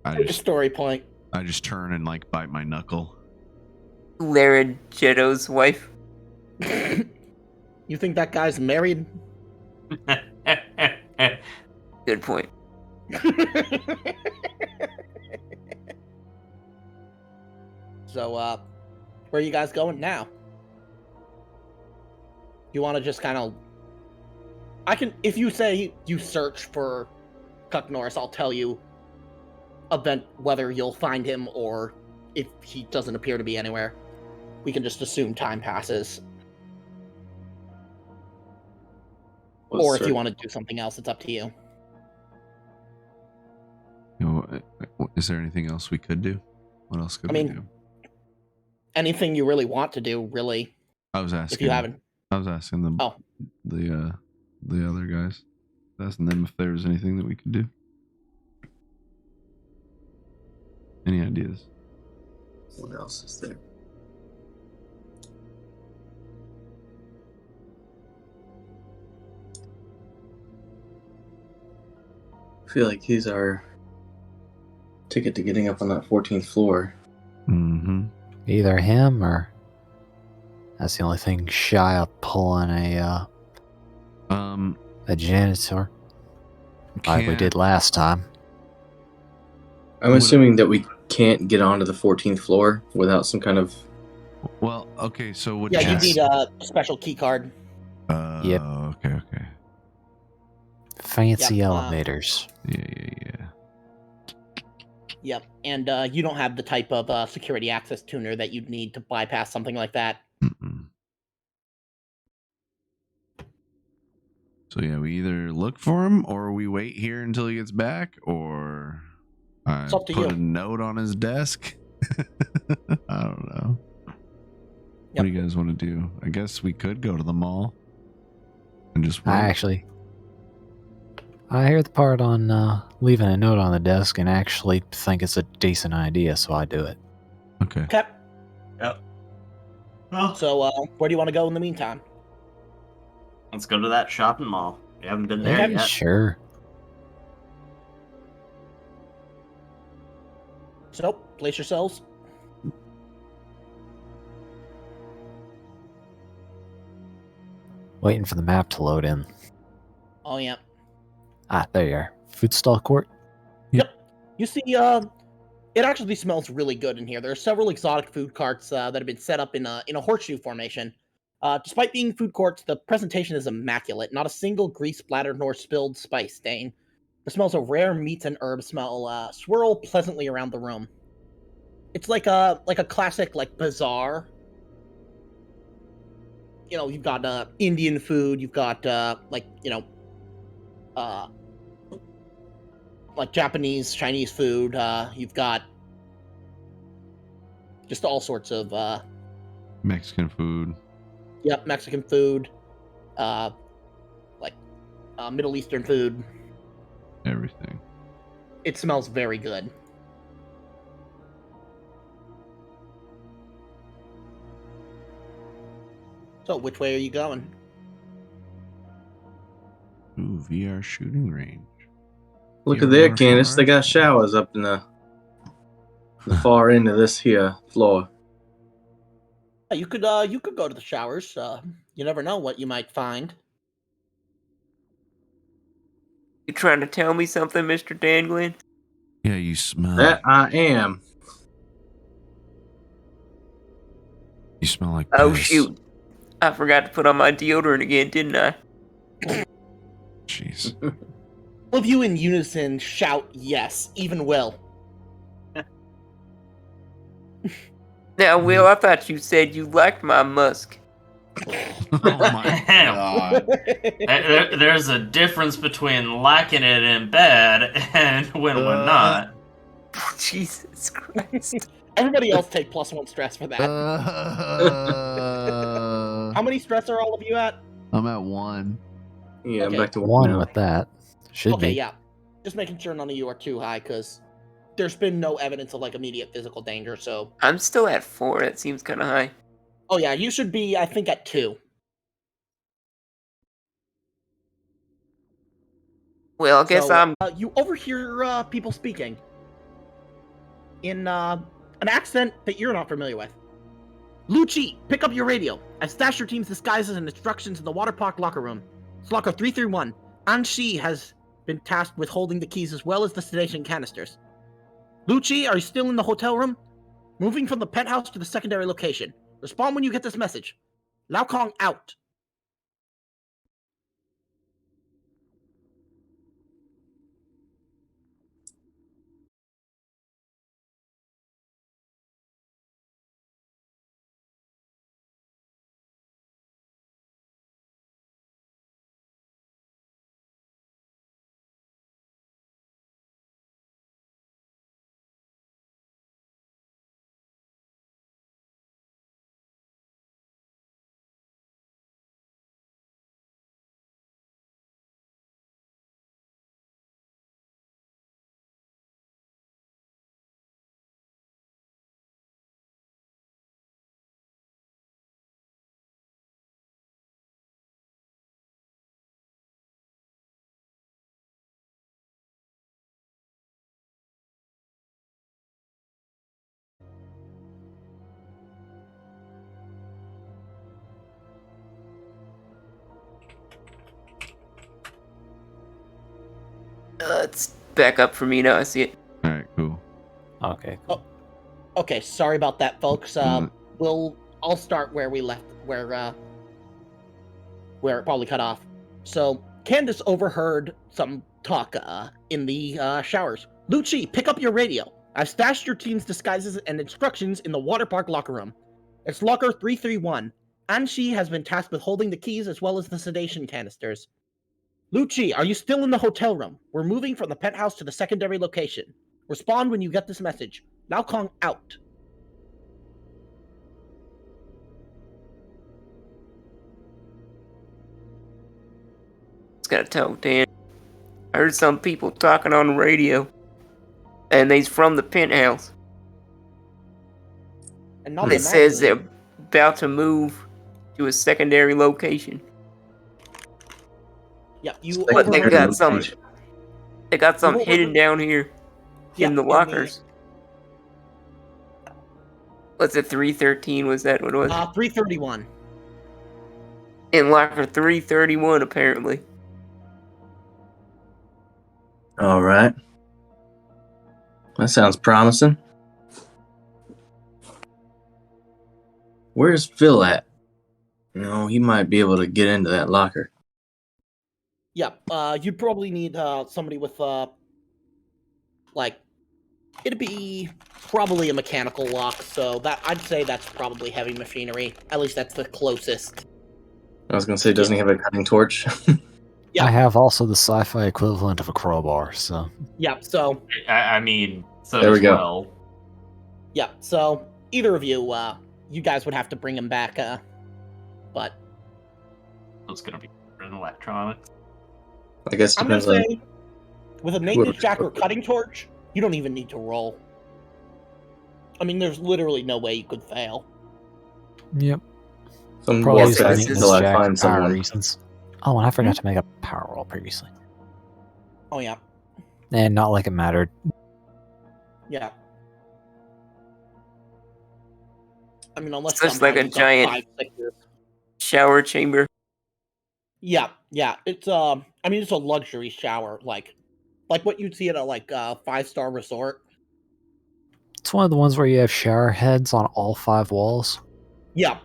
I just story point. I just turn and like bite my knuckle. Lara Jetto's wife. You think that guy's married? Good point. So, where are you guys going now? You want to just kind of... if you say you search for Cuck Norris, I'll tell you whether you'll find him or if he doesn't appear to be anywhere. We can just assume time passes. Or if you want to do something else, it's up to you. Is there anything else we could do? What else could we do? Anything you really want to do, really. I was asking. If you haven't. I was asking them. Oh. The other guys. Asking them if there was anything that we could do. Any ideas? What else is there? I feel like he's our ticket to getting up on that 14th floor. Mm-hmm. Either him or that's the only thing shy of pulling a janitor like we did last time. I'm assuming that we can't get onto the 14th floor without some kind of... Well, okay, so what... Yeah, you need a special key card. Yep. Okay. Fancy elevators. Yeah. Yep, and you don't have the type of security access tuner that you'd need to bypass something like that. Mm-mm. So yeah, we either look for him or we wait here until he gets back, or I put a note on his desk. I don't know. What do you guys want to do? I guess we could go to the mall and just wait. I hear the part on leaving a note on the desk and actually think it's a decent idea, so I do it. Okay. Yep. So, where do you want to go in the meantime? Let's go to that shopping mall. We haven't been there yet. Sure. So, place yourselves. Waiting for the map to load in. Oh, yeah. Ah, there you are. Food stall court? Yep. You see, it actually smells really good in here. There are several exotic food carts that have been set up in a horseshoe formation. Despite being food courts, the presentation is immaculate. Not a single grease splatter nor spilled spice stain. The smells of rare meats and herbs swirl pleasantly around the room. It's like a classic bazaar. You know, you've got Indian food. You've got Japanese, Chinese food. You've got just all sorts of Mexican food. Yep, Mexican food. Middle Eastern food. Everything. It smells very good. So, which way are you going? Ooh, VR shooting range. Look at there, Candace. They got showers up in the far end of this here floor. You could go to the showers. You never know what you might find. You trying to tell me something, Mr. Danglin? Yeah, you smell. That I am. You smell like Oh, piss. shoot. I forgot to put on my deodorant again, didn't I? Jeez. All of you in unison shout yes, even Will. Now, Will, I thought you said you liked my musk. Oh my god. There's a difference between liking it in bed and when we're not. Jesus Christ. Everybody else take +1 stress for that. How many stress are all of you at? I'm at 1. Yeah, I'm back to 1 now. with that. Should Okay, be. yeah. Just making sure none of you are too high, because there's been no evidence of like immediate physical danger. So I'm still at 4. That seems kind of high. oh yeah, you should be I think at 2. Well, I guess I'm. You overhear people speaking in an accent that you're not familiar with. Lucci, pick up your radio. I've stashed your team's disguises and instructions in the water park locker room. It's locker 331. Anshi has been tasked with holding the keys as well as the sedation canisters. Lucci, are you still in the hotel room? Moving from the penthouse to the secondary location. Respond when you get this message. Lao Kong out. It's back up for me now. I see it. All right, cool. Okay. Oh, okay. Sorry about that, folks. I'll start where we left, where it probably cut off. So Candace overheard some talk in the showers. Lucci, pick up your radio. I've stashed your team's disguises and instructions in the water park locker room. It's locker 331. Anshi has been tasked with holding the keys as well as the sedation canisters. Lucci, are you still in the hotel room? We're moving from the penthouse to the secondary location. Respond when you get this message. Lao Kong out. Just gotta tell Dan. I heard some people talking on the radio, and they's from the penthouse. And not it says they're about to move to a secondary location. Yeah, you. But they got some. They got some hidden down here in the lockers. What's it? 313? Was that what it was? 331. In locker 331, apparently. All right. That sounds promising. Where's Phil at? No, he might be able to get into that locker. Yeah, you'd probably need somebody with like it'd be probably a mechanical lock. So that I'd say that's probably heavy machinery. At least that's the closest. I was gonna say, doesn't he have a cutting torch? Yeah. I have also the sci-fi equivalent of a crowbar, so. Yeah, so. I mean, so there we go. Well. Yeah, so either of you, you guys would have to bring him back, but. It's gonna be in electronics. I guess it depends on. With a maintenance jack or cutting torch, you don't even need to roll. I mean, there's literally no way you could fail. Yep. Some probably more guys until I find someone. Reasons. Oh, and I forgot to make a power roll previously. Oh, yeah. And not like it mattered. Yeah. I mean, unless it's just like a giant shower chamber. Yeah, yeah. It's I mean, it's a luxury shower, like what you'd see at a 5-star resort. It's one of the ones where you have shower heads on all 5 walls. Yeah.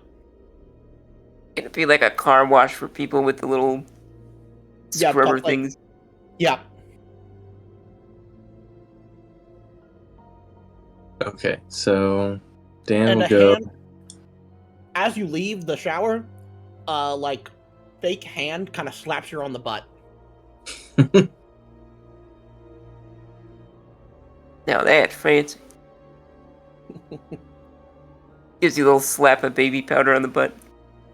It'd be like a car wash for people with the little scrubber things. Yeah. Okay, so Dan will go. As you leave the shower, fake hand kind of slaps you on the butt. Now that's fancy. Gives you a little slap of baby powder on the butt.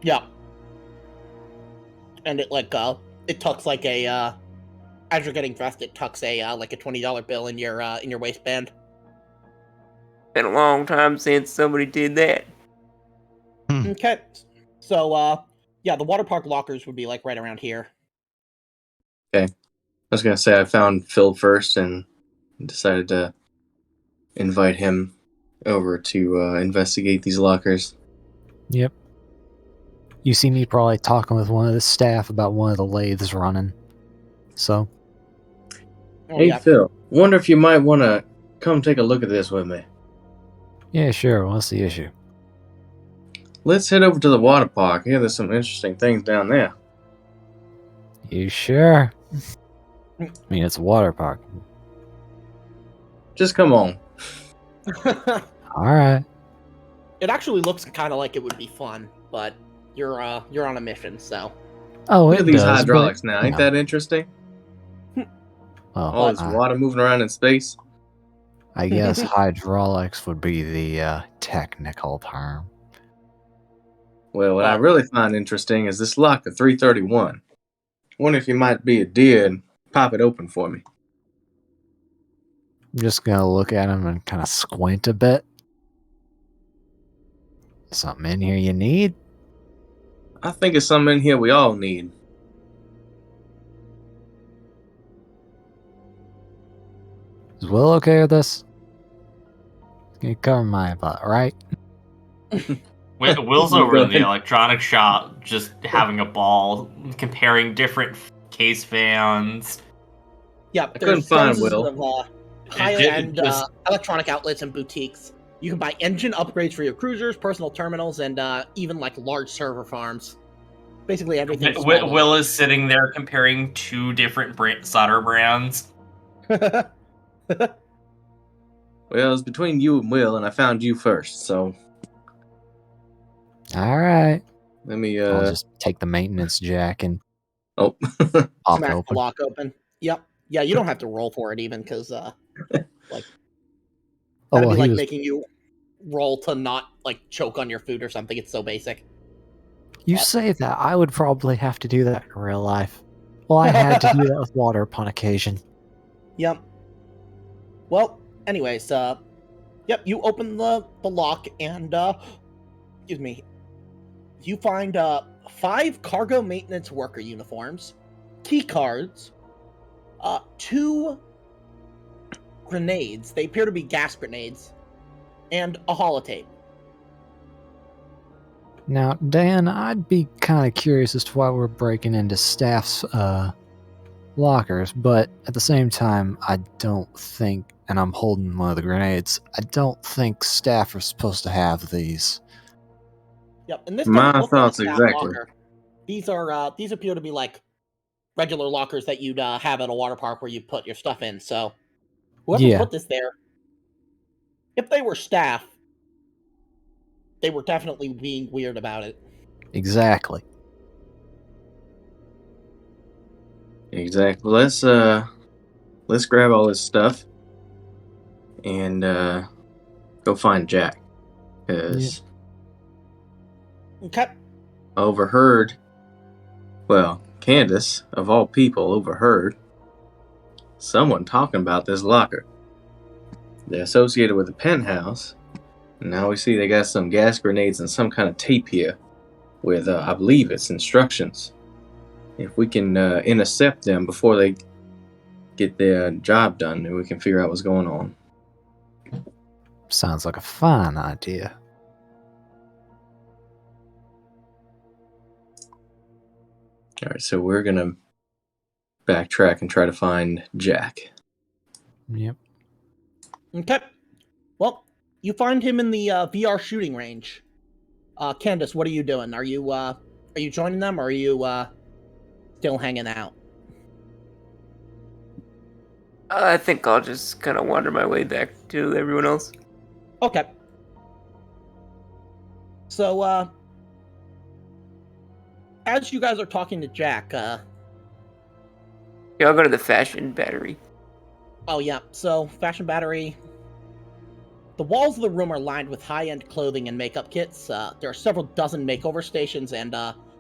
Yeah. And it it tucks as you're getting dressed, it tucks a $20 bill in your waistband. been a long time since somebody did that. Okay. So, yeah, the water park lockers would be like right around here. Okay. I was gonna say I found Phil first and decided to invite him over to investigate these lockers. Yep. You see me probably talking with one of the staff about one of the lathes running. So. Hey, Phil, wonder if you might want to come take a look at this with me. Yeah, sure. What's the issue? Let's head over to the water park. Yeah, there's some interesting things down there. You sure? I mean, it's a water park. Just come on. Alright. It actually looks kind of like it would be fun, but you're on a mission, so. Oh, Look it at these does, hydraulics but, now. you Ain't know. that interesting? Well, All this water moving around in space. I guess hydraulics would be the technical term. Well, what I really find interesting is this locker 331. Wonder if you might be a dear and pop it open for me. I'm just gonna look at him and kind of squint a bit. Something in here you need? I think it's something in here we all need. Is Will okay with this? You cover my butt, right? Will's over in the electronic shop, just having a ball, comparing different case fans. Yep, I couldn't find Will. Of high-end electronic outlets and boutiques. You can buy engine upgrades for your cruisers, personal terminals, and even like large server farms. Basically everything. Will is sitting there comparing two different solder brands. Well, it's between you and Will, and I found you first, so. Alright. Let me, I'll just take the maintenance jack and pop Smack open. the lock open. Yep. Yeah, you don't have to roll for it even, because, like, that'd be like making you roll to not, like, choke on your food or something. It's so basic. You say that. I would probably have to do that in real life. Well, I had to do that with water upon occasion. Yep. Well, anyways, yep, you open the lock and, excuse me, you find, 5 cargo maintenance worker uniforms, key cards, 2 grenades, they appear to be gas grenades, and a holotape. Now, Dan, I'd be kind of curious as to why we're breaking into staff's lockers, but at the same time, I don't think, and I'm holding one of the grenades, I don't think staff are supposed to have these. Yep, and this My doesn't look like a thoughts staff exactly. locker. These appear to be like regular lockers that you'd have at a water park where you put your stuff in. So whoever put this there, if they were staff, they were definitely being weird about it. Exactly. Exactly. Let's grab all this stuff and go find Jack. Because Okay. I overheard, well, Candace, of all people, overheard someone talking about this locker. They're associated with the penthouse. And now we see they got some gas grenades and some kind of tape here with, I believe it's instructions. If we can intercept them before they get their job done, then we can figure out what's going on. Sounds like a fine idea. All right, so we're going to backtrack and try to find Jack. Yep. Okay. Well, you find him in the VR shooting range. Candace, what are you doing? Are you joining them, or are you still hanging out? I think I'll just kind of wander my way back to everyone else. Okay. So, as you guys are talking to Jack, yeah, I'll go to the fashion battery. Oh yeah, so fashion battery. The walls of the room are lined with high-end clothing and makeup kits. There are several dozen makeover stations, and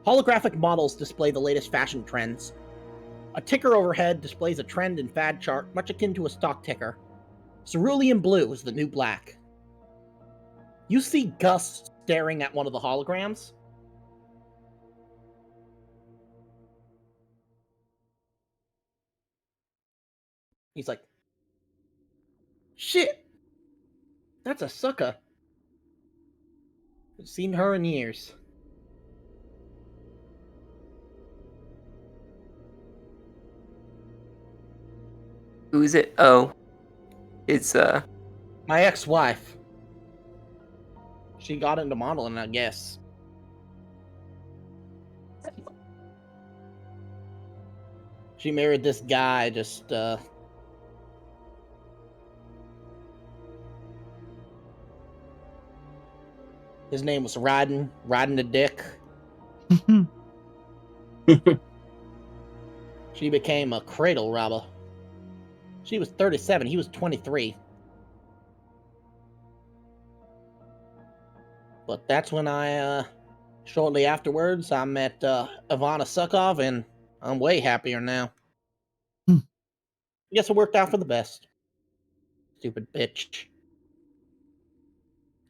holographic models display the latest fashion trends. A ticker overhead displays a trend and fad chart, much akin to a stock ticker. Cerulean blue is the new black. You see Gus staring at one of the holograms. He's like, shit! That's a sucker. I've seen her in years. Who is it? Oh. It's, My ex-wife. She got into modeling, I guess. She married this guy, just, his name was Riding the Dick. She became a cradle robber. She was 37, he was 23. But that's when shortly afterwards, I met Ivana Sukov, and I'm way happier now. I guess it worked out for the best. Stupid bitch.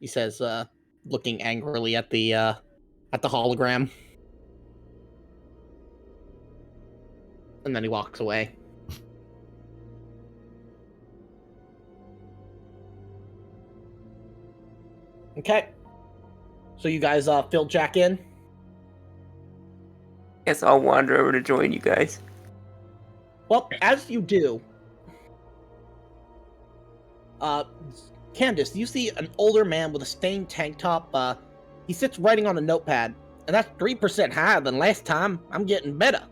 He says, looking angrily at the hologram. And then he walks away. Okay. So you guys fill Jack in? Guess I'll wander over to join you guys. Well, as you do, Candace, you see an older man with a stained tank top. He sits writing on a notepad, and that's 3% higher than last time. I'm getting better.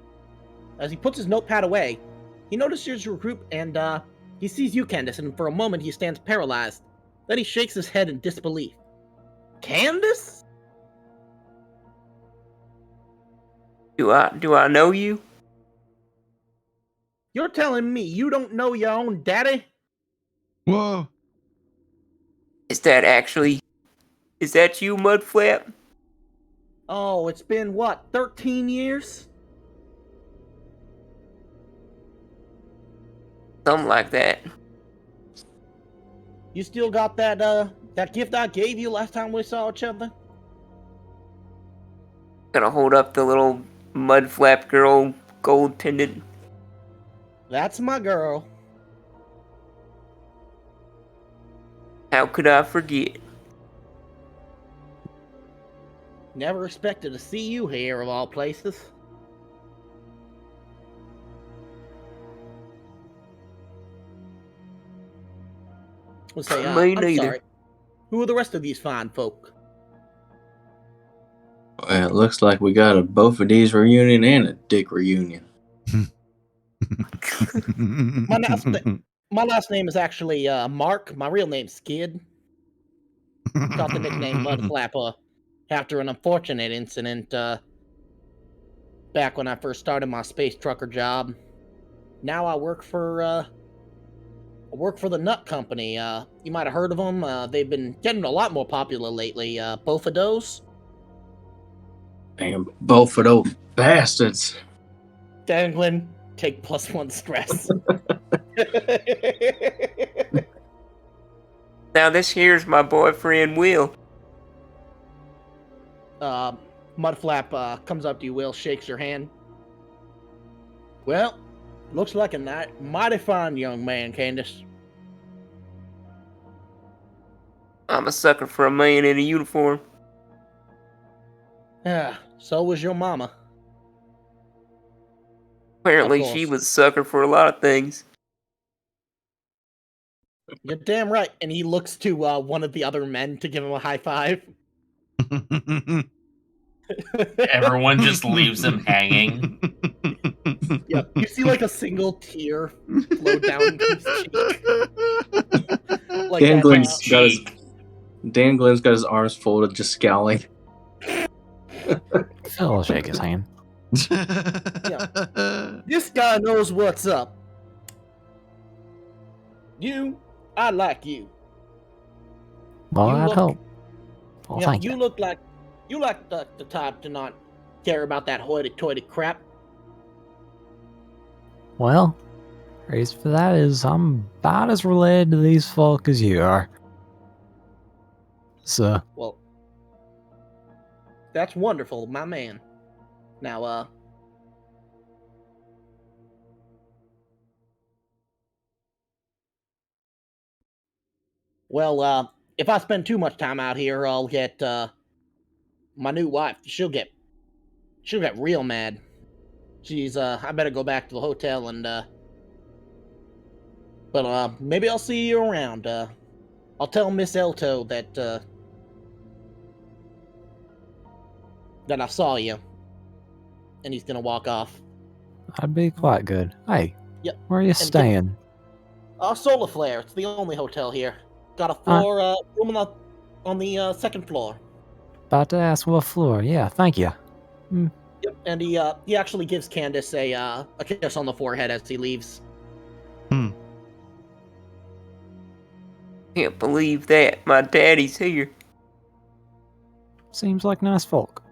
As he puts his notepad away, he notices your group, and he sees you, Candace, and for a moment he stands paralyzed. Then he shakes his head in disbelief. Candace? Do I know you? You're telling me you don't know your own daddy? Whoa. Is that you, Mudflap? Oh, it's been, what, 13 years? Something like that. You still got that gift I gave you last time we saw each other? Gonna hold up the little Mudflap girl gold pendant. That's my girl. How could I forget? Never expected to see you here, of all places. We'll say, Me I'm neither. sorry. Who are the rest of these fine folk? Well, it looks like we got a Bophades reunion and a Dick reunion. My last name is actually Mark. My real name's Skid. Got the nickname Mudflapper after an unfortunate incident back when I first started my space trucker job. Now I work for the nut company. You might have heard of them. They've been getting a lot more popular lately. Bophades. Damn, both of those bastards. Dangling, take +1 stress. Now this here's my boyfriend Will. Mudflap comes up to you, Will, shakes your hand. Well, looks like a mighty fine young man, Candace. I'm a sucker for a man in a uniform. Yeah, so was your mama. Apparently she was a sucker for a lot of things. You're damn right. And he looks to one of the other men to give him a high five. Everyone just leaves him hanging. Yeah, you see like a single tear flow down his cheek. Like Dan Glenn's got his arms folded, just scowling. Phil will shake his hand. Yeah. This guy knows what's up. I like you. Well, I'd hope. Well, thank you. You look like the type to not care about that hoity-toity crap. Well, reason for that is I'm about as related to these folk as you are. sir. Well, that's wonderful, my man. Now, well, if I spend too much time out here, I'll get, my new wife. She'll get real mad. I better go back to the hotel and, but maybe I'll see you around. I'll tell Miss Elto that, that I saw you. And he's gonna walk off. That'd be quite good. Hey, Yep. where are you staying? Solar Flare. It's the only hotel here. Got a floor, room on the second floor. About to ask what floor. Yeah, thank you. Yep. And he actually gives Candace a kiss on the forehead as he leaves. Can't believe that. My daddy's here. Seems like nice folk.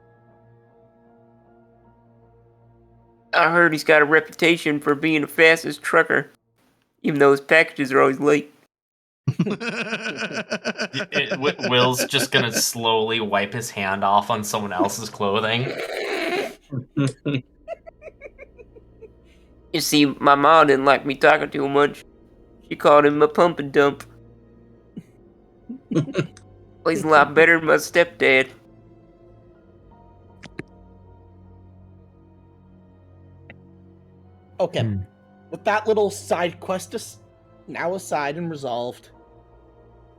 I heard he's got a reputation for being the fastest trucker, even though his packages are always late. Will's just gonna slowly wipe his hand off on someone else's clothing. You see, my mom didn't like me talking to him much. She called him a pump and dump. Well, he's a lot better than my stepdad. Okay. With that little side quest now aside and resolved,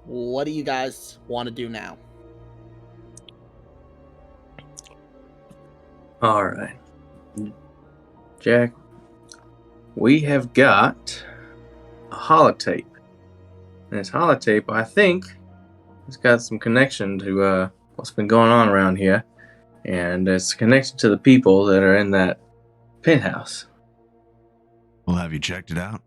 what do you guys want to do now? All right, Jack, we have got a holotape. And this holotape, I think, has got some connection to what's been going on around here. And it's connected to the people that are in that penthouse. Well, have you checked it out?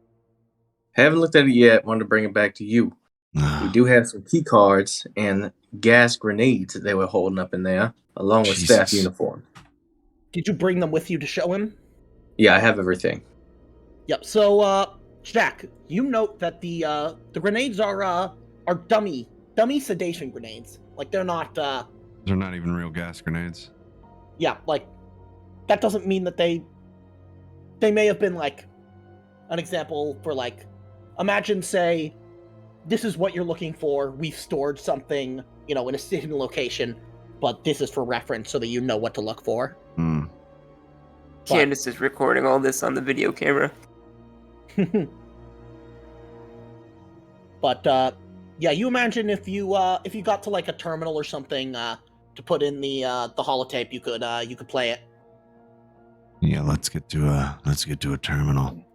Haven't looked at it yet. Wanted to bring it back to you. We do have some key cards and gas grenades that they were holding up in there, along with staff uniform. Did you bring them with you to show him? Yeah, I have everything. Yep. So, Jack, you note that the grenades are dummy sedation grenades. Like they're not. They're not even real gas grenades. Yeah, like that doesn't mean that they may have been like an example for like. Imagine, say, this is what you're looking for. We've stored something, in a hidden location, but this is for reference so that you know what to look for. Candace is recording all this on the video camera. But yeah, you imagine if you got to like a terminal or something to put in the holotape, you could play it. Yeah, let's get to a terminal.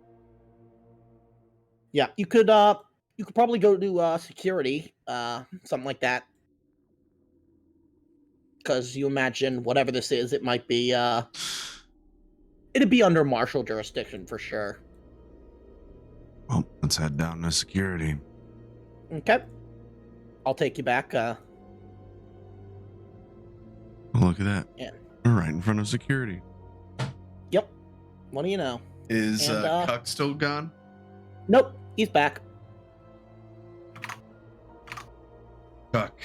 Yeah, you could probably go to security, something like that. Because you imagine whatever this is, it might be it'd be under martial jurisdiction for sure. Well, let's head down to security. Okay. I'll take you back. Look at that. Yeah. We're right in front of security. Yep. What do you know? Is Cuck still gone? Nope. He's back. Cuck.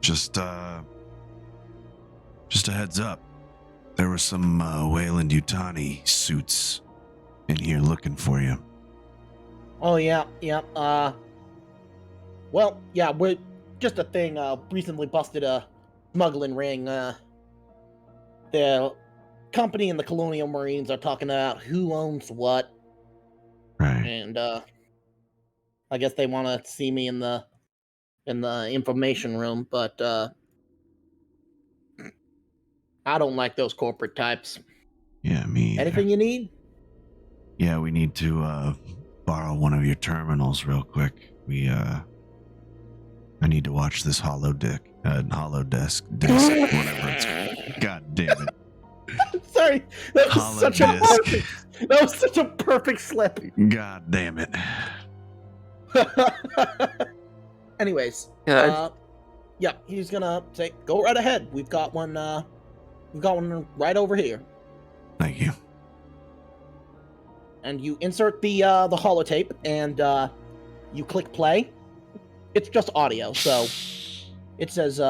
Just a heads up. There were some Wayland Yutani suits in here looking for you. Oh, yeah. Well, yeah, we're just a thing. Recently busted a smuggling ring. The company and the Colonial Marines are talking about who owns what. Right. And I guess they want to see me in the information room, but I don't like those corporate types. Yeah, me either. Anything you need? Yeah, we need to borrow one of your terminals real quick. I need to watch this holodeck, disc, whatever it's called. God damn it. Sorry, that was such a perfect slip. God damn it. Anyways, yeah, he's gonna say, "Go right ahead. We've got one right over here." Thank you. And you insert the holotape, and you click play. It's just audio, so It says,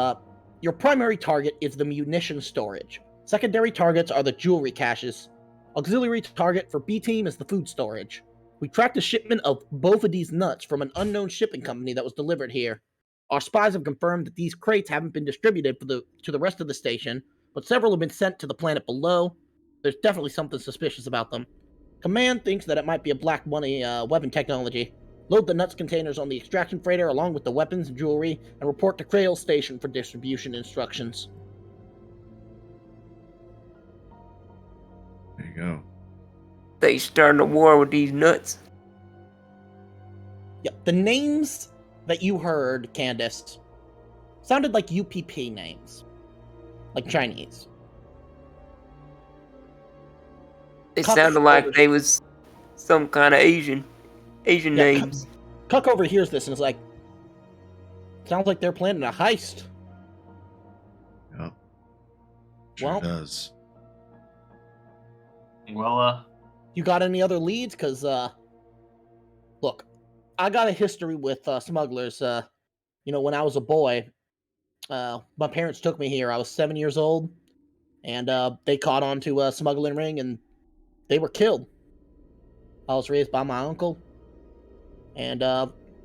your primary target is the munition storage. Secondary targets are the jewelry caches. Auxiliary target for B team is the food storage. We tracked a shipment of Bophades nuts from an unknown shipping company that was delivered here. Our spies have confirmed that these crates haven't been distributed to the rest of the station, but several have been sent to the planet below. There's definitely something suspicious about them. Command thinks that it might be a black money weapon technology. Load the nuts containers on the extraction freighter along with the weapons and jewelry, and report to Crail Station for distribution instructions. There you go. They starting a war with these nuts. Yep, the names that you heard, Candace, sounded like UPP names. Like Chinese. It sounded like they was some kind of Asian names. Cuck overhears this and is like, sounds like they're planning a heist. Yep. Sure does. Well, you got any other leads? Because, look, I got a history with smugglers. When I was a boy, my parents took me here. I was 7 years old, and they caught on to a smuggling ring, and they were killed. I was raised by my uncle, and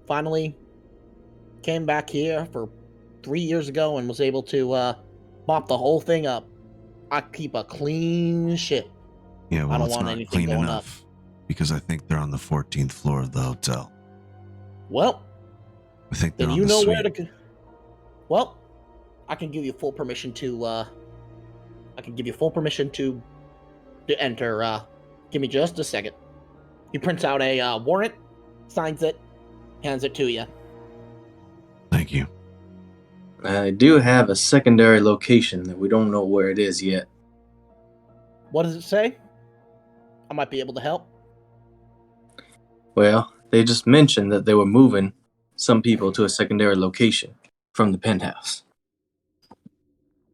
finally came back here for 3 years ago and was able to mop the whole thing up. I keep a clean ship. Yeah, well, I don't it's want not anything clean going enough because I think they're on the 14th floor of the hotel. Well, I think they're then on you the know suite. where to go. Well, I can give you full permission to enter. Give me just a second. He prints out a warrant, signs it, hands it to you. Thank you. I do have a secondary location that we don't know where it is yet. What does it say? I might be able to help. Well, they just mentioned that they were moving some people to a secondary location from the penthouse.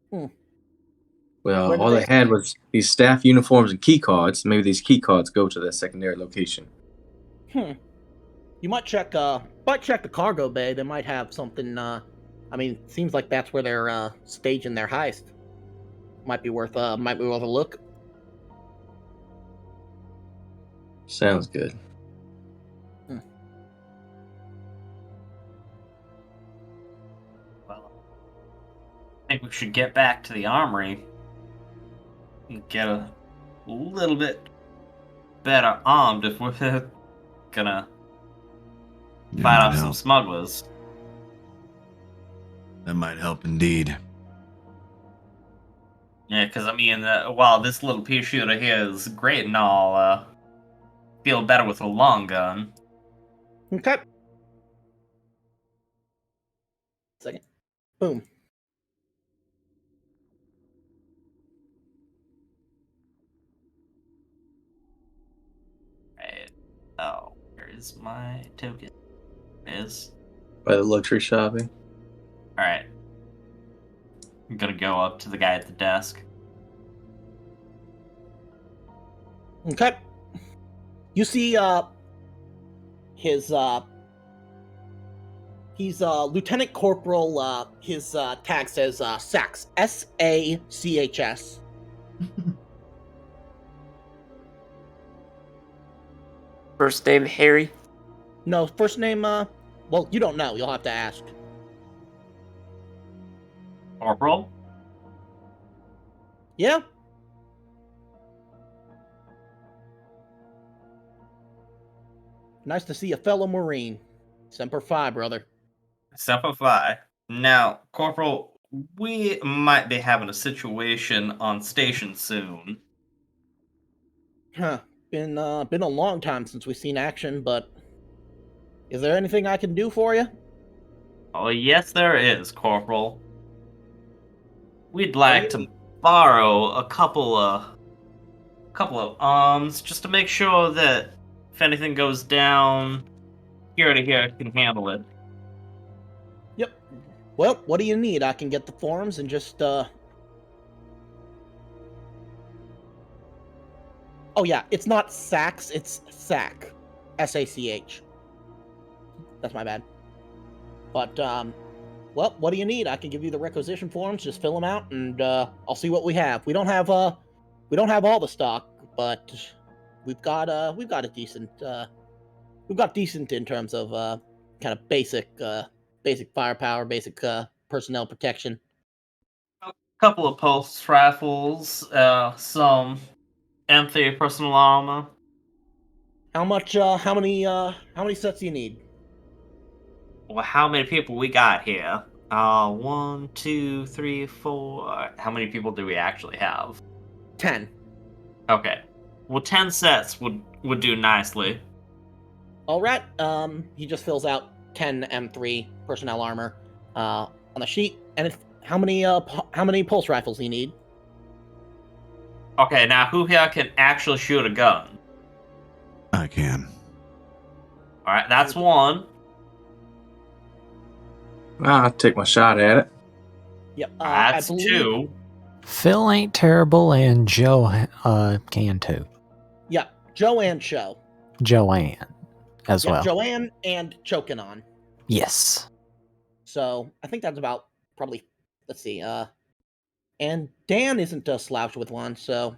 Hmm. Well, Where did all they they had was these staff uniforms and key cards. Maybe these key cards go to that secondary location. You might check the cargo bay. They might have something. Seems like that's where they're staging their heist. Might be worth a look. Sounds good. Well, I think we should get back to the armory and get a little bit better armed if we're gonna fight off some smugglers. That might help indeed. Yeah, because while this little pea shooter here is great and all, feel better with a long gun. Okay. Second. Boom. Right. Oh, where is my token? Is By the luxury shopping. Alright. I'm gonna go up to the guy at the desk. Okay. You see, he's Lieutenant Corporal, his tag says, Sachs. S-A-C-H-S. First name Harry? No, first name, well, you don't know. You'll have to ask. Corporal? Yeah? Nice to see a fellow Marine. Semper Fi, brother. Semper Fi. Now, Corporal, we might be having a situation on station soon. Huh. Been a long time since we've seen action, but is there anything I can do for you? Oh, yes, there is, Corporal. We'd like to borrow a couple of arms just to make sure that if anything goes down, here to here can handle it. Yep. Well, what do you need? I can get the forms and just Oh yeah, it's not Sachs, it's Sac. S-A-C-H. That's my bad. But Well, what do you need? I can give you the requisition forms. Just fill them out, and I'll see what we have. We don't have all the stock, but we've got a decent in terms of kind of basic firepower, basic personnel protection. A couple of pulse rifles, some M3 personal armor. How much? How many sets do you need? Well, how many people we got here? 1, 2, 3, 4. How many people do we actually have? 10. Okay. Well, 10 sets would do nicely. All right. He just fills out 10 M3 personnel armor on the sheet. And how many pulse rifles do you need? Okay, now who here can actually shoot a gun? I can. All right, that's one. I'll take my shot at it. Yep. That's two. Phil ain't terrible, and Joe can too. Yeah, Joanne Cho. Joanne as well. Joanne and Chokinon. Yes. So I think that's about probably. Let's see. And Dan isn't a slouch with one, so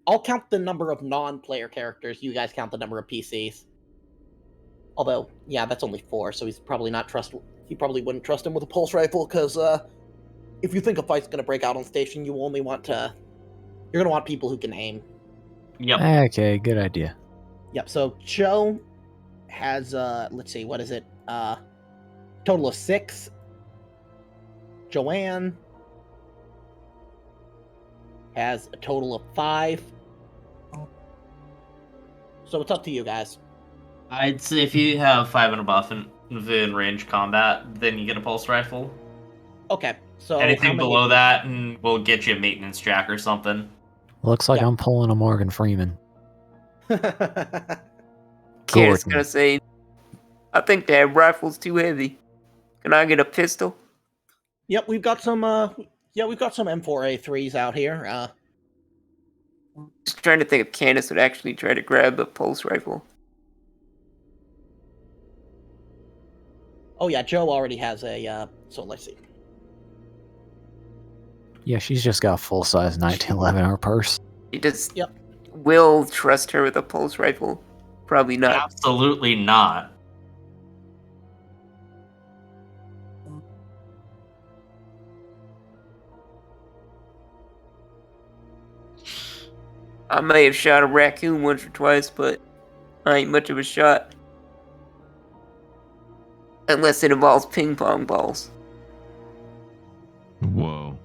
I'll count the number of non-player characters. You guys count the number of PCs. Although, yeah, that's only 4, so he's probably not He probably wouldn't trust him with a pulse rifle, because if you think a fight's gonna break out on station, you only want to. You're gonna want people who can aim. Yep. Okay, good idea. Yep. So Cho has let's see, what is it? Total of 6. Joanne has a total of 5. So it's up to you guys. I'd say if you have 5 and above in range combat, then you get a pulse rifle. Okay. So anything below that, and we'll get you a maintenance jack or something. Looks like I'm pulling a Morgan Freeman. Candace gonna say, I think that rifle's too heavy. Can I get a pistol? Yep, we've got some M4A3s out here. Just trying to think if Candace would actually try to grab a pulse rifle. Oh yeah, Joe already has a so let's see. Yeah, she's just got a full-size 1911 in her purse. He just will trust her with a pulse rifle. Probably not. Absolutely not. I may have shot a raccoon once or twice, but I ain't much of a shot. Unless it involves ping pong balls. Whoa.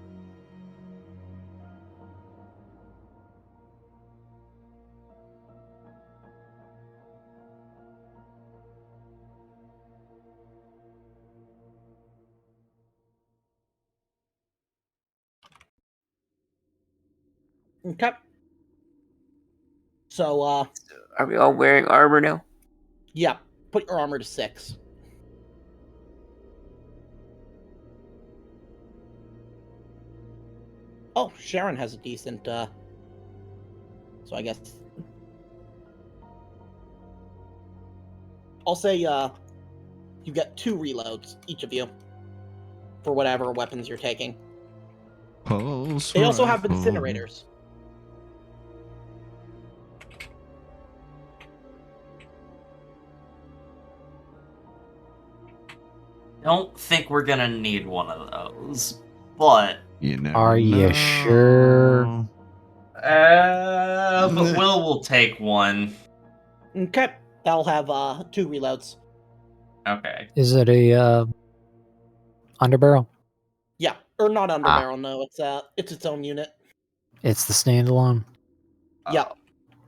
Okay. So are we all wearing armor now? Yeah, put your armor to 6. Oh, Sharon has a decent so I guess I'll say you get 2 reloads, each of you, for whatever weapons you're taking. Pulse they also have rifle. incinerators. Don't think we're gonna need one of those, but you never Are you sure? But we'll take one. Okay, that'll have 2 reloads. Okay. Is it a underbarrel? Yeah, or not underbarrel. No, it's its own unit. It's the standalone. Yeah.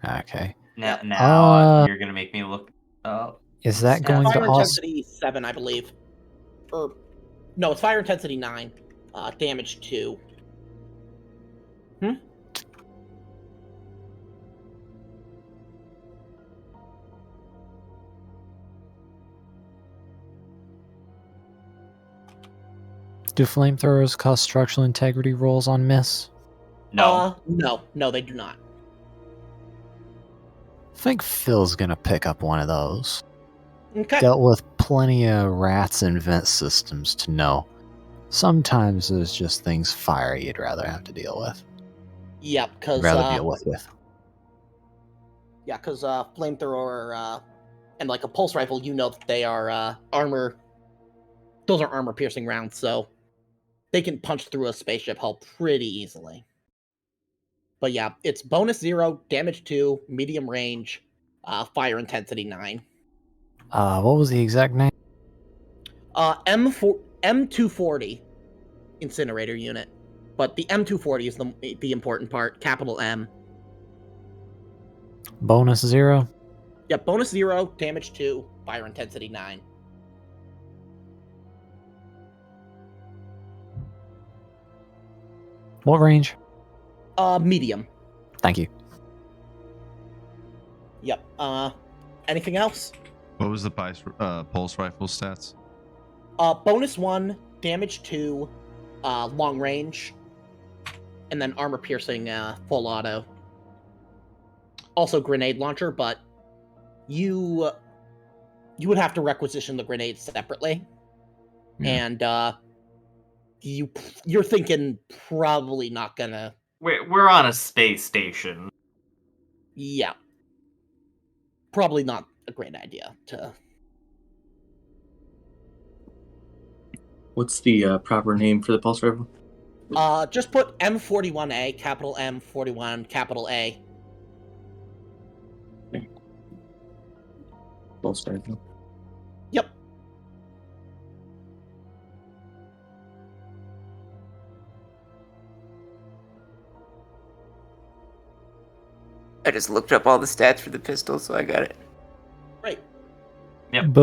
Okay. Now you're gonna make me look up. Is that going to fire also? intensity 7, I believe. Or no, it's fire intensity 9. Damage 2. Do flamethrowers cause structural integrity rolls on miss? No. No, they do not. I think Phil's gonna pick up one of those. Okay. Dealt with plenty of rats and vent systems to know. Sometimes there's just things fire you'd rather have to deal with. Yep, because Rather deal with. Yeah, because flamethrower and like a pulse rifle, you know that they are armor. Those are armor-piercing rounds, so they can punch through a spaceship hull pretty easily. But yeah, it's bonus 0, damage 2, medium range, fire intensity 9. What was the exact name? M240 incinerator unit, but the M240 is the important part. Capital M. Bonus 0? Yep, bonus 0, damage 2, fire intensity 9. What range? Medium. Thank you. Yep. Anything else? What was the pulse rifle stats? Bonus 1, damage 2, long range, and then armor piercing, full auto. Also grenade launcher, but you would have to requisition the grenades separately. And you're thinking probably not gonna. We're on a space station. Yeah. Probably not a great idea to. What's the proper name for the pulse rifle? Just put M41A, capital M41, capital A. Pulse rifle. Yep. I just looked up all the stats for the pistol, so I got it. Right. Yep.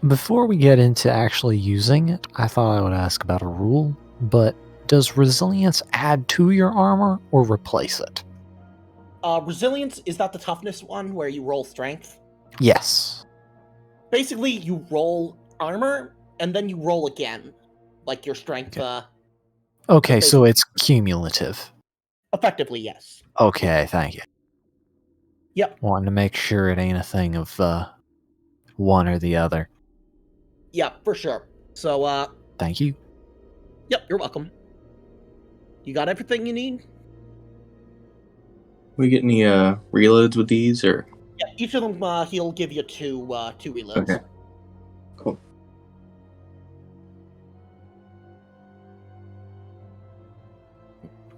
Before we get into actually using it, I thought I would ask about a rule, but does resilience add to your armor or replace it? Resilience, is that the toughness one where you roll strength? Yes. Basically, you roll armor, and then you roll again. Like your strength. Okay, so it's cumulative. Effectively, yes. Okay, thank you. Yep. Wanting to make sure it ain't a thing of one or the other. Yeah, for sure. So, Thank you. Yep, you're welcome. You got everything you need? We get any reloads with these, or? Yeah, each of them, he'll give you two reloads. Okay. Cool.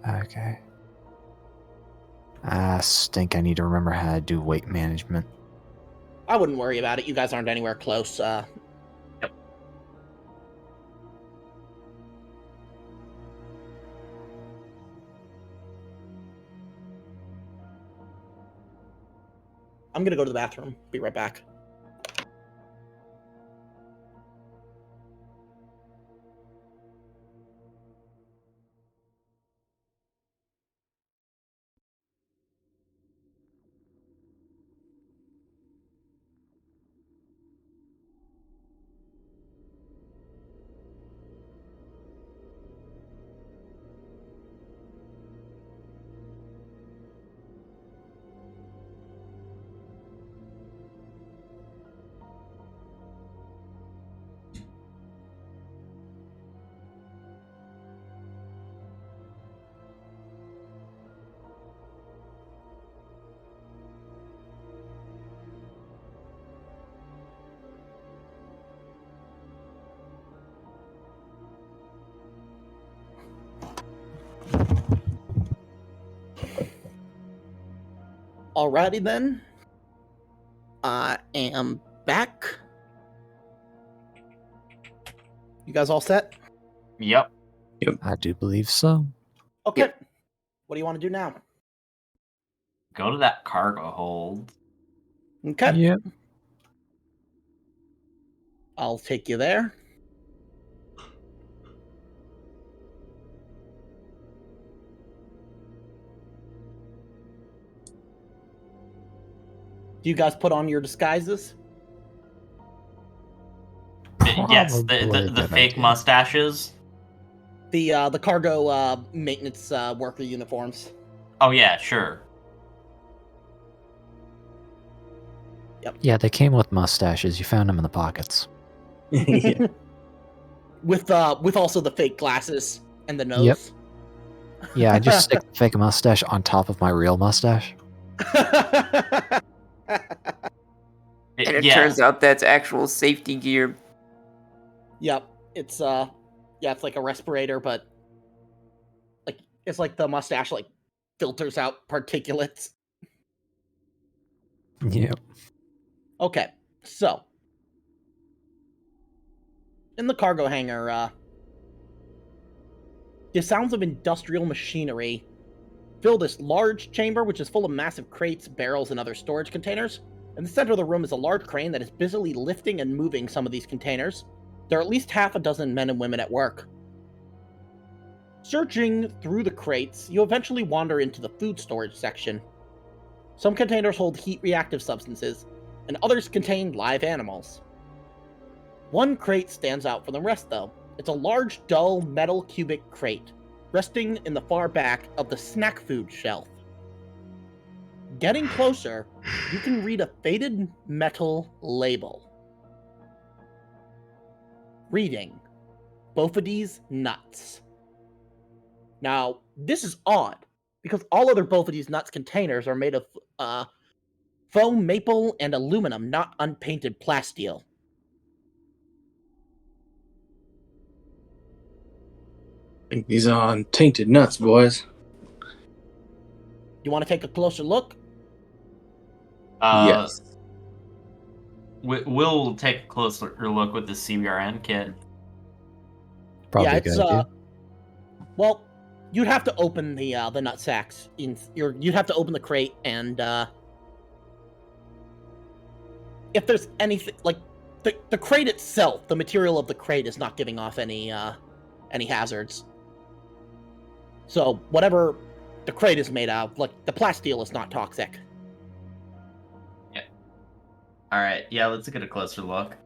Okay. I stink. I need to remember how to do weight management. I wouldn't worry about it. You guys aren't anywhere close. Yep. I'm gonna go to the bathroom. Be right back. Alrighty then. I am back. You guys all set? Yep. I do believe so. Okay. Yep. What do you want to do now? Go to that cargo hold. Okay. Yep. I'll take you there. Do you guys put on your disguises? Yes, the fake mustaches. The cargo maintenance worker uniforms. Oh yeah, sure. Yep. Yeah, they came with mustaches. You found them in the pockets. Yeah. with also the fake glasses and the nose. Yep. Yeah, I just stick the fake mustache on top of my real mustache. And it Yeah. turns out that's actual safety gear. Yep. It's it's like a respirator, but like it's like the mustache like filters out particulates. Yep. Okay, so in the cargo hangar, the sounds of industrial machinery fill this large chamber, which is full of massive crates, barrels, and other storage containers. In the center of the room is a large crane that is busily lifting and moving some of these containers. There are at least half a dozen men and women at work. Searching through the crates, you eventually wander into the food storage section. Some containers hold heat-reactive substances, and others contain live animals. One crate stands out from the rest, though. It's a large, dull, metal cubic crate, resting in the far back of the snack food shelf. Getting closer, you can read a faded metal label. Reading, Bophades nuts. Now, this is odd, because all other Bophades nuts containers are made of foam, maple, and aluminum, not unpainted plasteel. I think these are tainted nuts, boys. You want to take a closer look? Yes. We'll take a closer look with the CBRN kit. Probably yeah, a good idea. Well, you'd have to open the nut sacks. You'd have to open the crate, and if there's anything like the crate itself, the material of the crate is not giving off any hazards. So whatever the crate is made out of, like the plasteel, is not toxic. Yeah. All right. Yeah, let's get a closer look.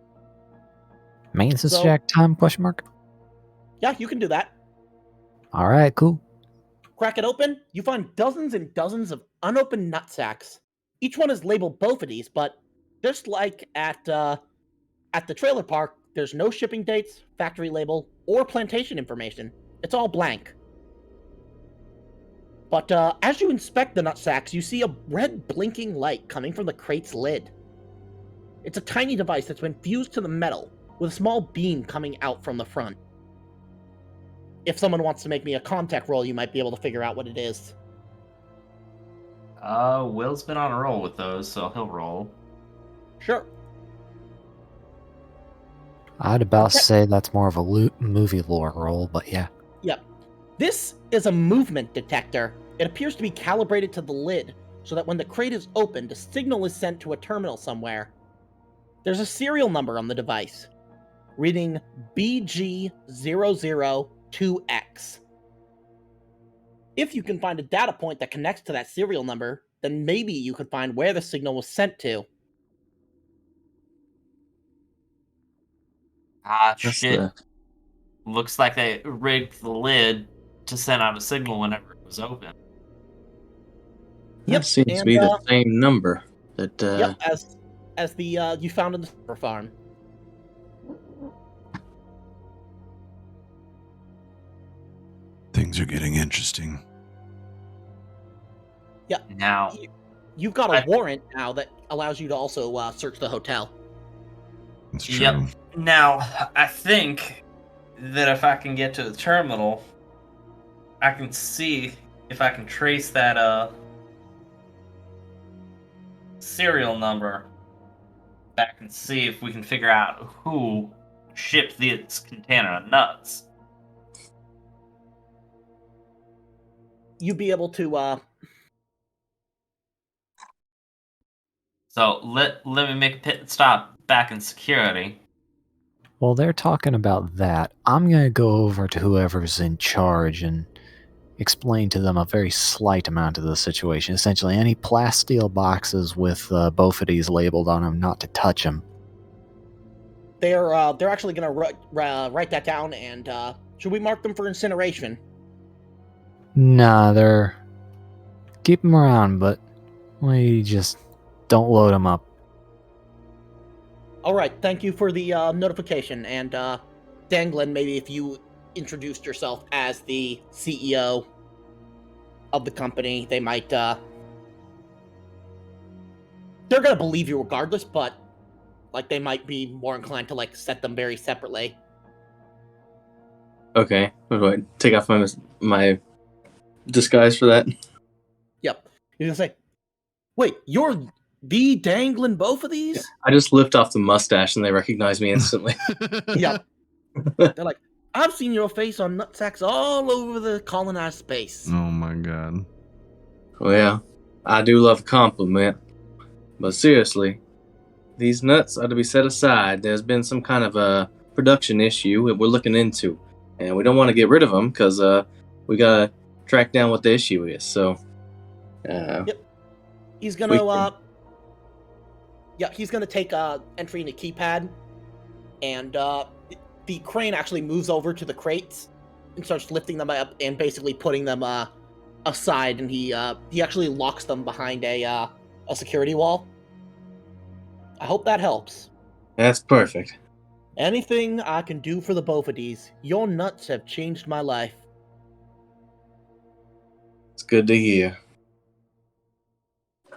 Maintenance So- jack time? Question mark. Yeah, you can do that. All right, cool. Crack it open, you find dozens and dozens of unopened nut sacks. Each one is labeled Bophades, but just like at the trailer park, there's no shipping dates, factory label, or plantation information. It's all blank. But as you inspect the nut sacks, you see a red blinking light coming from the crate's lid. It's a tiny device that's been fused to the metal, with a small beam coming out from the front. If someone wants to make me a contact roll, you might be able to figure out what it is. Will's been on a roll with those, so he'll roll. Sure. I'd about say that's more of a movie lore roll, but yeah. Yep. This is a movement detector. It appears to be calibrated to the lid, so that when the crate is opened, a signal is sent to a terminal somewhere. There's a serial number on the device, reading BG002X. If you can find a data point that connects to that serial number, then maybe you could find where the signal was sent to. Ah, That's shit. the- Looks like they rigged the lid to send out a signal whenever it was open. That seems to be the same number that. Yep, as the you found in the server farm. Things are getting interesting. Yeah. Now, You've got a warrant now that allows you to also search the hotel. That's true. Yep. Now, I think that if I can get to the terminal, I can see if I can trace that serial number back and see if we can figure out who shipped this container of nuts. You'd be able to So let me make a pit stop back in security. While they're talking about that, I'm going to go over to whoever's in charge and explain to them a very slight amount of the situation. Essentially, any plasteel boxes with Bophades labeled on them, not to touch them. they're actually gonna write that down, and should we mark them for incineration? Nah, they're... Keep them around, but we just don't load them up. All right, thank you for the notification. And Danglin, maybe if you introduced yourself as the CEO of the company, they might... they're gonna believe you regardless, but like they might be more inclined to like set them very separately. Okay. What do I take off my disguise for that? Yep. You're gonna say, wait, you're the Danglin both of these? I just lift off the mustache and they recognize me instantly. Yep. They're like, I've seen your face on nutsacks all over the colonized space. Oh my god. Well, I do love a compliment. But seriously, these nuts are to be set aside. There's been some kind of a production issue that we're looking into. And we don't want to get rid of them because we got to track down what the issue is. So, yep. He's going to, he's going to take entry in the keypad. And the crane actually moves over to the crates and starts lifting them up and basically putting them aside. And he actually locks them behind a security wall. I hope that helps. That's perfect. Anything I can do for the Bophades, your nuts have changed my life. It's good to hear.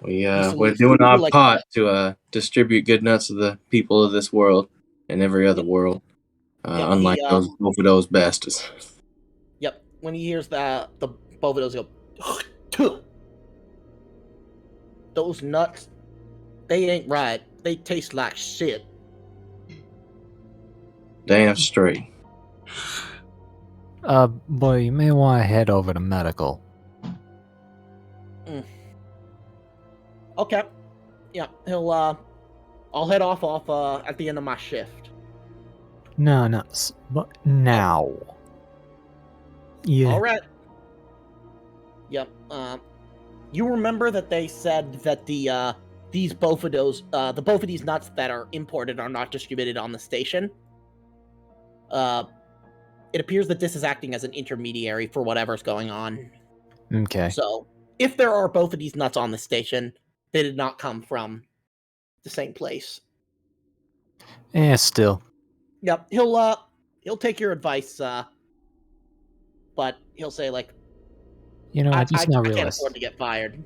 We're doing our part to distribute good nuts to the people of this world and every other world, unlike both of those bastards. Yep. When he hears the Bophades go, those nuts, they ain't right. They taste like shit. Damn straight. Boy, you may want to head over to medical. Okay. Yeah, I'll head off at the end of my shift. No, but now. Yeah. All right. Yep. You remember that they said that these Bophades, the Bophades nuts that are imported are not distributed on the station. It appears that this is acting as an intermediary for whatever's going on. Okay. So, if there are Bophades nuts on the station, they did not come from the same place. Still. Yep, he'll take your advice, but he'll say like, I can't afford to get fired.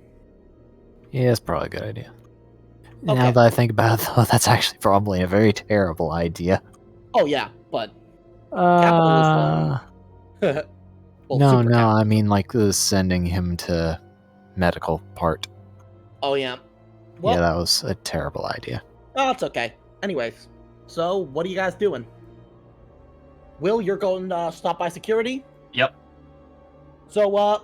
Yeah, it's probably a good idea. Okay. Now that I think about it, though, that's actually probably a very terrible idea. Oh yeah, but capitalism. Well, no, I mean like the sending him to medical part. Oh yeah. Well, yeah, that was a terrible idea. Oh, it's okay. Anyways, so what are you guys doing? Will, you're going to stop by security? Yep. So,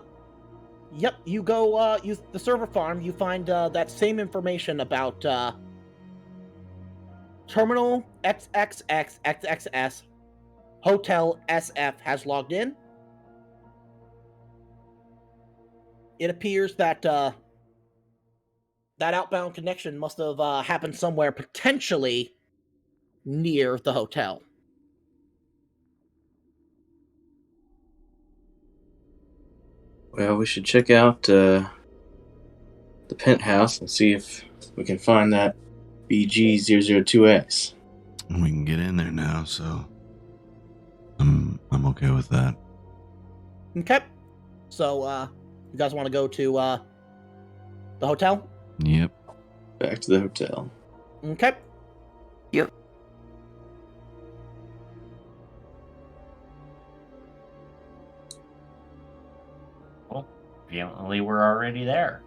yep, you go, use the server farm, you find, that same information about, Terminal XXXXXS, Hotel SF has logged in. It appears that, that outbound connection must have, happened somewhere potentially near the hotel. Well, we should check out the penthouse and see if we can find that BG002X. We can get in there now, so I'm okay with that. Okay. So, you guys want to go to the hotel? Yep. Back to the hotel. Okay. Yep. Well, apparently we're already there.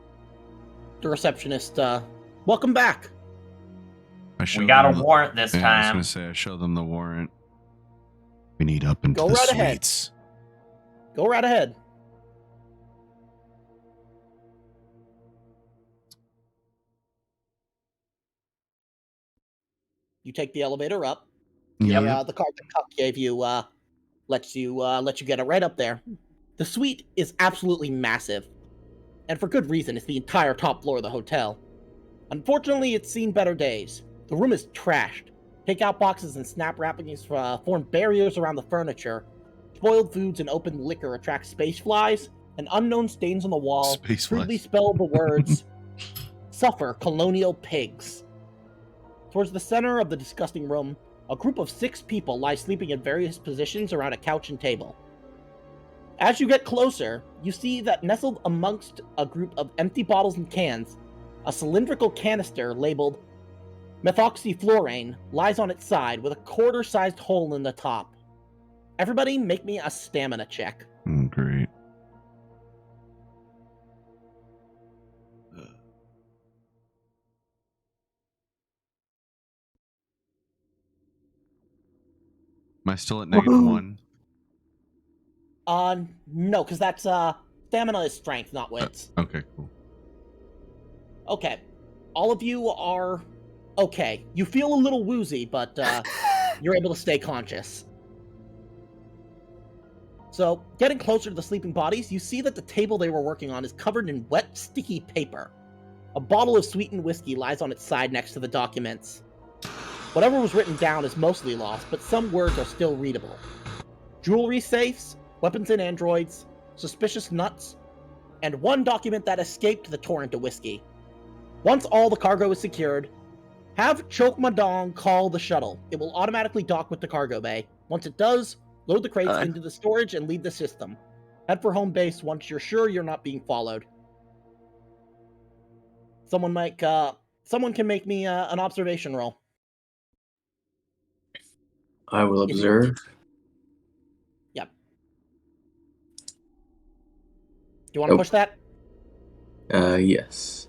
The receptionist, welcome back. We got a warrant this time. I was going to say, I show them the warrant. We need up into Go the right suites. Ahead. Go right ahead. You take the elevator up. Yep. The card that Cup gave you lets you get it right up there. The suite is absolutely massive, and for good reason. It's the entire top floor of the hotel. Unfortunately, it's seen better days. The room is trashed. Takeout boxes and snap wrappings form barriers around the furniture. Spoiled foods and open liquor attract space flies, and unknown stains on the wall crudely spell the words "Suffer, colonial pigs." Towards the center of the disgusting room, a group of 6 people lie sleeping in various positions around a couch and table. As you get closer, you see that nestled amongst a group of empty bottles and cans, a cylindrical canister labeled methoxyfluorane lies on its side with a quarter-sized hole in the top. Everybody make me a stamina check. Great. Am I still at -1? No, because that's, stamina is strength, not wits. Okay, cool. Okay. All of you are okay. You feel a little woozy, but, you're able to stay conscious. So, getting closer to the sleeping bodies, you see that the table they were working on is covered in wet, sticky paper. A bottle of sweetened whiskey lies on its side next to the documents. Whatever was written down is mostly lost, but some words are still readable. Jewelry safes, weapons and androids, suspicious nuts, and one document that escaped the torrent of whiskey. Once all the cargo is secured, have Chokmadong call the shuttle. It will automatically dock with the cargo bay. Once it does, load the crates into the storage and leave the system. Head for home base once you're sure you're not being followed. Someone can make me an observation roll. I will observe. Yep. Do you want to push that? Yes.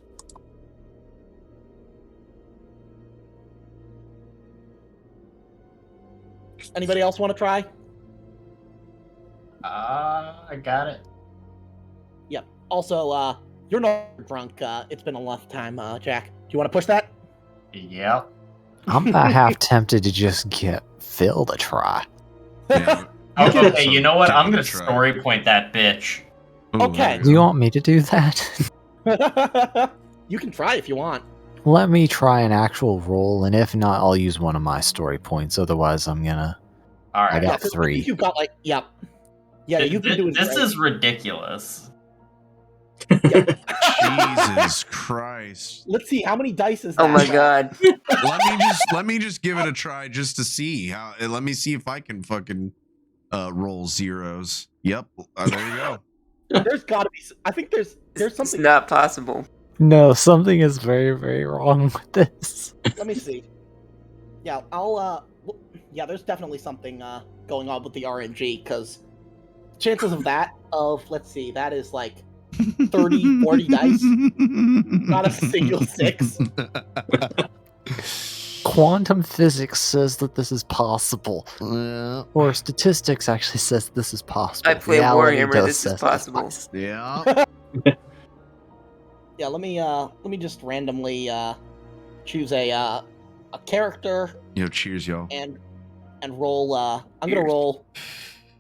Anybody else want to try? I got it. Yep. Also, you're not drunk. It's been a long time, Jack. Do you want to push that? Yep. I'm about half tempted to just get Phil to try. Yeah. Okay, you know what? I'm gonna story point that bitch. Ooh, Okay. Do you want me to do that? You can try if you want. Let me try an actual roll, and if not, I'll use one of my story points. Otherwise, I'm gonna. All right. I got I 3. think you've got like, yep. Yeah, you've been doing This great. is ridiculous. Jesus Christ. Let's see, how many dice is that? Oh my god. Let me just give it a try just to see how. Let me see if I can fucking roll zeros. Yep. There you go. There's gotta be. I think there's something. It's not possible. No, something is very, very wrong with this. Let me see. Yeah, I'll. Yeah, there's definitely something going on with the RNG because chances of that let's see, that is like 30, 40 dice. Not a single 6. Quantum physics says that this is possible. Or statistics actually says this is possible. I play Reality Warhammer. does This is says possible. Yeah. Yeah, let me just randomly choose a character Cheers, y'all. and roll. I'm gonna roll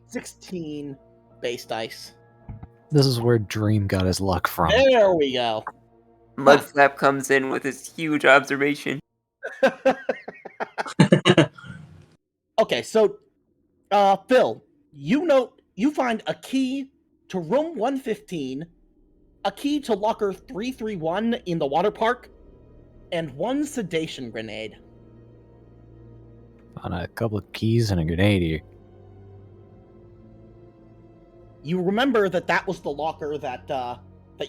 16 base dice. This is where Dream got his luck from. There we go. Mudflap comes in with his huge observation. Okay, so Phil, you find a key to room 115, a key to locker 331 in the water park, and 1 sedation grenade. On a couple of keys and a grenade here. You remember that was the locker that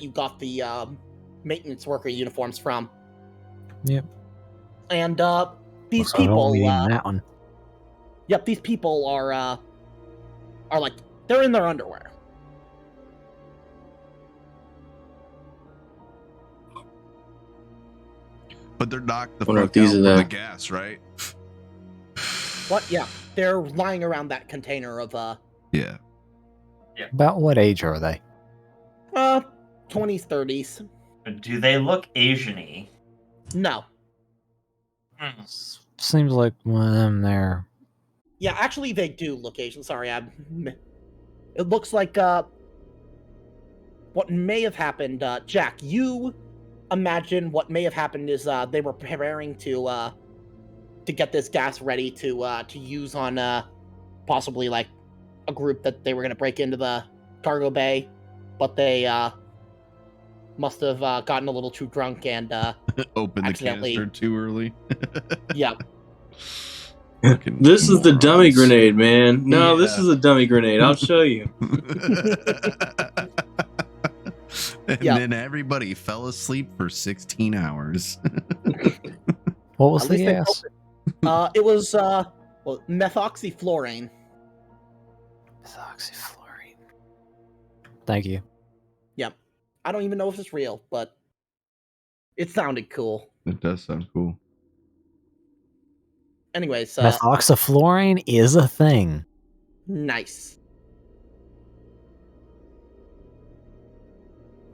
you got the maintenance worker uniforms from. Yep. And these So I don't people, need that one. yep, these people are like they're in their underwear. But they're knocked the Wonder fuck if these out are from the- the gas, right? What? Yeah, they're lying around that container of Yeah. About what age are they? 20s, 30s. Do they look Asian-y? No. Seems like one of them there. Yeah, actually, they do look Asian. Sorry, it looks like what may have happened. Jack, you imagine what may have happened is they were preparing to get this gas ready to use on possibly like a group that they were going to break into the cargo bay, but they must have gotten a little too drunk and Open the accidentally. canister too early. Yeah. This is the dummy grenade, man. No, this Yeah. is a dummy grenade. I'll show you. And Yeah. then everybody fell asleep for 16 hours. What was At the least they gas? It was methoxyfluorine. Methoxyfluorine. Thank you. Yep. I don't even know if it's real, but it sounded cool. It does sound cool. Anyways, Methoxyfluorine is a thing. nice.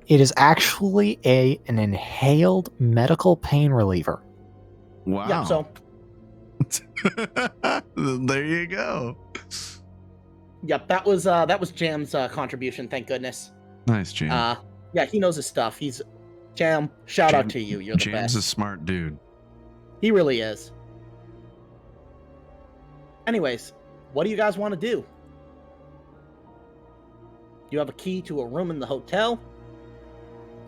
It is actually an inhaled medical pain reliever. Wow. Yeah, so there you go. yep, that was Jam's contribution, thank goodness. Nice, Jam. Yeah, he knows his stuff. He's Jam, shout out to you. You're the Jam's best. a smart dude. He really is. Anyways, what do you guys want to do? You have a key to a room in the hotel.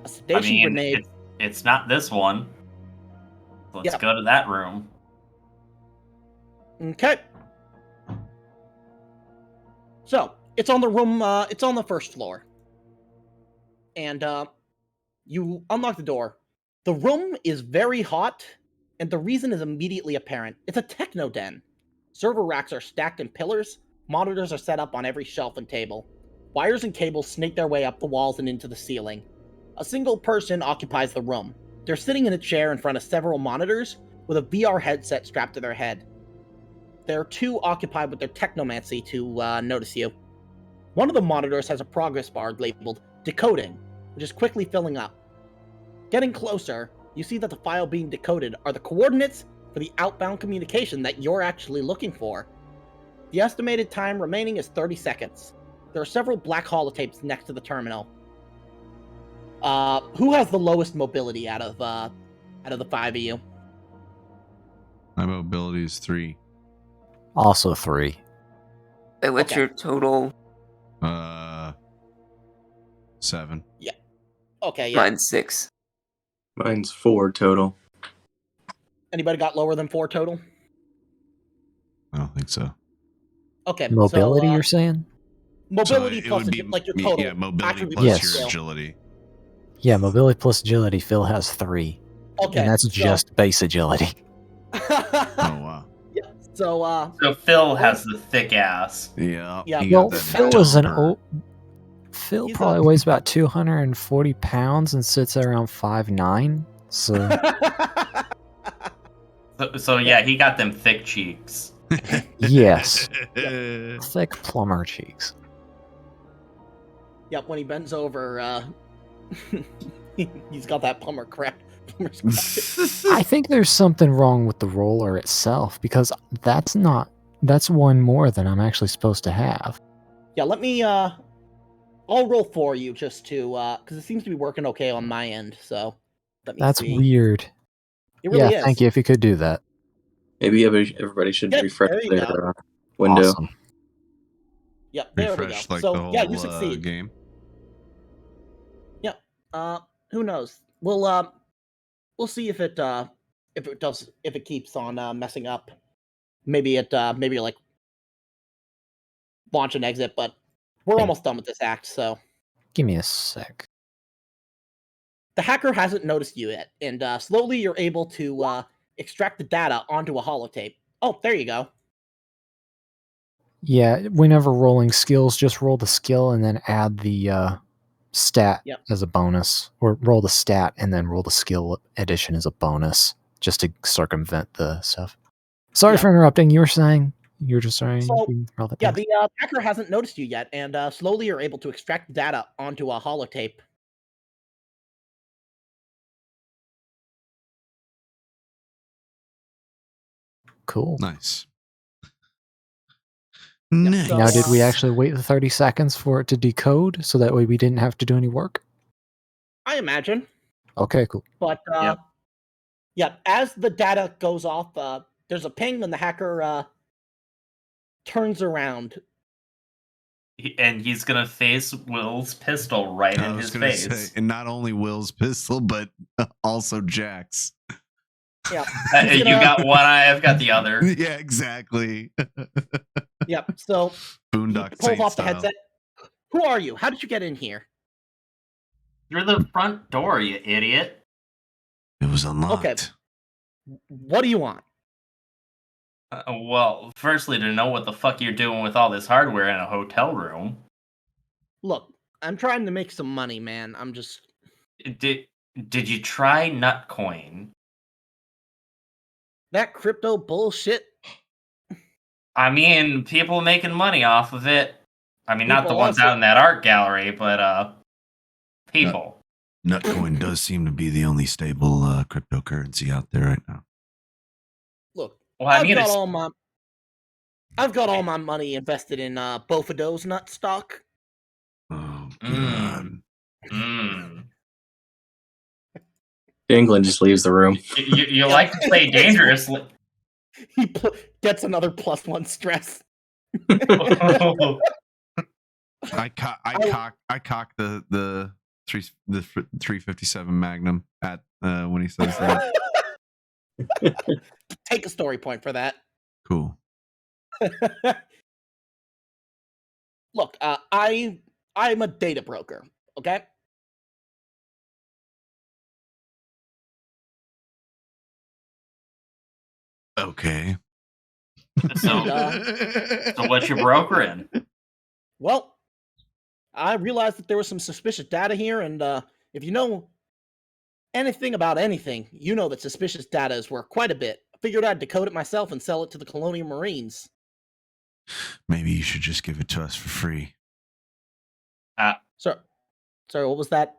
A sedation grenade. It's not this one. Let's go to that room. Okay. So it's on the room. It's on the first floor, and you unlock the door. The room is very hot, and the reason is immediately apparent. It's a techno den. Server racks are stacked in pillars. Monitors are set up on every shelf and table. Wires and cables snake their way up the walls and into the ceiling. A single person occupies the room. They're sitting in a chair in front of several monitors with a VR headset strapped to their head. There are two occupied with their technomancy to notice you. One of the monitors has a progress bar labeled Decoding, which is quickly filling up. Getting closer, you see that the file being decoded are the coordinates for the outbound communication that you're actually looking for. The estimated time remaining is 30 seconds. There are several black holotapes next to the terminal. Who has the lowest mobility out of the five of you? My mobility is 3. Also 3. Wait, what's Okay. your total? 7. Yeah. Okay, yeah. Mine's 6. Mine's 4 total. Anybody got lower than 4 total? I don't think so. Okay. Mobility, so, you're saying? mobility it plus would be, like your total. Yeah, mobility attribute plus Yes. your skill. agility. Yeah, mobility plus agility. Phil has 3. Okay. And that's so- just base agility. Oh, wow. Yeah. So So Phil has the thick ass. Yeah. Yeah. he got Well, that Phil is an dumper. old. Phil He's probably a- weighs about 240 pounds and sits at around 5'9". So So yeah, he got them thick cheeks. yes, thick plumber cheeks. Yep, when he bends over, he's got that plumber crap. I think there's something wrong with the roller itself because that's one more than I'm actually supposed to have. Yeah, let me, I'll roll for you just to, because it seems to be working okay on my end, so let me That's see. weird. It really Yeah, is. thank you if you could do that. Maybe everybody should Yep, refresh there you their go. window. Awesome. Yep, there Refresh we go. like So, the whole yeah, you succeed. game. Yep. Who knows? We'll see if it keeps on messing up. Maybe maybe like launch and exit, but we're almost done with this act, so. Give me a sec. The hacker hasn't noticed you yet, and slowly you're able to extract the data onto a holotape. Oh, there you go. Yeah, whenever rolling skills, just roll the skill and then add the stat Yep. as a bonus, or roll the stat and then roll the skill addition as a bonus, just to circumvent the stuff. Sorry Yeah. for interrupting. You were saying you're just saying. So, roll that yeah, down. the hacker hasn't noticed you yet, and slowly you're able to extract data onto a holotape. Cool. Nice. Yeah, Nice. so, Now, did we actually wait the 30 seconds for it to decode so that way we didn't have to do any work? I imagine. Okay, cool. But Yep. yeah, as the data goes off, there's a ping, and the hacker turns around And he's gonna face Will's pistol right I in was his gonna face. say, and not only Will's pistol, but also Jack's. Yeah. You got one eye, I've got the other. Yeah, exactly. Yep. So Boondock he pulls Saint off the style. headset. Who are you? How did you get in here? Through the front door, you idiot. It was unlocked. Okay. What do you want? Well, firstly, to know what the fuck you're doing with all this hardware in a hotel room. Look, I'm trying to make some money, man. I'm just. Did you try Nutcoin? That crypto bullshit. I mean, people making money off of it. I mean, not the People ones also- out in that art gallery, but people. Nutcoin does seem to be the only stable cryptocurrency out there right now. Look, Well, I mean, I've got all my money invested in Bophades nut stock. Oh god. England just leaves the room. You like to play dangerously. He gets another +1 stress. I cock the 357 Magnum at when he says that. Take a story point for that. Cool. Look, I'm a data broker. Okay. Okay. So what you brokering? Well, I realized that there was some suspicious data here, and if you know anything about anything, you know that suspicious data is worth quite a bit. I figured I'd decode it myself and sell it to the Colonial Marines. Maybe you should just give it to us for free. Sorry, what was that?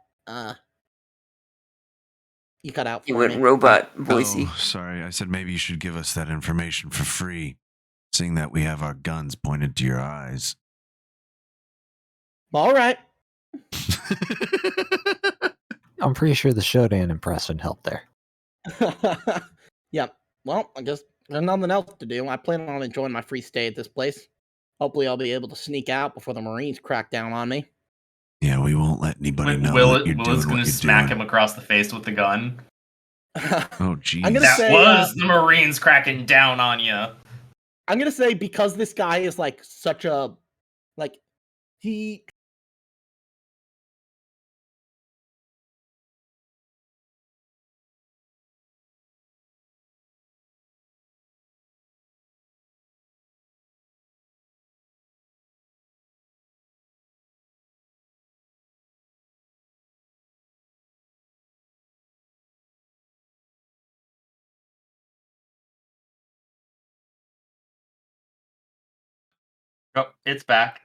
You cut out for You went me. robot voicey. Oh, sorry. I said maybe you should give us that information for free, seeing that we have our guns pointed to your eyes. All right. I'm pretty sure the Shodan impression helped there. Yeah. Well, I guess there's nothing else to do. I plan on enjoying my free stay at this place. Hopefully, I'll be able to sneak out before the Marines crack down on me. Yeah, we won't let anybody know that you're doing Will's what gonna you're smack doing. him across the face with the gun. Oh, geez. I'm gonna That say, was the Marines cracking down on you. I'm gonna say because this guy is like such a he. Oh, it's back.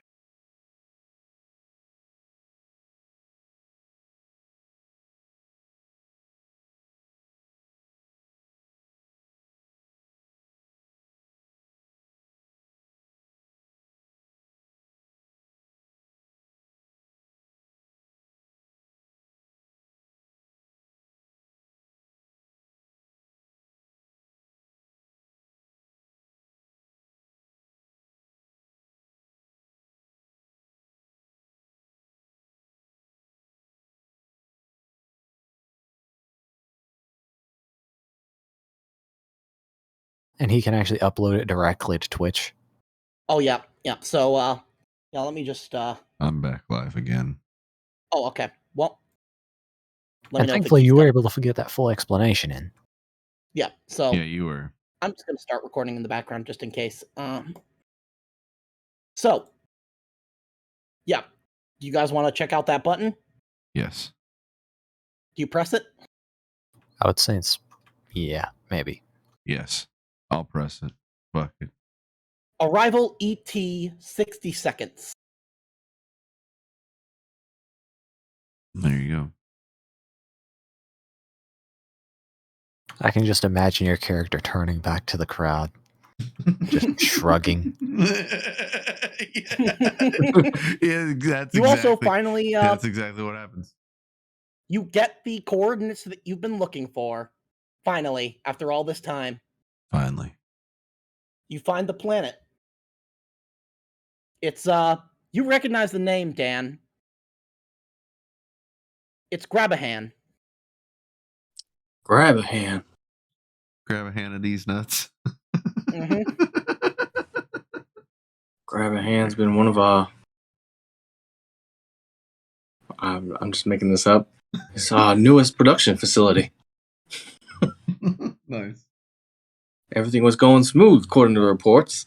And he can actually upload it directly to Twitch. Oh yeah. So yeah. Let me just. I'm back live again. Oh, okay. Well. And thankfully, you were able to get that full explanation in. Yeah. So. Yeah, you were. I'm just gonna start recording in the background just in case. So. Yeah. Do you guys want to check out that button? Yes. Do you press it? I would say it's, yeah, maybe. Yes. I'll press it. Fuck it. Arrival ET 60 seconds. There you go. I can just imagine your character turning back to the crowd, just shrugging. Yeah, that's You also finally. that's exactly what happens. You get the coordinates that you've been looking for. Finally, after all this time. Finally. You find the planet. It's You recognize the name, Dan. It's Grab a Hand. Grab a hand. Grab a hand of these nuts. Mm-hmm. Grab a hand's been one of our. I'm just making this up. It's our newest production facility. Nice. Everything was going smooth, according to the reports.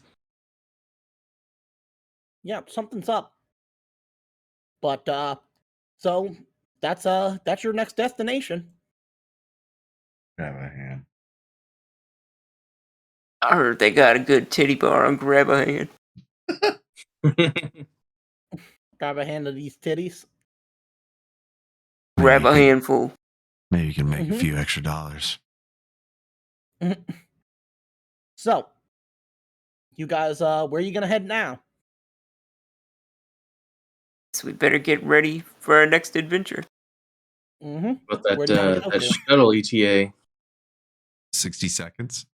Yeah, something's up. But so that's your next destination. Grab a hand. I heard they got a good titty bar on Grab a Hand. Grab a hand of these titties. Grab a handful. Maybe you can make Mhm. a few extra dollars. So, you guys, where are you gonna head now? So we better get ready for our next adventure. Mm-hmm. But that Where do you want to go that to? shuttle ETA. 60 seconds.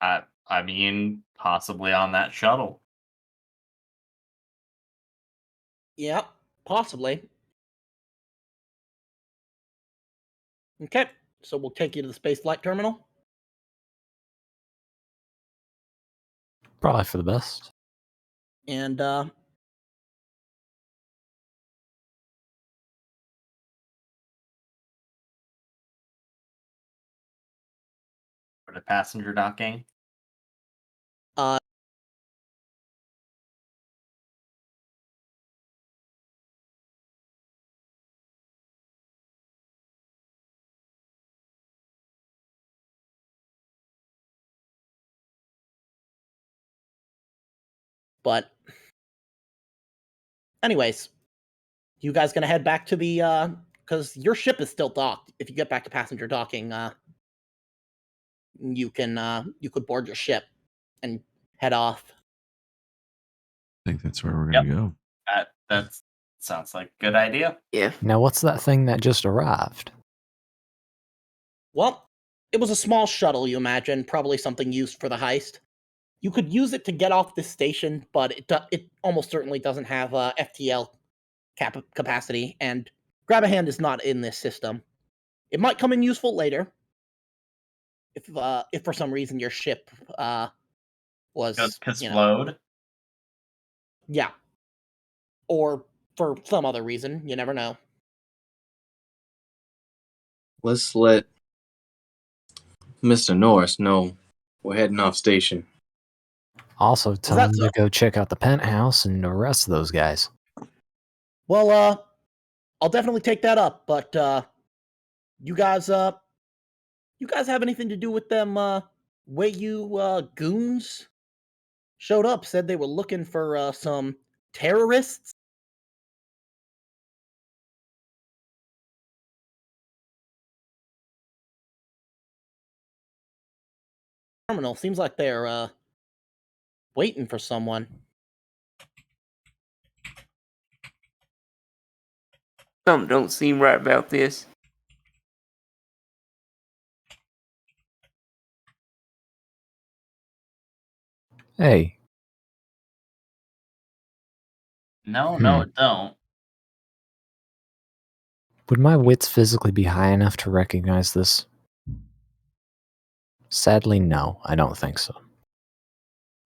I mean, possibly on that shuttle. Yep, possibly. Okay, so we'll take you to the space flight terminal. Probably for the best. And For the passenger docking. uh but anyways, you guys gonna head back to the because your ship is still docked. If you get back to passenger docking, you could board your ship and head off. I think that's where we're going to go. That sounds like a good idea. Yeah. Now, what's that thing that just arrived? Well, it was a small shuttle, you imagine, probably something used for the heist. You could use it to get off this station, but it almost certainly doesn't have FTL capacity, and Grab a Hand is not in this system. It might come in useful later, if for some reason your ship was Explode. Yeah, or for some other reason, you never know. Let's let Mr. Norris know we're heading off station. Also, tell that him so? to go check out the penthouse and arrest those guys. Well, I'll definitely take that up, but you guys have anything to do with them way you goons showed up, said they were looking for some terrorists? Terminal seems like they're waiting for someone. Something don't seem right about this. Hey. No, Hmm. no, it don't. Would my wits physically be high enough to recognize this? Sadly, no, I don't think so.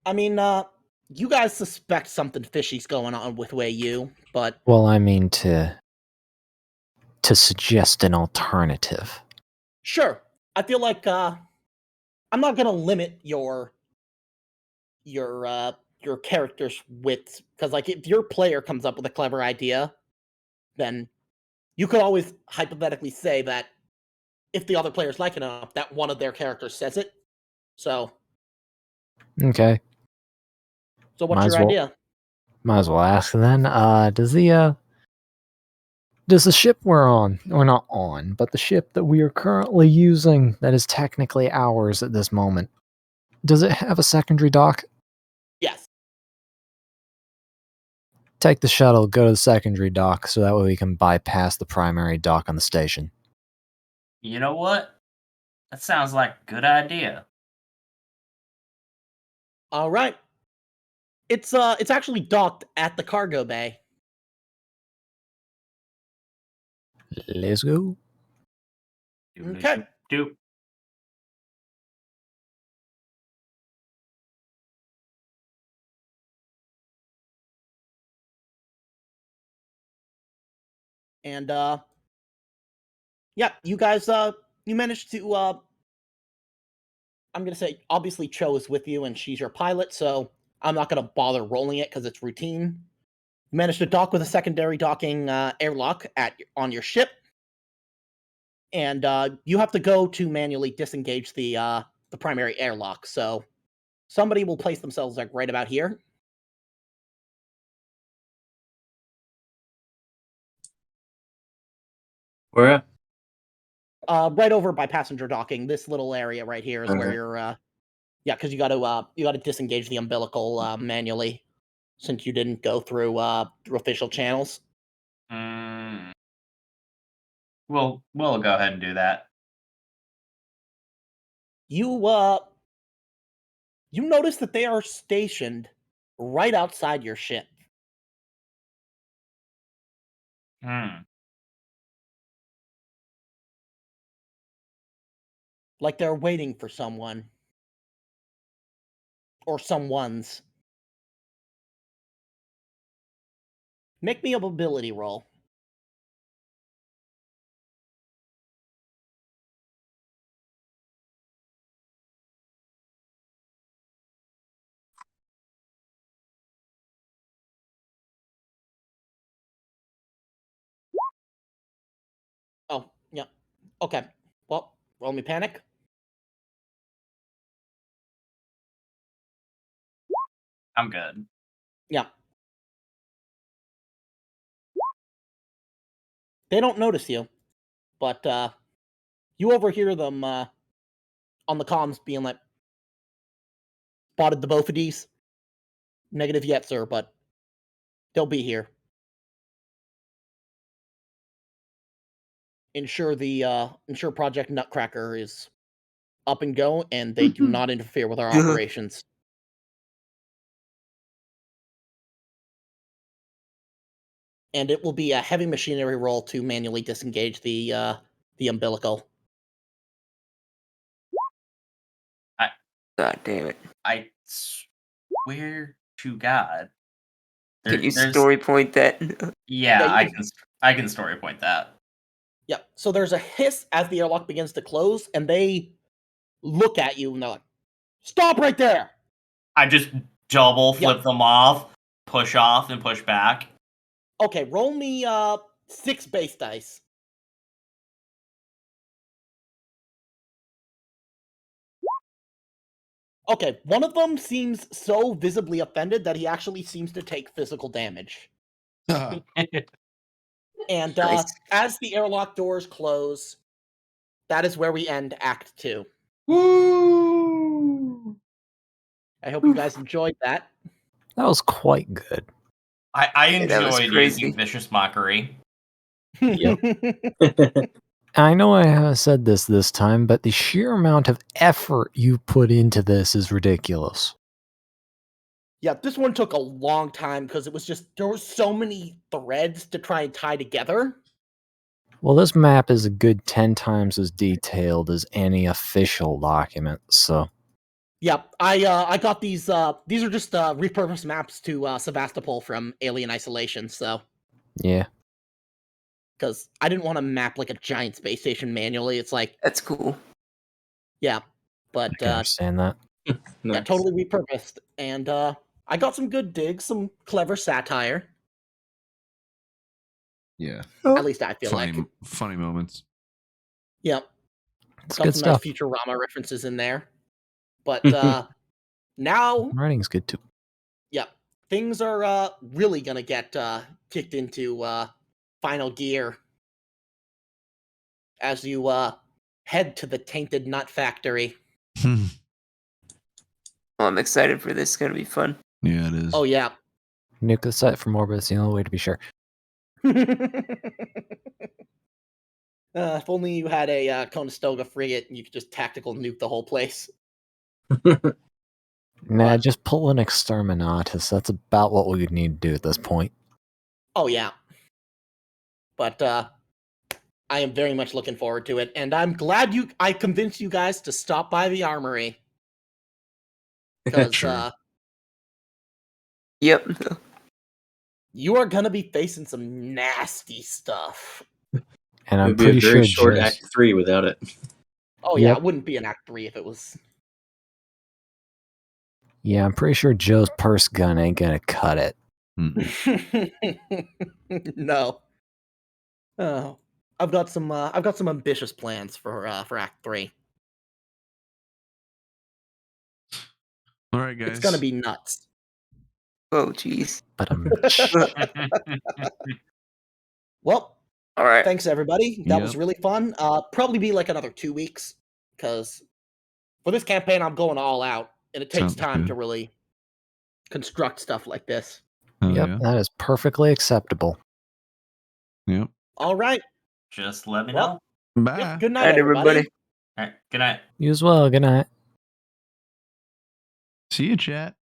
I mean, you guys suspect something fishy's going on with Wei Yu, but Well, I mean to suggest an alternative. sure. I feel like I'm not gonna limit your character's wits, because like if your player comes up with a clever idea, then you could always hypothetically say that if the other players like it enough, that one of their characters says it. So Okay. So what's your idea? Might as well ask then. Does the ship we're on, or not on, but the ship that we are currently using that is technically ours at this moment, does it have a secondary dock? Yes. Take the shuttle, go to the secondary dock, so that way we can bypass the primary dock on the station. You know what? That sounds like a good idea. All right. It's actually docked at the cargo bay. Let's go. Okay. Doop. And yeah, you guys you managed to I'm gonna say obviously Cho is with you and she's your pilot, so I'm not gonna bother rolling it because it's routine. You managed to dock with a secondary docking airlock on your ship, and you have to go to manually disengage the primary airlock. So somebody will place themselves like right about here. Where at? Right over by passenger docking. This little area right here is where Okay. you're. Yeah, because you got to disengage the umbilical manually, since you didn't go through official channels. We'll go ahead and do that. You notice that they are stationed right outside your ship. Like they're waiting for someone. Or someone's. Make me a mobility roll. Oh, yeah. Okay. Well, roll me panic. I'm good. Yeah. They don't notice you, but you overhear them on the comms being like, spotted the Bophades. Negative yet, sir, but they'll be here. Ensure Project Nutcracker is up and go, and they do not interfere with our operations. And it will be a heavy machinery roll to manually disengage the umbilical. God damn it. I swear to God. Can you story point that? Yeah, Yeah, I can story point that. Yeah. So there's a hiss as the airlock begins to close, and they look at you and they're like, "Stop right there!" I just double flip them off, push off, and push back. Okay, roll me 6 base dice. Okay, one of them seems so visibly offended that he actually seems to take physical damage. And as the airlock doors close, that is where we end Act 2. Woo! I hope you guys enjoyed that. That was quite good. I Hey, that was enjoyed crazy. using vicious mockery. Yep. I know I haven't said this time, but the sheer amount of effort you put into this is ridiculous. Yeah, this one took a long time because there were so many threads to try and tie together. Well, this map is a good 10 times as detailed as any official document, so... Yeah, I got these are just repurposed maps to Sevastopol from Alien Isolation, so... Yeah. Because I didn't want to map like a giant space station manually, it's like... That's cool. Yeah, but... I can understand that. Yeah, Nice. totally repurposed, and I got some good digs, some clever satire. Yeah. At least I feel like. Funny moments. Yep. It's Got good some stuff. nice Futurama references in there. But now, Writing's good too. yeah, things are really gonna get kicked into final gear as you head to the Tainted Nut Factory. Well, I'm excited for this. It's gonna be fun. Yeah, it is. Oh yeah. Nuke the site from orbit is the only way to be sure. If only you had a Conestoga frigate and you could just tactical nuke the whole place. Nah, But- just pull an exterminatus. That's about what we would need to do at this point. Oh yeah. But I am very much looking forward to it, and I'm glad I convinced you guys to stop by the armory. Because True. Yep. You are gonna be facing some nasty stuff. And It I'm would be pretty a very sure short Act 3 without it. Oh yeah, Yep. it wouldn't be an Act 3 if it was. Yeah, I'm pretty sure Joe's purse gun ain't gonna cut it. No. Oh, I've got some ambitious plans for Act 3. All right, guys. It's gonna be nuts. Oh, jeez. But Well, all right. Thanks everybody. That was really fun. Probably be like another 2 weeks because for this campaign I'm going all out, and it takes Sounds time good. to really construct stuff like this. Yep, that is perfectly acceptable. Yep. All right. Just let me know. Bye. Yep, good night, everybody. All right, good night. You as well. Good night. See you, chat.